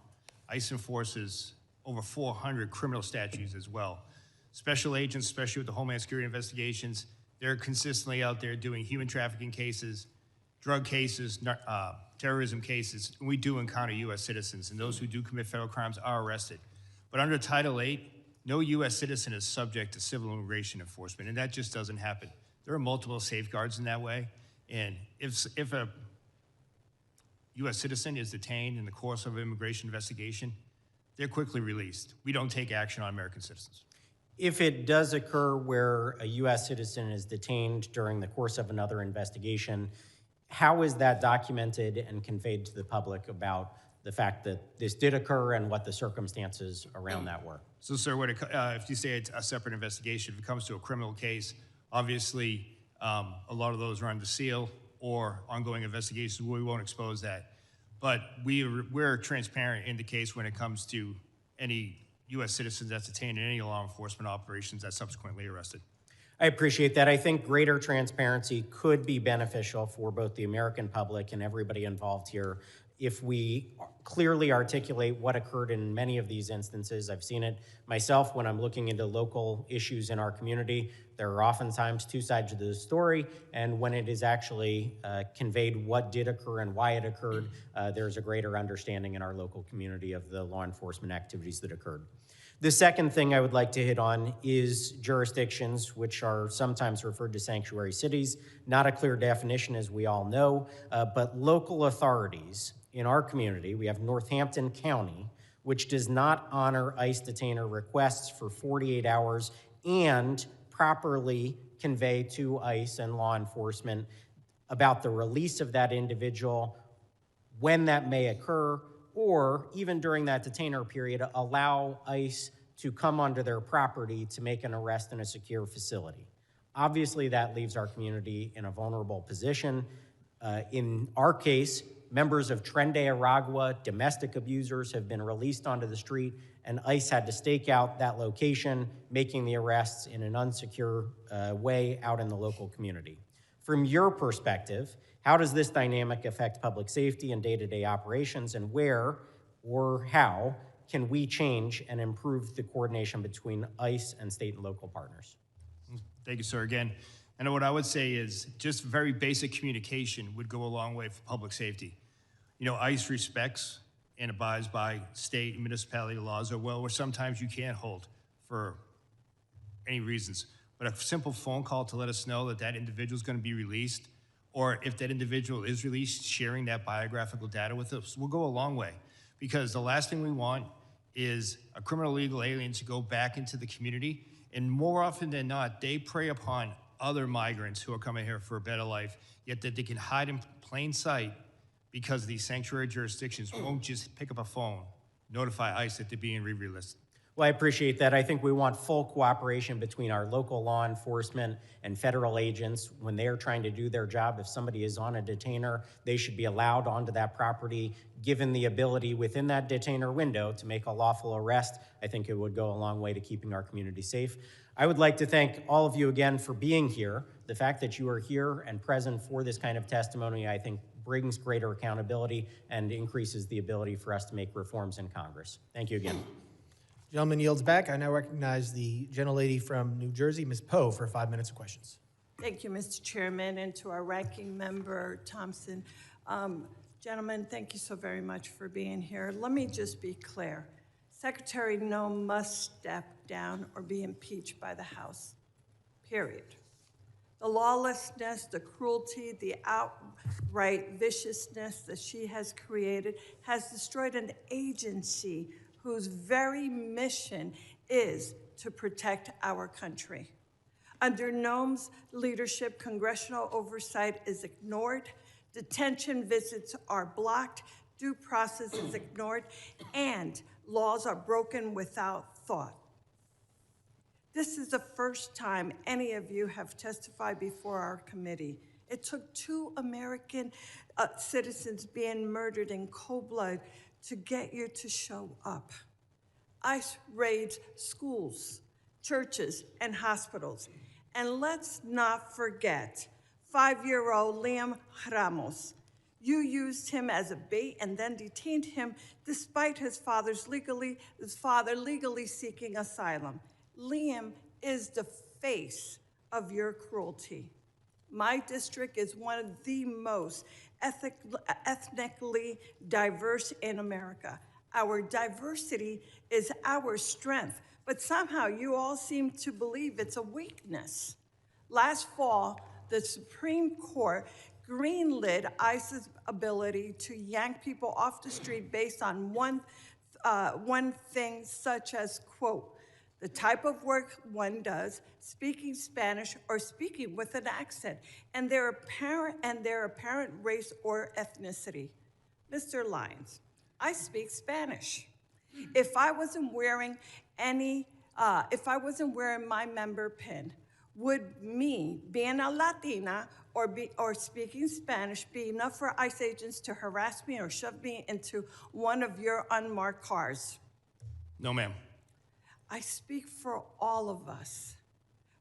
E: ICE enforces over 400 criminal statutes as well. Special agents, especially with the Homeland Security investigations, They're consistently out there doing human trafficking cases, drug cases, terrorism cases. We do encounter U.S. citizens, and those who do commit federal crimes are arrested. But under Title VIII, no U.S. citizen is subject to civil immigration enforcement, and that just doesn't happen. There are multiple safeguards in that way, and if a U.S. citizen is detained in the course of an immigration investigation, they're quickly released. We don't take action on American citizens.
F: If it does occur where a U.S. citizen is detained during the course of another investigation, how is that documented and conveyed to the public about the fact that this did occur and what the circumstances around that were?
E: So, sir, if you say it's a separate investigation, if it comes to a criminal case, obviously a lot of those are under seal or ongoing investigations. We won't expose that. But we're transparent in the case when it comes to any U.S. citizens that's detained in any law enforcement operations that's subsequently arrested.
F: I appreciate that. I think greater transparency could be beneficial for both the American public and everybody involved here if we clearly articulate what occurred in many of these instances. I've seen it myself when I'm looking into local issues in our community. There are oftentimes two sides to the story, and when it is actually conveyed what did occur and why it occurred, there's a greater understanding in our local community of the law enforcement activities that occurred. The second thing I would like to hit on is jurisdictions, which are sometimes referred to sanctuary cities. Not a clear definition, as we all know, but local authorities in our community. We have Northampton County, which does not honor ICE detainer requests for 48 hours and properly convey to ICE and law enforcement about the release of that individual, when that may occur, or even during that detainer period, allow ICE to come onto their property to make an arrest in a secure facility. Obviously, that leaves our community in a vulnerable position. In our case, members of Tren de Aragua, domestic abusers, have been released onto the street, and ICE had to stake out that location, making the arrests in an unsecure way out in the local community. From your perspective, how does this dynamic affect public safety and day-to-day operations, and where or how can we change and improve the coordination between ICE and state and local partners?
E: Thank you, sir, again. And what I would say is just very basic communication would go a long way for public safety. You know, ICE respects and abides by state and municipality laws where sometimes you can't hold for any reasons. But a simple phone call to let us know that that individual is going to be released, or if that individual is released, sharing that biographical data with us will go a long way. Because the last thing we want is a criminal illegal alien to go back into the community, and more often than not, they prey upon other migrants who are coming here for a better life, yet that they can hide in plain sight because these sanctuary jurisdictions won't just pick up a phone, notify ICE that they're being re-released.
F: Well, I appreciate that. I think we want full cooperation between our local law enforcement and federal agents when they are trying to do their job. If somebody is on a detainer, they should be allowed onto that property, given the ability within that detainer window to make a lawful arrest. I think it would go a long way to keeping our community safe. I would like to thank all of you again for being here. The fact that you are here and present for this kind of testimony, I think, brings greater accountability and increases the ability for us to make reforms in Congress. Thank you again.
B: Gentleman yields back. I now recognize the gentlelady from New Jersey, Ms. Poe, for 5 minutes of questions.
J: Thank you, Mr. Chairman, and to our ranking member, Thompson. Gentlemen, thank you so very much for being here. Let me just be clear. Secretary No must step down or be impeached by the House, period. The lawlessness, the cruelty, the outright viciousness that she has created has destroyed an agency whose very mission is to protect our country. Under Noam's leadership, congressional oversight is ignored, detention visits are blocked, due process is ignored, and laws are broken without thought. This is the first time any of you have testified before our committee. It took 2 American citizens being murdered in cold blood to get you to show up. ICE raids schools, churches, and hospitals. And let's not forget 5-year-old Liam Ramos. You used him as a bait and then detained him despite his father legally seeking asylum. Liam is the face of your cruelty. My district is one of the most ethnically diverse in America. Our diversity is our strength, but somehow you all seem to believe it's a weakness. Last fall, the Supreme Court greenlit ICE's ability to yank people off the street based on one thing, such as, quote, the type of work one does, speaking Spanish or speaking with an accent, and their apparent race or ethnicity. Mr. Lyons, I speak Spanish. If I wasn't wearing my member pin, would me being a Latina or speaking Spanish be enough for ICE agents to harass me or shove me into one of your unmarked cars?
E: No, ma'am.
J: I speak for all of us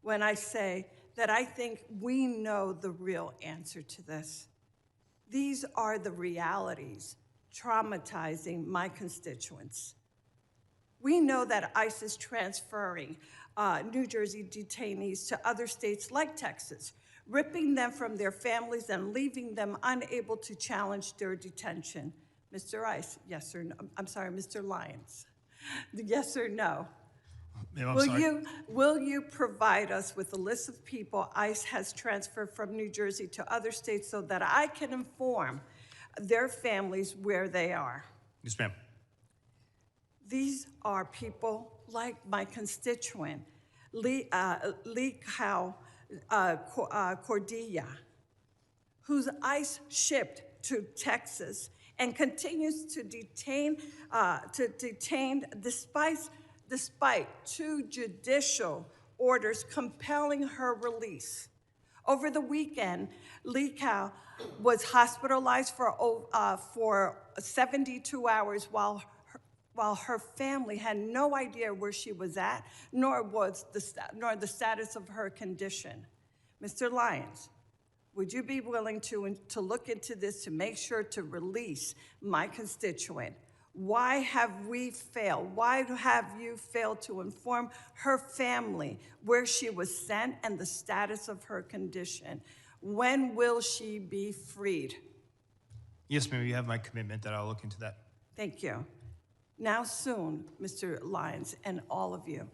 J: when I say that I think we know the real answer to this. These are the realities traumatizing my constituents. We know that ICE is transferring New Jersey detainees to other states like Texas, ripping them from their families and leaving them unable to challenge their detention. Mr. ICE, yes or no? I'm sorry, Mr. Lyons. Yes or no? Will you provide us with a list of people ICE has transferred from New Jersey to other states so that I can inform their families where they are?
E: Yes, ma'am.
J: These are people like my constituent, Lee Cordilla, whose ICE shipped to Texas and continues to detain despite two judicial orders compelling her release. Over the weekend, Lee Cow was hospitalized for 72 hours while her family had no idea where she was at, nor the status of her condition. Mr. Lyons, would you be willing to look into this to make sure to release my constituent? Why have we failed? Why have you failed to inform her family where she was sent and the status of her condition? When will she be freed?
E: Yes, ma'am, you have my commitment that I'll look into that.
J: Thank you. Now soon, Mr. Lyons and all of you,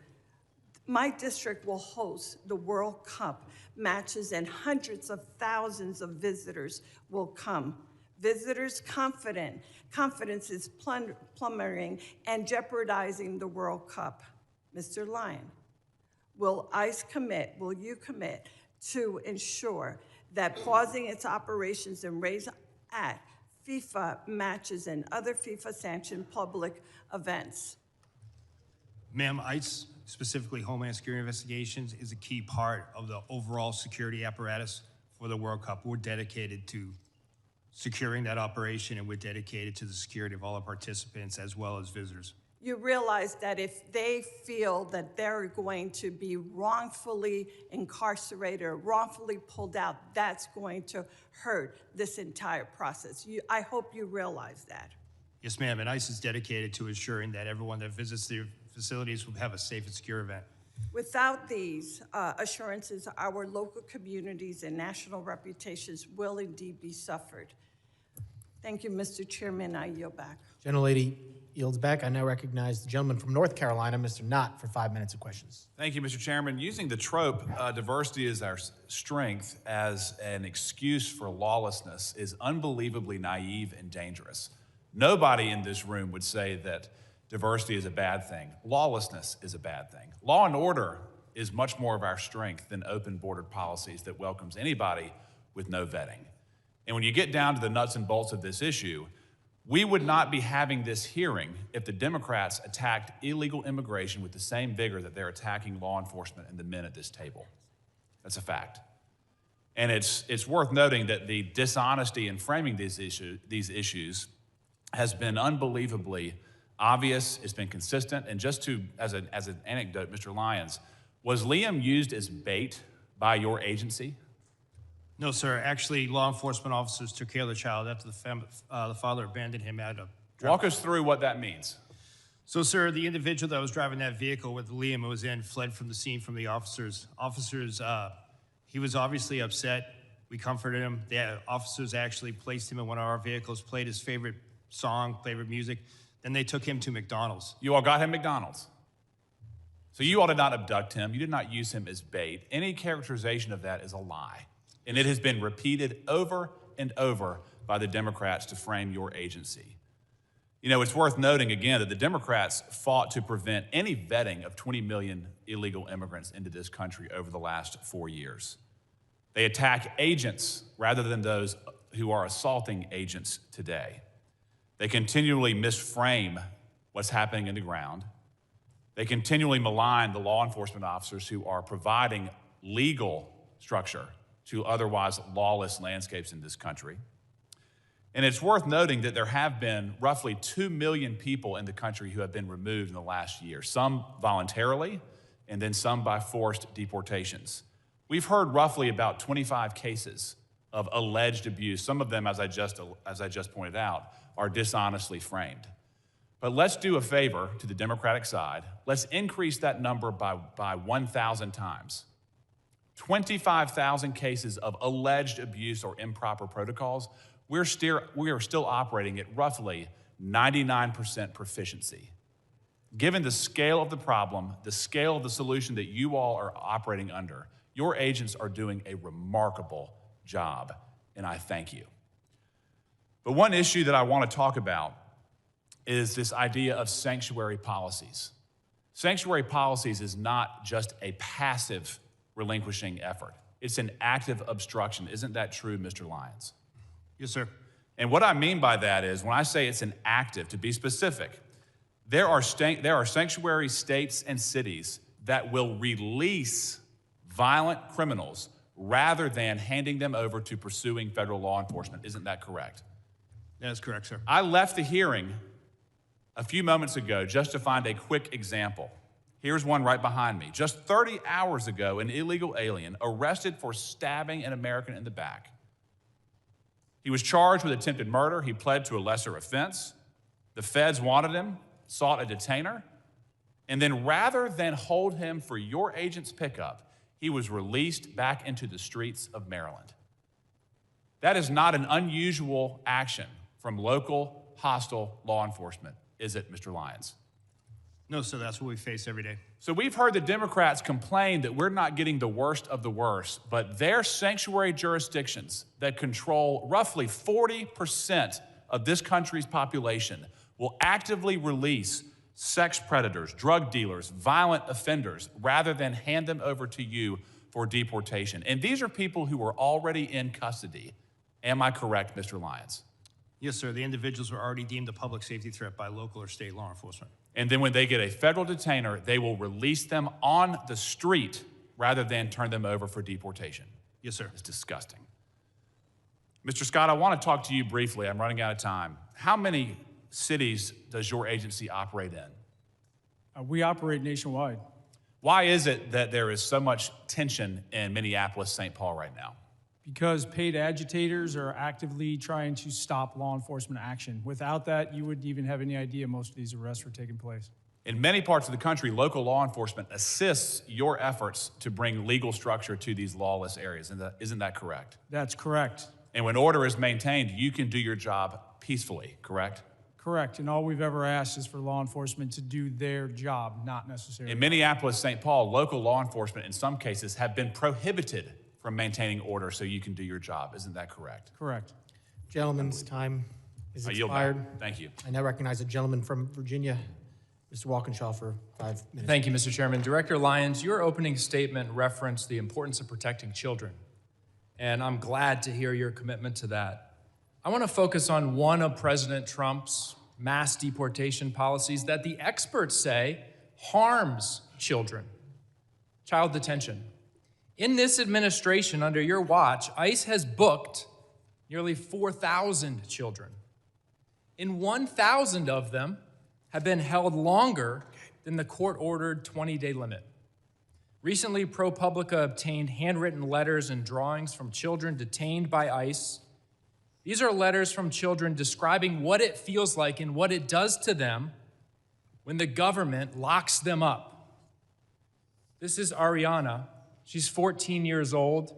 J: my district will host the World Cup matches and hundreds of thousands of visitors will come. Visitors' confidence is plummeting and jeopardizing the World Cup. Mr. Lyon, will you commit to ensure that pausing its operations and raise at FIFA matches and other FIFA-sanctioned public events?
E: Ma'am, ICE, specifically Homeland Security Investigations, is a key part of the overall security apparatus for the World Cup. We're dedicated to securing that operation, and we're dedicated to the security of all our participants as well as visitors.
J: You realize that if they feel that they're going to be wrongfully incarcerated or wrongfully pulled out, that's going to hurt this entire process. I hope you realize that.
E: Yes, ma'am, and ICE is dedicated to ensuring that everyone that visits the facilities will have a safe and secure event.
J: Without these assurances, our local communities and national reputations will indeed be suffered. Thank you, Mr. Chairman. I yield back.
B: Gentlelady yields back. I now recognize the gentleman from North Carolina, Mr. Knott, for 5 minutes of questions.
K: Thank you, Mr. Chairman. Using the trope, diversity is our strength as an excuse for lawlessness is unbelievably naive and dangerous. Nobody in this room would say that diversity is a bad thing. Lawlessness is a bad thing. Law and order is much more of our strength than open bordered policies that welcomes anybody with no vetting. And when you get down to the nuts and bolts of this issue, we would not be having this hearing if the Democrats attacked illegal immigration with the same vigor that they're attacking law enforcement and the men at this table. That's a fact. And it's worth noting that the dishonesty in framing these issues has been unbelievably obvious, it's been consistent, and just as an anecdote, Mr. Lyons, was Liam used as bait by your agency?
E: No, sir. Actually, law enforcement officers took care of the child after the father abandoned him at a...
K: Walk us through what that means.
E: So, sir, the individual that was driving that vehicle with Liam was in fled from the scene from the officers. He was obviously upset. We comforted him. The officers actually placed him in one of our vehicles, played his favorite song, favorite music. Then they took him to McDonald's.
K: You all got him McDonald's. So you all did not abduct him. You did not use him as bait. Any characterization of that is a lie. And it has been repeated over and over by the Democrats to frame your agency. You know, it's worth noting again that the Democrats fought to prevent any vetting of 20 million illegal immigrants into this country over the last 4 years. They attack agents rather than those who are assaulting agents today. They continually misframe what's happening in the ground. They continually malign the law enforcement officers who are providing legal structure to otherwise lawless landscapes in this country. And it's worth noting that there have been roughly 2 million people in the country who have been removed in the last year, some voluntarily, and then some by forced deportations. We've heard roughly about 25 cases of alleged abuse. Some of them, as I just pointed out, are dishonestly framed. But let's do a favor to the Democratic side. Let's increase that number by 1,000 times. 25,000 cases of alleged abuse or improper protocols. We are still operating at roughly 99% proficiency. Given the scale of the problem, the scale of the solution that you all are operating under, your agents are doing a remarkable job, and I thank you. But one issue that I want to talk about is this idea of sanctuary policies. Sanctuary policies is not just a passive relinquishing effort. It's an active obstruction. Isn't that true, Mr. Lyons?
E: Yes, sir.
K: And what I mean by that is, when I say it's an active, to be specific, there are sanctuary states and cities that will release violent criminals rather than handing them over to pursuing federal law enforcement. Isn't that correct?
E: That is correct, sir.
K: I left the hearing a few moments ago just to find a quick example. Here's one right behind me. Just 30 hours ago, an illegal alien arrested for stabbing an American in the back. He was charged with attempted murder. He pled to a lesser offense. The feds wanted him, sought a detainer, and then rather than hold him for your agent's pickup, he was released back into the streets of Maryland. That is not an unusual action from local hostile law enforcement, is it, Mr. Lyons?
E: No, sir, that's what we face every day.
K: So we've heard the Democrats complain that we're not getting the worst of the worst, but their sanctuary jurisdictions that control roughly 40% of this country's population will actively release sex predators, drug dealers, violent offenders, rather than hand them over to you for deportation. And these are people who are already in custody. Am I correct, Mr. Lyons?
E: Yes, sir. The individuals were already deemed a public safety threat by local or state law enforcement.
K: And then when they get a federal detainer, they will release them on the street rather than turn them over for deportation.
E: Yes, sir.
K: It's disgusting. Mr. Scott, I want to talk to you briefly. I'm running out of time. How many cities does your agency operate in?
C: We operate nationwide.
K: Why is it that there is so much tension in Minneapolis, St. Paul right now?
C: Because paid agitators are actively trying to stop law enforcement action. Without that, you wouldn't even have any idea most of these arrests were taking place.
K: In many parts of the country, local law enforcement assists your efforts to bring legal structure to these lawless areas. Isn't that correct?
C: That's correct.
K: And when order is maintained, you can do your job peacefully, correct?
C: Correct. And all we've ever asked is for law enforcement to do their job, not necessarily.
K: In Minneapolis, St. Paul, local law enforcement in some cases have been prohibited from maintaining order so you can do your job. Isn't that correct?
C: Correct.
B: Gentleman's time is
K: I yield
B: expired.
K: back. Thank you.
B: I now recognize a gentleman from Virginia, Mr. Walkinshaw, for 5 minutes.
N: Thank you, Mr. Chairman. Director Lyons, your opening statement referenced the importance of protecting children, and I'm glad to hear your commitment to that. I want to focus on one of President Trump's mass deportation policies that the experts say harms children: child detention. In this administration, under your watch, ICE has booked nearly 4,000 children, and 1,000 of them have been held longer than the court-ordered 20-day limit. Recently, ProPublica obtained handwritten letters and drawings from children detained by ICE. These are letters from children describing what it feels like and what it does to them when the government locks them up. This is Ariana. She's 14 years old,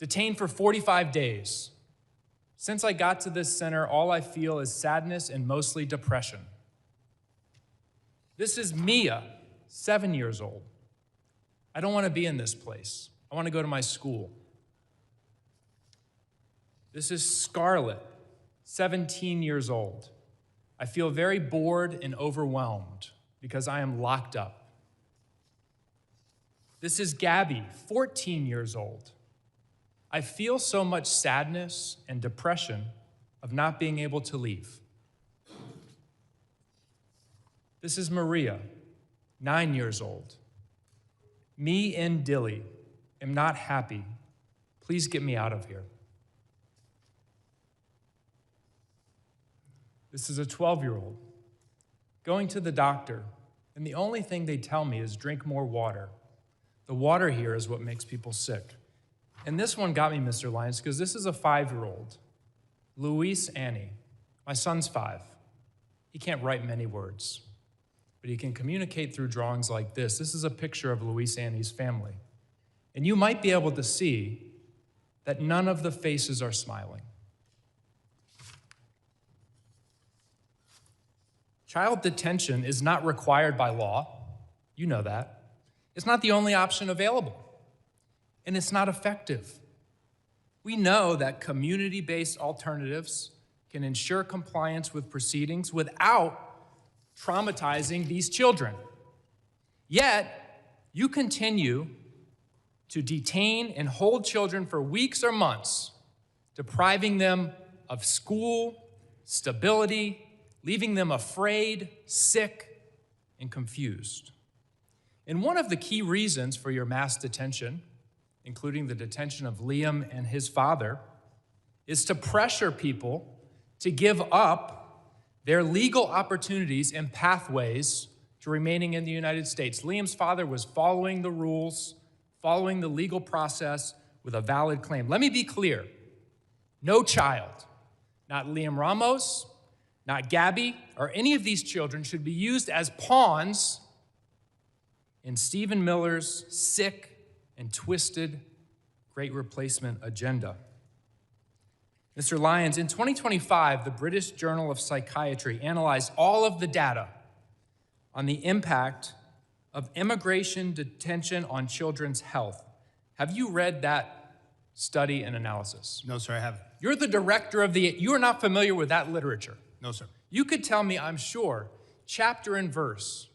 N: detained for 45 days. Since I got to this center, all I feel is sadness and mostly depression. This is Mia, 7 years old. I don't want to be in this place. I want to go to my school. This is Scarlett, 17 years old. I feel very bored and overwhelmed because I am locked up. This is Gabby, 14 years old. I feel so much sadness and depression of not being able to leave. This is Maria, 9 years old. Me and Dilly am not happy. Please get me out of here. This is a 12-year-old going to the doctor, and the only thing they tell me is drink more water. The water here is what makes people sick. And this one got me, Mr. Lyons, because this is a 5-year-old, Luis Annie. My son's 5. He can't write many words, but he can communicate through drawings like this. This is a picture of Luis Annie's family. And you might be able to see that none of the faces are smiling. Child detention is not required by law. You know that. It's not the only option available. And it's not effective. We know that community-based alternatives can ensure compliance with proceedings without traumatizing these children. Yet, you continue to detain and hold children for weeks or months, depriving them of school, stability, leaving them afraid, sick, and confused. And one of the key reasons for your mass detention, including the detention of Liam and his father, is to pressure people to give up their legal opportunities and pathways to remaining in the United States. Liam's father was following the rules, following the legal process with a valid claim. Let me be clear. No child, not Liam Ramos, not Gabby, or any of these children should be used as pawns in Stephen Miller's sick and twisted Great Replacement agenda. Mr. Lyons, in 2025, the British Journal of Psychiatry analyzed all of the data on the impact of immigration detention on children's health. Have you read that study and analysis?
E: No, sir, I haven't.
N: You're the director of you are not familiar with that literature.
E: No, sir.
N: You could tell me, I'm sure, chapter and verse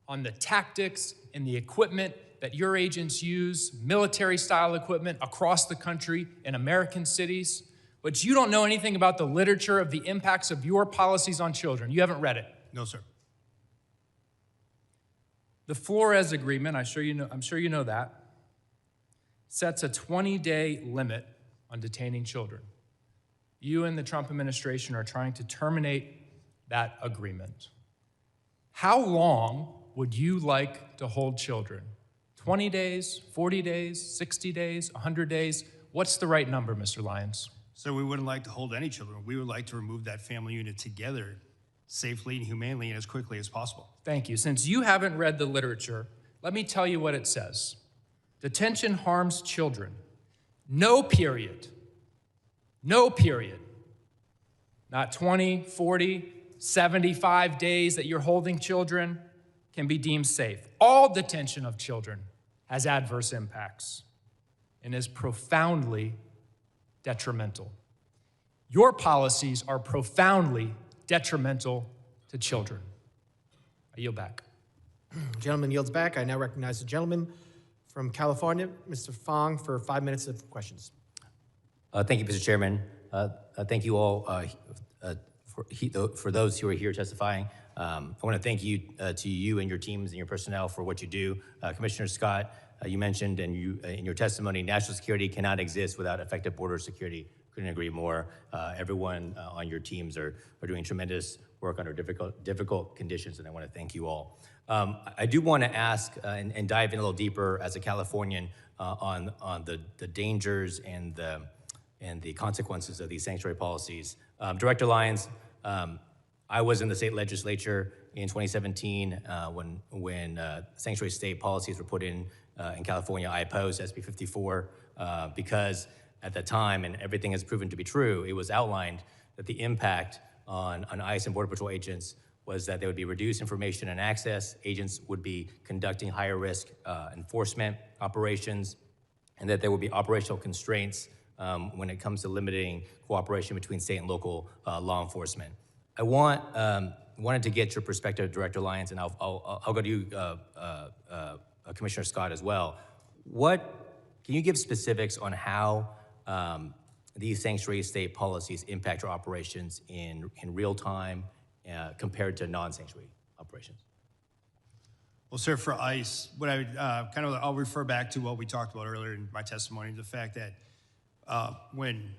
N: on the tactics and the equipment that your agents use, military-style equipment across the country in American cities, but you don't know anything about the literature of the impacts of your policies on children. You haven't read it.
E: No, sir.
N: The Flores Agreement, I'm sure you know that, sets a 20-day limit on detaining children. You and the Trump administration are trying to terminate that agreement. How long would you like to hold children? 20 days, 40 days, 60 days, 100 days? What's the right number, Mr. Lyons?
E: So we wouldn't like to hold any children. We would like to remove that family unit together safely and humanely and as quickly as possible.
N: Thank you. Since you haven't read the literature, let me tell you what it says. Detention harms children. No period. No period. Not 20, 40, 75 days that you're holding children can be deemed safe. All detention of children has adverse impacts and is profoundly detrimental. Your policies are profoundly detrimental to children. I yield back.
B: Gentleman yields back. I now recognize the gentleman from California, Mr. Fong, for 5 minutes of questions.
M: Thank you, Mr. Chairman. Thank you all for those who are here testifying. I want to thank you to you and your teams and your personnel for what you do. Commissioner Scott, you mentioned in your testimony, national security cannot exist without effective border security. Couldn't agree more. Everyone on your teams are doing tremendous work under difficult conditions, and I want to thank you all. I do want to ask and dive in a little deeper as a Californian on the dangers and the consequences of these sanctuary policies. Director Lyons, I was in the state legislature in 2017 when sanctuary state policies were put in California. I opposed SB 54 because at the time, and everything has proven to be true, it was outlined that the impact on ICE and Border Patrol agents was that there would be reduced information and access. Agents would be conducting higher risk enforcement operations, and that there would be operational constraints when it comes to limiting cooperation between state and local law enforcement. I wanted to get your perspective, Director Lyons, and I'll go to you, Commissioner Scott, as well. Can you give specifics on how these sanctuary state policies impact your operations in real time compared to non-sanctuary operations?
E: Well, sir, for ICE, what I would I'll refer back to what we talked about earlier in my testimony, the fact that when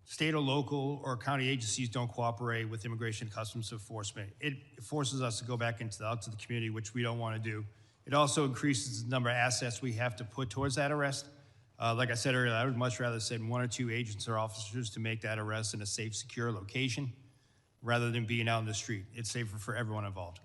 E: state or local or county agencies don't cooperate with Immigration and Customs Enforcement, it forces us to go back out to the community, which we don't want to do. It also increases the number of assets we have to put towards that arrest. Like I said earlier, I would much rather send 1 or 2 agents or officers to make that arrest in a safe, secure location rather than being out in the street. It's safer for everyone involved.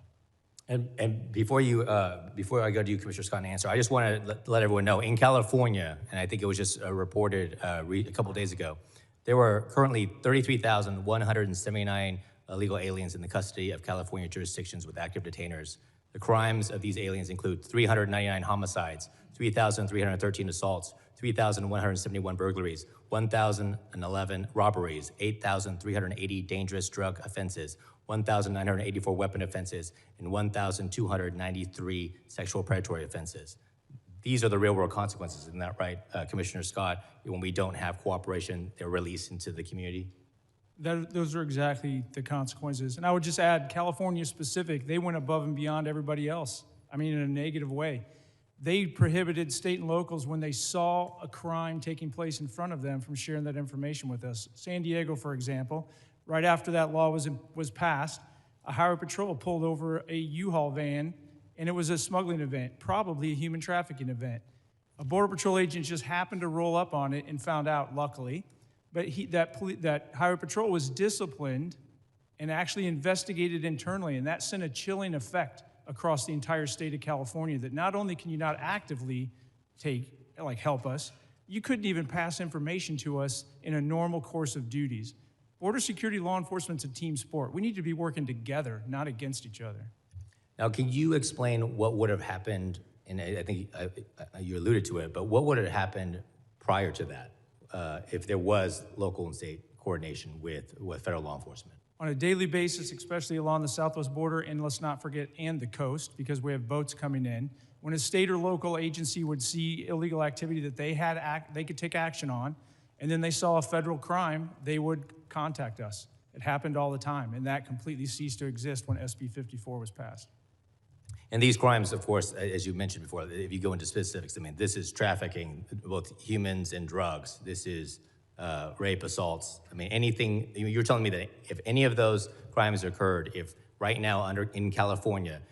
M: And before I go to you, Commissioner Scott, and answer, I just want to let everyone know, in California, and I think it was just reported a couple days ago, there were currently 33,179 illegal aliens in the custody of California jurisdictions with active detainers. The crimes of these aliens include 399 homicides, 3,313 assaults, 3,171 burglaries, 1,011 robberies, 8,380 dangerous drug offenses, 1,984 weapon offenses, and 1,293 sexual predatory offenses. These are the real-world consequences, isn't that right, Commissioner Scott? When we don't have cooperation, they're released into the community?
C: Those are exactly the consequences. And I would just add, California specific, they went above and beyond everybody else. I mean, in a negative way. They prohibited state and locals when they saw a crime taking place in front of them from sharing that information with us. San Diego, for example, right after that law was passed, a highway patrol pulled over a U-Haul van, and it was a smuggling event, probably a human trafficking event. A Border Patrol agent just happened to roll up on it and found out, luckily. But that highway patrol was disciplined and actually investigated internally, and that sent a chilling effect across the entire state of California, that not only can you not actively help us, you couldn't even pass information to us in a normal course of duties. Border security law enforcement's a team sport. We need to be working together, not against each other.
M: Now, can you explain what would have happened, and I think you alluded to it, but what would have happened prior to that if there was local and state coordination with federal law enforcement?
C: On a daily basis, especially along the southwest border, and let's not forget, and the coast, because we have boats coming in, when a state or local agency would see illegal activity that they could take action on, and then they saw a federal crime, they would contact us. It happened all the time, and that completely ceased to exist when SB 54 was passed.
M: And these crimes, of course, as you mentioned before, if you go into specifics, I mean, this is trafficking, both humans and drugs. This is rape, assaults. I mean, anything. You're telling me that if any of those crimes occurred, if right now in California,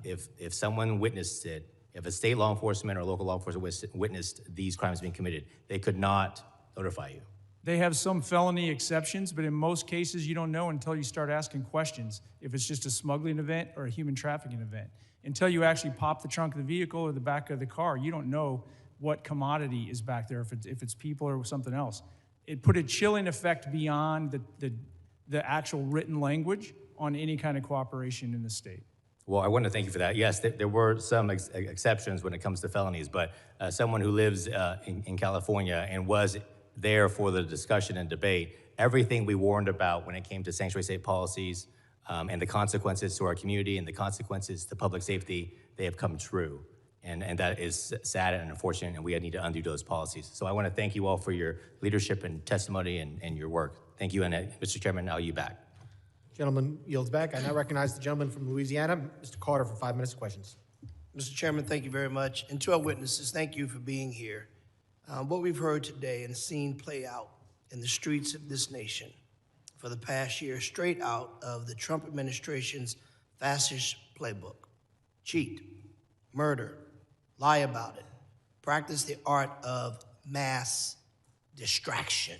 M: if someone witnessed it, if a state law enforcement or local law enforcement witnessed these crimes being committed, they could not notify you.
C: They have some felony exceptions, but in most cases, you don't know until you start asking questions if it's just a smuggling event or a human trafficking event. Until you actually pop the trunk of the vehicle or the back of the car, you don't know what commodity is back there, if it's people or something else. It put a chilling effect beyond the actual written language on any kind of cooperation in the state.
M: Well, I want to thank you for that. Yes, there were some exceptions when it comes to felonies, but someone who lives in California and was there for the discussion and debate, everything we warned about when it came to sanctuary state policies and the consequences to our community and the consequences to public safety, they have come true. And that is sad and unfortunate, and we need to undo those policies. So I want to thank you all for your leadership and testimony and your work. Thank you, and Mr. Chairman, I'll yield back.
B: Gentleman yields back. I now recognize the gentleman from Louisiana, Mr. Carter, for 5 minutes of questions.
D: Mr. Chairman, thank you very much. And to our witnesses, thank you for being here. What we've heard today and seen play out in the streets of this nation for the past year, straight out of the Trump administration's fascist playbook. Cheat, murder, lie about it, practice the art of mass distraction.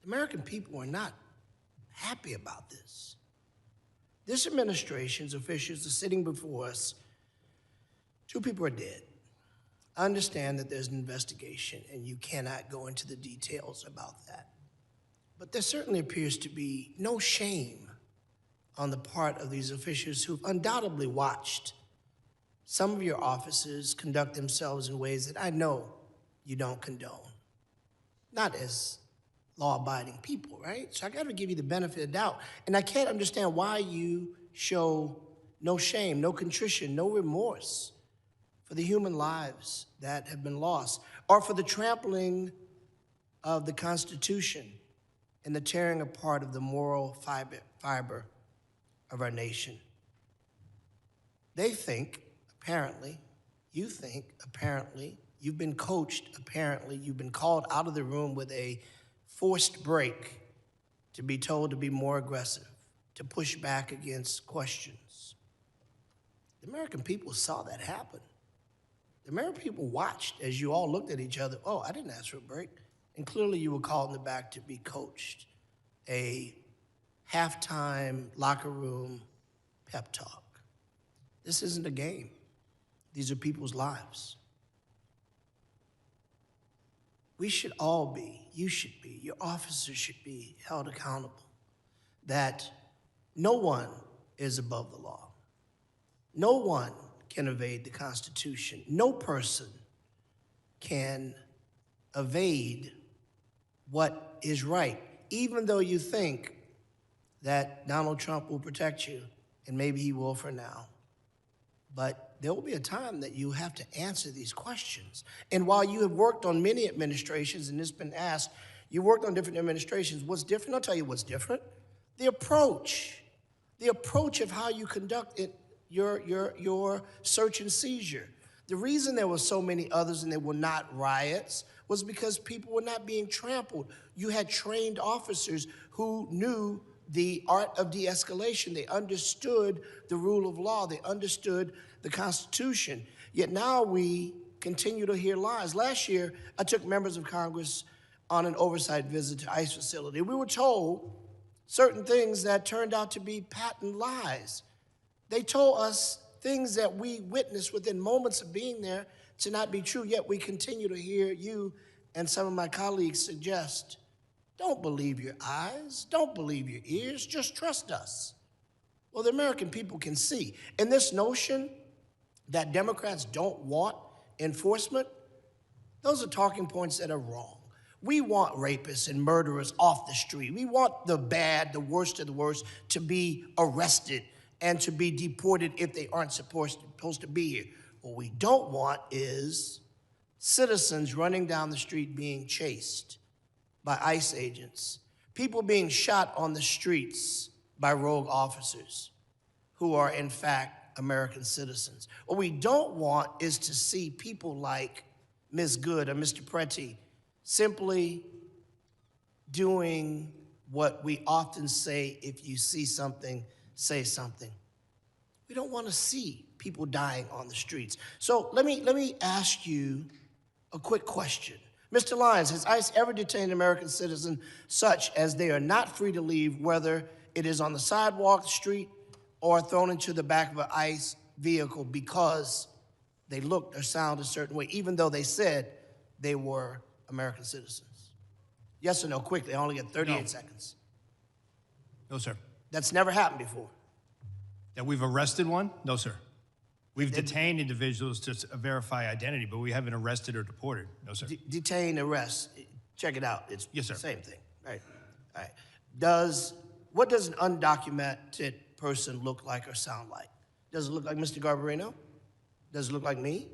D: The American people are not happy about this. This administration's officials are sitting before us. 2 people are dead. I understand that there's an investigation and you cannot go into the details about that. But there certainly appears to be no shame on the part of these officials who've undoubtedly watched some of your officers conduct themselves in ways that I know you don't condone. Not as law-abiding people, right? So I gotta give you the benefit of doubt. And I can't understand why you show no shame, no contrition, no remorse for the human lives that have been lost, or for the trampling of the Constitution and the tearing apart of the moral fiber of our nation. They think, apparently, you think, apparently, you've been coached, apparently, you've been called out of the room with a forced break to be told to be more aggressive, to push back against questions. The American people saw that happen. The American people watched as you all looked at each other. Oh, I didn't ask for a break. And clearly you were called in the back to be coached. A halftime locker room pep talk. This isn't a game. These are people's lives. We should all be, you should be, your officers should be held accountable that no one is above the law. No one can evade the Constitution. No person can evade what is right, even though you think that Donald Trump will protect you, and maybe he will for now. But there will be a time that you have to answer these questions. And while you have worked on many administrations, and it's been asked, you worked on different administrations, what's different? I'll tell you what's different. The approach of how you conduct it, your search and seizure. The reason there were so many others and there were not riots was because people were not being trampled. You had trained officers who knew the art of de-escalation. They understood the rule of law. They understood the Constitution. Yet now we continue to hear lies. Last year, I took members of Congress on an oversight visit to ICE facility. We were told certain things that turned out to be patent lies. They told us things that we witnessed within moments of being there to not be true, yet we continue to hear you and some of my colleagues suggest, don't believe your eyes, don't believe your ears, just trust us. Well, the American people can see. And this notion that Democrats don't want enforcement, those are talking points that are wrong. We want rapists and murderers off the street. We want the bad, the worst of the worst, to be arrested and to be deported if they aren't supposed to be here. What we don't want is citizens running down the street being chased by ICE agents, people being shot on the streets by rogue officers who are in fact American citizens. What we don't want is to see people like Ms. Good or Mr. Pretty simply doing what we often say, if you see something, say something. We don't want to see people dying on the streets. So let me ask you a quick question. Mr. Lyons, has ICE ever detained an American citizen such as they are not free to leave, whether it is on the sidewalk, the street, or thrown into the back of an ICE vehicle because they looked or sounded a certain way, even though they said they were American citizens? Yes or no, quickly, I only get 38 seconds.
E: No, sir.
D: That's never happened before.
E: That we've arrested one? No, sir. We've detained individuals to verify identity, but we haven't arrested or deported. No, sir.
D: Detain, arrest. Check it out. It's
E: yes, sir.
D: The same thing. Right. All right. What does an undocumented person look like or sound like? Does it look like Mr. Garbarino? Does it look like me?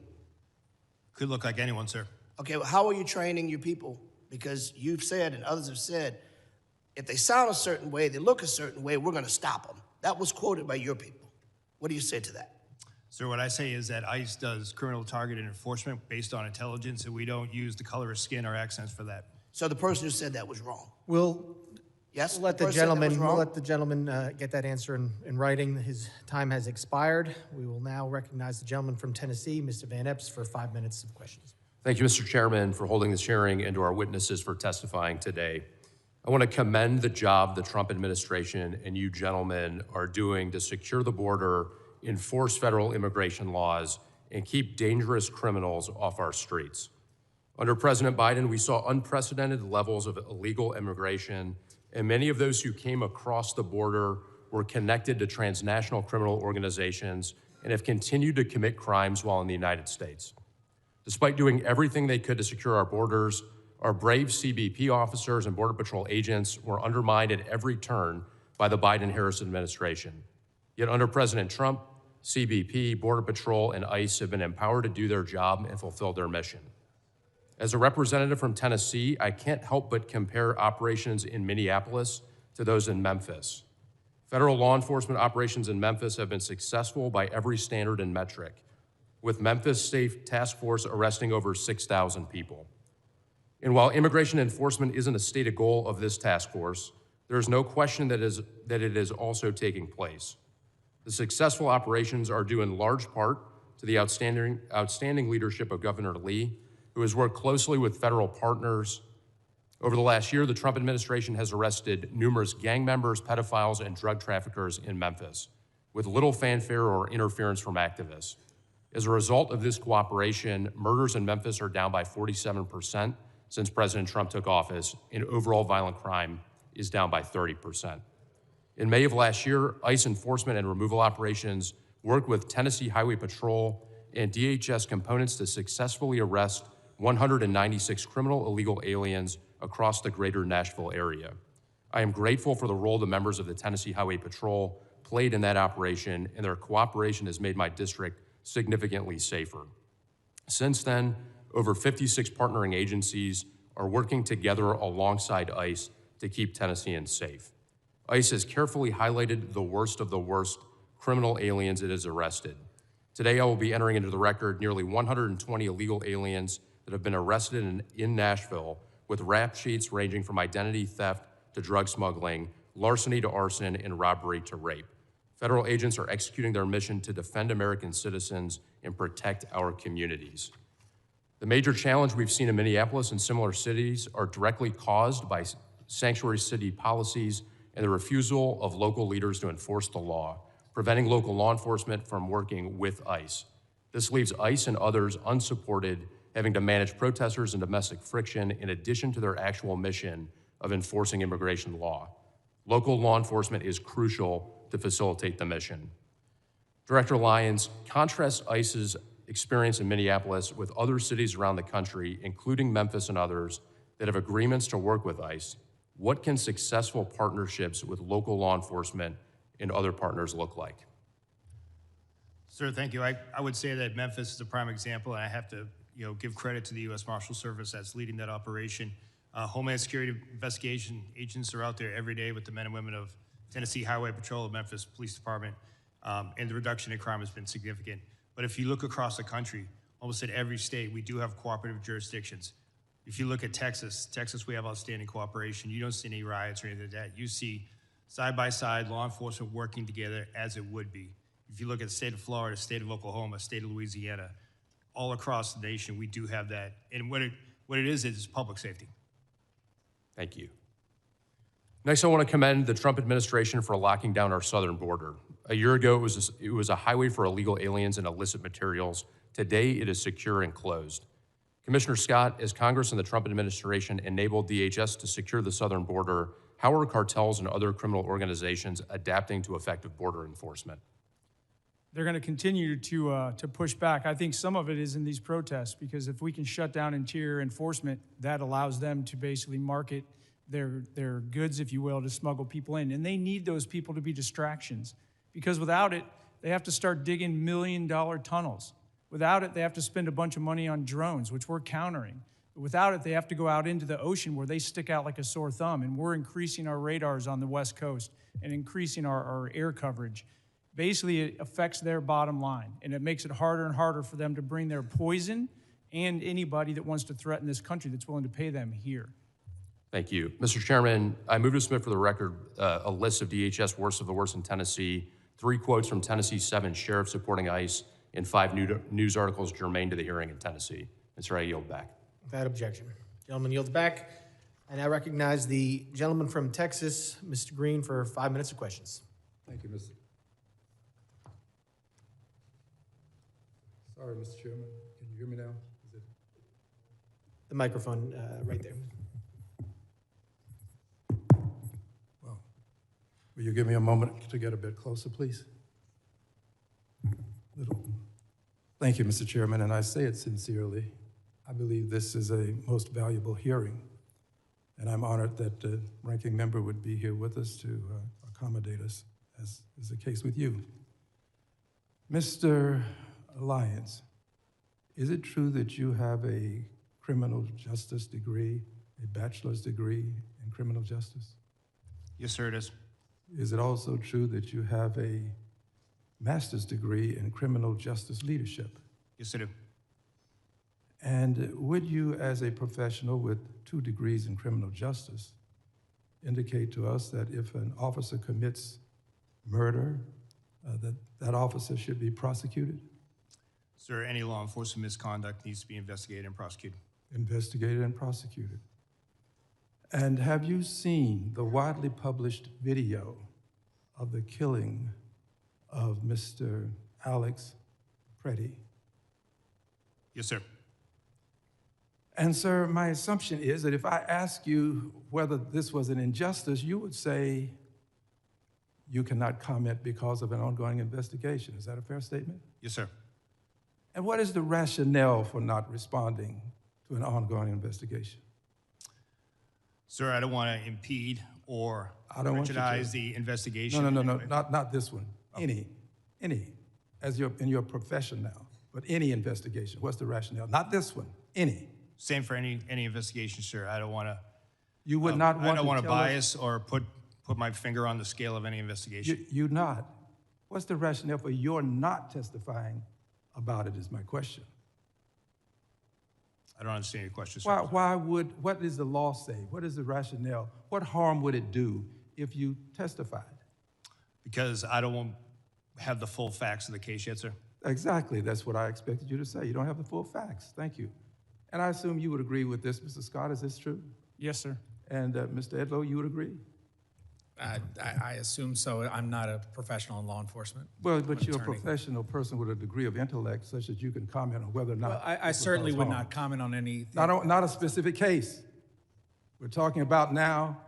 E: Could look like anyone, sir.
D: Okay, well, how are you training your people? Because you've said and others have said, if they sound a certain way, they look a certain way, we're going to stop them. That was quoted by your people. What do you say to that?
E: Sir, what I say is that ICE does criminal targeted enforcement based on intelligence, and we don't use the color of skin or accents for that.
D: So the person who said that was wrong? Yes?
B: We'll let the gentleman get that answer in writing. His time has expired. We will now recognize the gentleman from Tennessee, Mr. Van Epps, for 5 minutes of questions.
P: Thank you, Mr. Chairman, for holding this hearing and to our witnesses for testifying today. I want to commend the job the Trump administration and you gentlemen are doing to secure the border, enforce federal immigration laws, and keep dangerous criminals off our streets. Under President Biden, we saw unprecedented levels of illegal immigration, and many of those who came across the border were connected to transnational criminal organizations and have continued to commit crimes while in the United States. Despite doing everything they could to secure our borders, our brave CBP officers and Border Patrol agents were undermined at every turn by the Biden-Harris administration. Yet under President Trump, CBP, Border Patrol, and ICE have been empowered to do their job and fulfill their mission. As a representative from Tennessee, I can't help but compare operations in Minneapolis to those in Memphis. Federal law enforcement operations in Memphis have been successful by every standard and metric, with Memphis State Task Force arresting over 6,000 people. And while immigration enforcement isn't a stated goal of this task force, there is no question that it is also taking place. The successful operations are due in large part to the outstanding leadership of Governor Lee, who has worked closely with federal partners. Over the last year, the Trump administration has arrested numerous gang members, pedophiles, and drug traffickers in Memphis, with little fanfare or interference from activists. As a result of this cooperation, murders in Memphis are down by 47% since President Trump took office, and overall violent crime is down by 30%. In May of last year, ICE enforcement and removal operations worked with Tennessee Highway Patrol and DHS components to successfully arrest 196 criminal illegal aliens across the greater Nashville area. I am grateful for the role the members of the Tennessee Highway Patrol played in that operation, and their cooperation has made my district significantly safer. Since then, over 56 partnering agencies are working together alongside ICE to keep Tennesseans safe. ICE has carefully highlighted the worst of the worst criminal aliens it has arrested. Today, I will be entering into the record nearly 120 illegal aliens that have been arrested in Nashville, with rap sheets ranging from identity theft to drug smuggling, larceny to arson, and robbery to rape. Federal agents are executing their mission to defend American citizens and protect our communities. The major challenge we've seen in Minneapolis and similar cities are directly caused by sanctuary city policies and the refusal of local leaders to enforce the law, preventing local law enforcement from working with ICE. This leaves ICE and others unsupported, having to manage protesters and domestic friction in addition to their actual mission of enforcing immigration law. Local law enforcement is crucial to facilitate the mission. Director Lyons, contrast ICE's experience in Minneapolis with other cities around the country, including Memphis and others, that have agreements to work with ICE. What can successful partnerships with local law enforcement and other partners look like?
E: Sir, thank you. I would say that Memphis is a prime example, and I have to give credit to the U.S. Marshal Service that's leading that operation. Homeland Security investigation agents are out there every day with the men and women of Tennessee Highway Patrol, Memphis Police Department, and the reduction in crime has been significant. But if you look across the country, almost in every state, we do have cooperative jurisdictions. If you look at Texas, we have outstanding cooperation. You don't see any riots or anything like that. You see side-by-side law enforcement working together as it would be. If you look at the state of Florida, state of Oklahoma, state of Louisiana, all across the nation, we do have that. And what it is public safety.
P: Thank you. Next, I want to commend the Trump administration for locking down our southern border. A year ago, it was a highway for illegal aliens and illicit materials. Today, it is secure and closed. Commissioner Scott, as Congress and the Trump administration enabled DHS to secure the southern border, how are cartels and other criminal organizations adapting to effective border enforcement?
C: They're going to continue to push back. I think some of it is in these protests, because if we can shut down interior enforcement, that allows them to basically market their goods, if you will, to smuggle people in. And they need those people to be distractions, because without it, they have to start digging million-dollar tunnels. Without it, they have to spend a bunch of money on drones, which we're countering. Without it, they have to go out into the ocean where they stick out like a sore thumb, and we're increasing our radars on the West Coast and increasing our air coverage. Basically, it affects their bottom line, and it makes it harder and harder for them to bring their poison and anybody that wants to threaten this country that's willing to pay them here.
P: Thank you. Mr. Chairman, I move to submit for the record a list of DHS worst of the worst in Tennessee, 3 quotes from Tennessee's 7 sheriffs supporting ICE, and 5 news articles germane to the hearing in Tennessee. Mr. I yield back.
B: Without objection. Gentleman yields back. I now recognize the gentleman from Texas, Mr. Green, for 5 minutes of questions.
L: Thank you, Mr. Sorry, Mr. Chairman. Can you hear me now? Is it?
B: The microphone right there.
L: Well, will you give me a moment to get a bit closer, please? Thank you, Mr. Chairman, and I say it sincerely. I believe this is a most valuable hearing, and I'm honored that the ranking member would be here with us to accommodate us, as is the case with you. Mr. Lyons, is it true that you have a criminal justice degree, a bachelor's degree in criminal justice?
E: Yes, sir, it is.
L: Is it also true that you have a master's degree in criminal justice leadership?
E: Yes, I do.
L: And would you, as a professional with 2 degrees in criminal justice, indicate to us that if an officer commits murder, that officer should be prosecuted?
E: Sir, any law enforcement misconduct needs to be investigated and prosecuted.
L: Investigated and prosecuted. And have you seen the widely published video of the killing of Mr. Alex Preddy?
E: Yes, sir.
L: And sir, my assumption is that if I ask you whether this was an injustice, you would say you cannot comment because of an ongoing investigation. Is that a fair statement?
E: Yes, sir.
L: And what is the rationale for not responding to an ongoing investigation?
E: Sir, I don't want to impede or prejudice the investigation.
L: No, not this one. Oh. Any, as in your profession now, but any investigation. What's the rationale? Not this one, any.
E: Same for any investigation, sir. I don't want to.
L: You would not want to.
E: I don't want to bias or put my finger on the scale of any investigation.
L: You not. What's the rationale for your not testifying about it? Is my question.
E: I don't understand your question, sir.
L: What does the law say? What is the rationale? What harm would it do if you testified?
E: Because I don't have the full facts of the case yet, sir.
L: Exactly, that's what I expected you to say. You don't have the full facts. Thank you. And I assume you would agree with this, Mr. Scott, is this true?
C: Yes, sir.
L: And Mr. Edlow, you would agree?
T: I assume so. I'm not a professional in law enforcement.
L: Well, but you're a professional person with a degree of intellect such that you can comment on whether or not.
T: Well, I certainly would not comment on anything.
L: Not a specific case. We're talking about now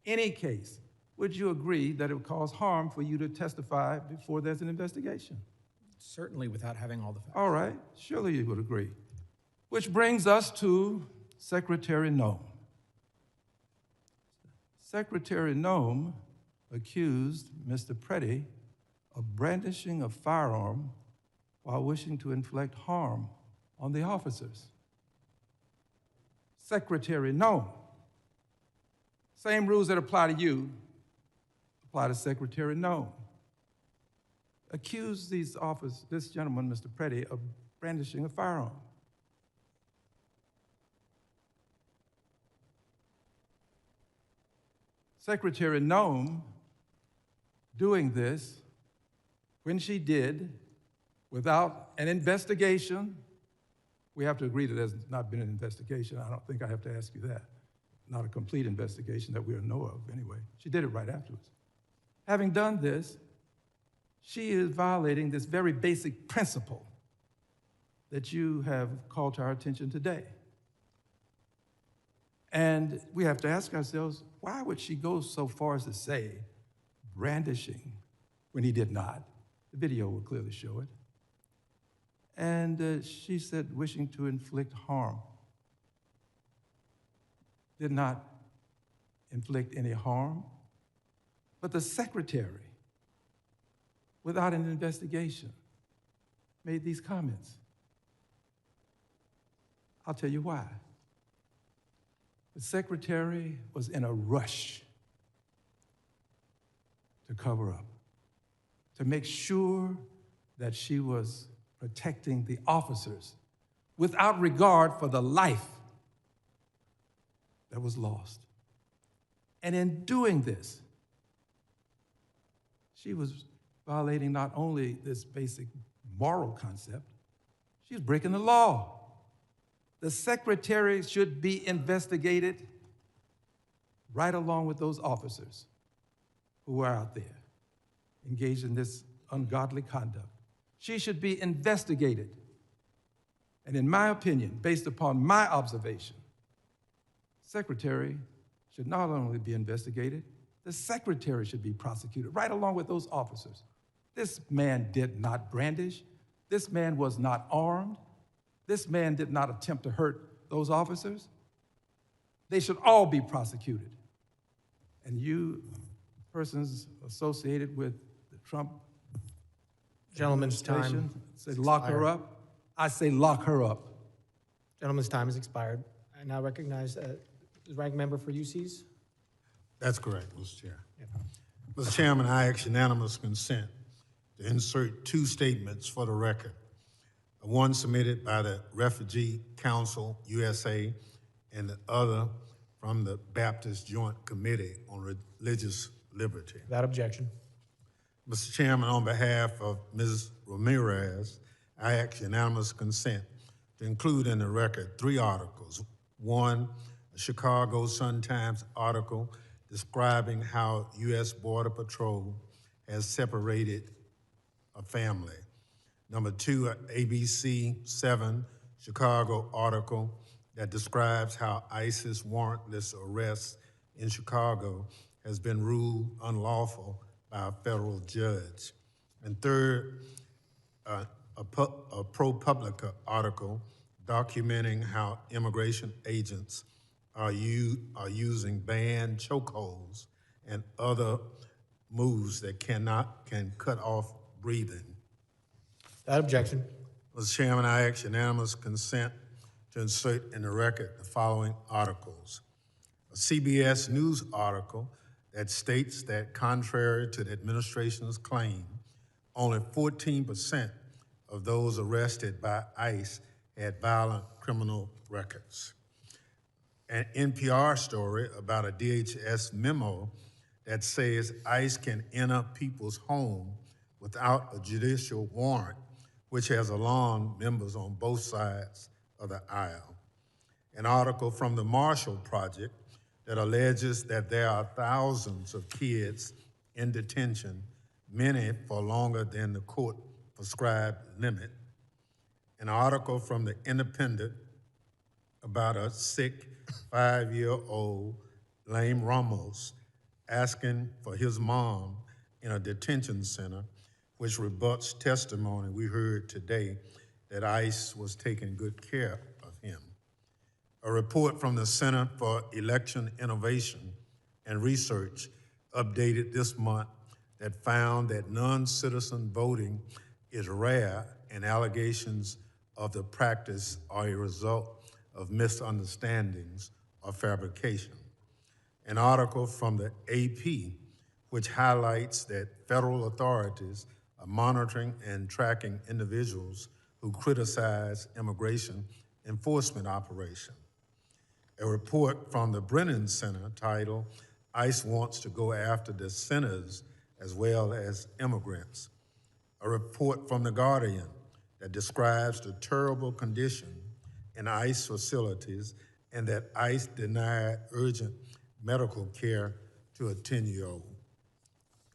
L: any case. Would you agree that it would cause harm for you to testify before there's an investigation?
T: Certainly, without having all the facts.
L: All right, surely you would agree. Which brings us to Secretary Noem. Secretary Noem accused Mr. Preddy of brandishing a firearm while wishing to inflict harm on the officers. Secretary Noem. Same rules that apply to you apply to Secretary Noem. Accused this gentleman, Mr. Preddy, of brandishing a firearm. Secretary Noem doing this when she did without an investigation. We have to agree that there's not been an investigation. I don't think I have to ask you that. Not a complete investigation that we know of anyway. She did it right afterwards. Having done this, she is violating this very basic principle that you have called to our attention today. And we have to ask ourselves, why would she go so far as to say brandishing when he did not? The video will clearly show it. And she said wishing to inflict harm. Did not inflict any harm. But the secretary, without an investigation, made these comments. I'll tell you why. The secretary was in a rush to cover up, to make sure that she was protecting the officers without regard for the life that was lost. And in doing this, she was violating not only this basic moral concept, she was breaking the law. The secretary should be investigated right along with those officers who are out there engaged in this ungodly conduct. She should be investigated. And in my opinion, based upon my observation, Secretary should not only be investigated, the Secretary should be prosecuted right along with those officers. This man did not brandish. This man was not armed. This man did not attempt to hurt those officers. They should all be prosecuted. And you persons associated with the Trump
B: Gentleman's
L: administration
B: time
L: say lock her up. I say lock her up.
B: Gentleman's time has expired. I now recognize the ranking member for UCIS.
Q: That's correct, Mr. Chair. Mr. Chairman, I ask unanimous consent to insert two statements for the record. One submitted by the Refugee Council USA and the other from the Baptist Joint Committee on Religious Liberty.
B: Without objection.
Q: Mr. Chairman, on behalf of Ms. Ramirez, I ask unanimous consent to include in the record three articles. One, a Chicago Sun-Times article describing how U.S. Border Patrol has separated a family. Number two, an ABC 7 Chicago article that describes how ISIS warrantless arrests in Chicago has been ruled unlawful by a federal judge. And third, a ProPublica article documenting how immigration agents are using banned chokeholds and other moves that can cut off breathing.
B: Without objection.
Q: Mr. Chairman, I ask unanimous consent to insert in the record the following articles. A CBS News article that states that contrary to the administration's claim, only 14% of those arrested by ICE had violent criminal records. An NPR story about a DHS memo that says ICE can enter people's home without a judicial warrant, which has alarmed members on both sides of the aisle. An article from the Marshall Project that alleges that there are thousands of kids in detention, many for longer than the court-prescribed limit. An article from the Independent about a sick 5-year-old, Lame Ramos, asking for his mom in a detention center, which rebuts testimony we heard today that ICE was taking good care of him. A report from the Center for Election Innovation and Research updated this month that found that non-citizen voting is rare and allegations of the practice are a result of misunderstandings or fabrication. An article from the AP, which highlights that federal authorities are monitoring and tracking individuals who criticize immigration enforcement operation. A report from the Brennan Center titled, ICE Wants to Go After the Sinners as Well as Immigrants. A report from The Guardian that describes the terrible condition in ICE facilities and that ICE denied urgent medical care to a 10-year-old.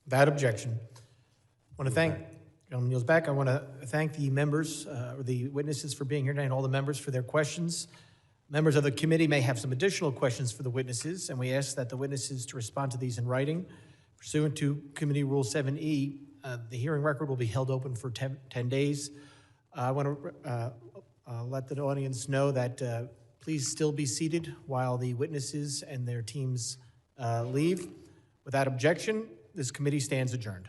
B: Without objection. I want to thank, Gentleman kneels back. I want to thank the members, or the witnesses for being here tonight, and all the members for their questions. Members of the committee may have some additional questions for the witnesses, and we ask that the witnesses to respond to these in writing. Pursuant to Committee Rule 7E, the hearing record will be held open for 10 days. I want to let the audience know that please still be seated while the witnesses and their teams leave. Without objection, this committee stands adjourned.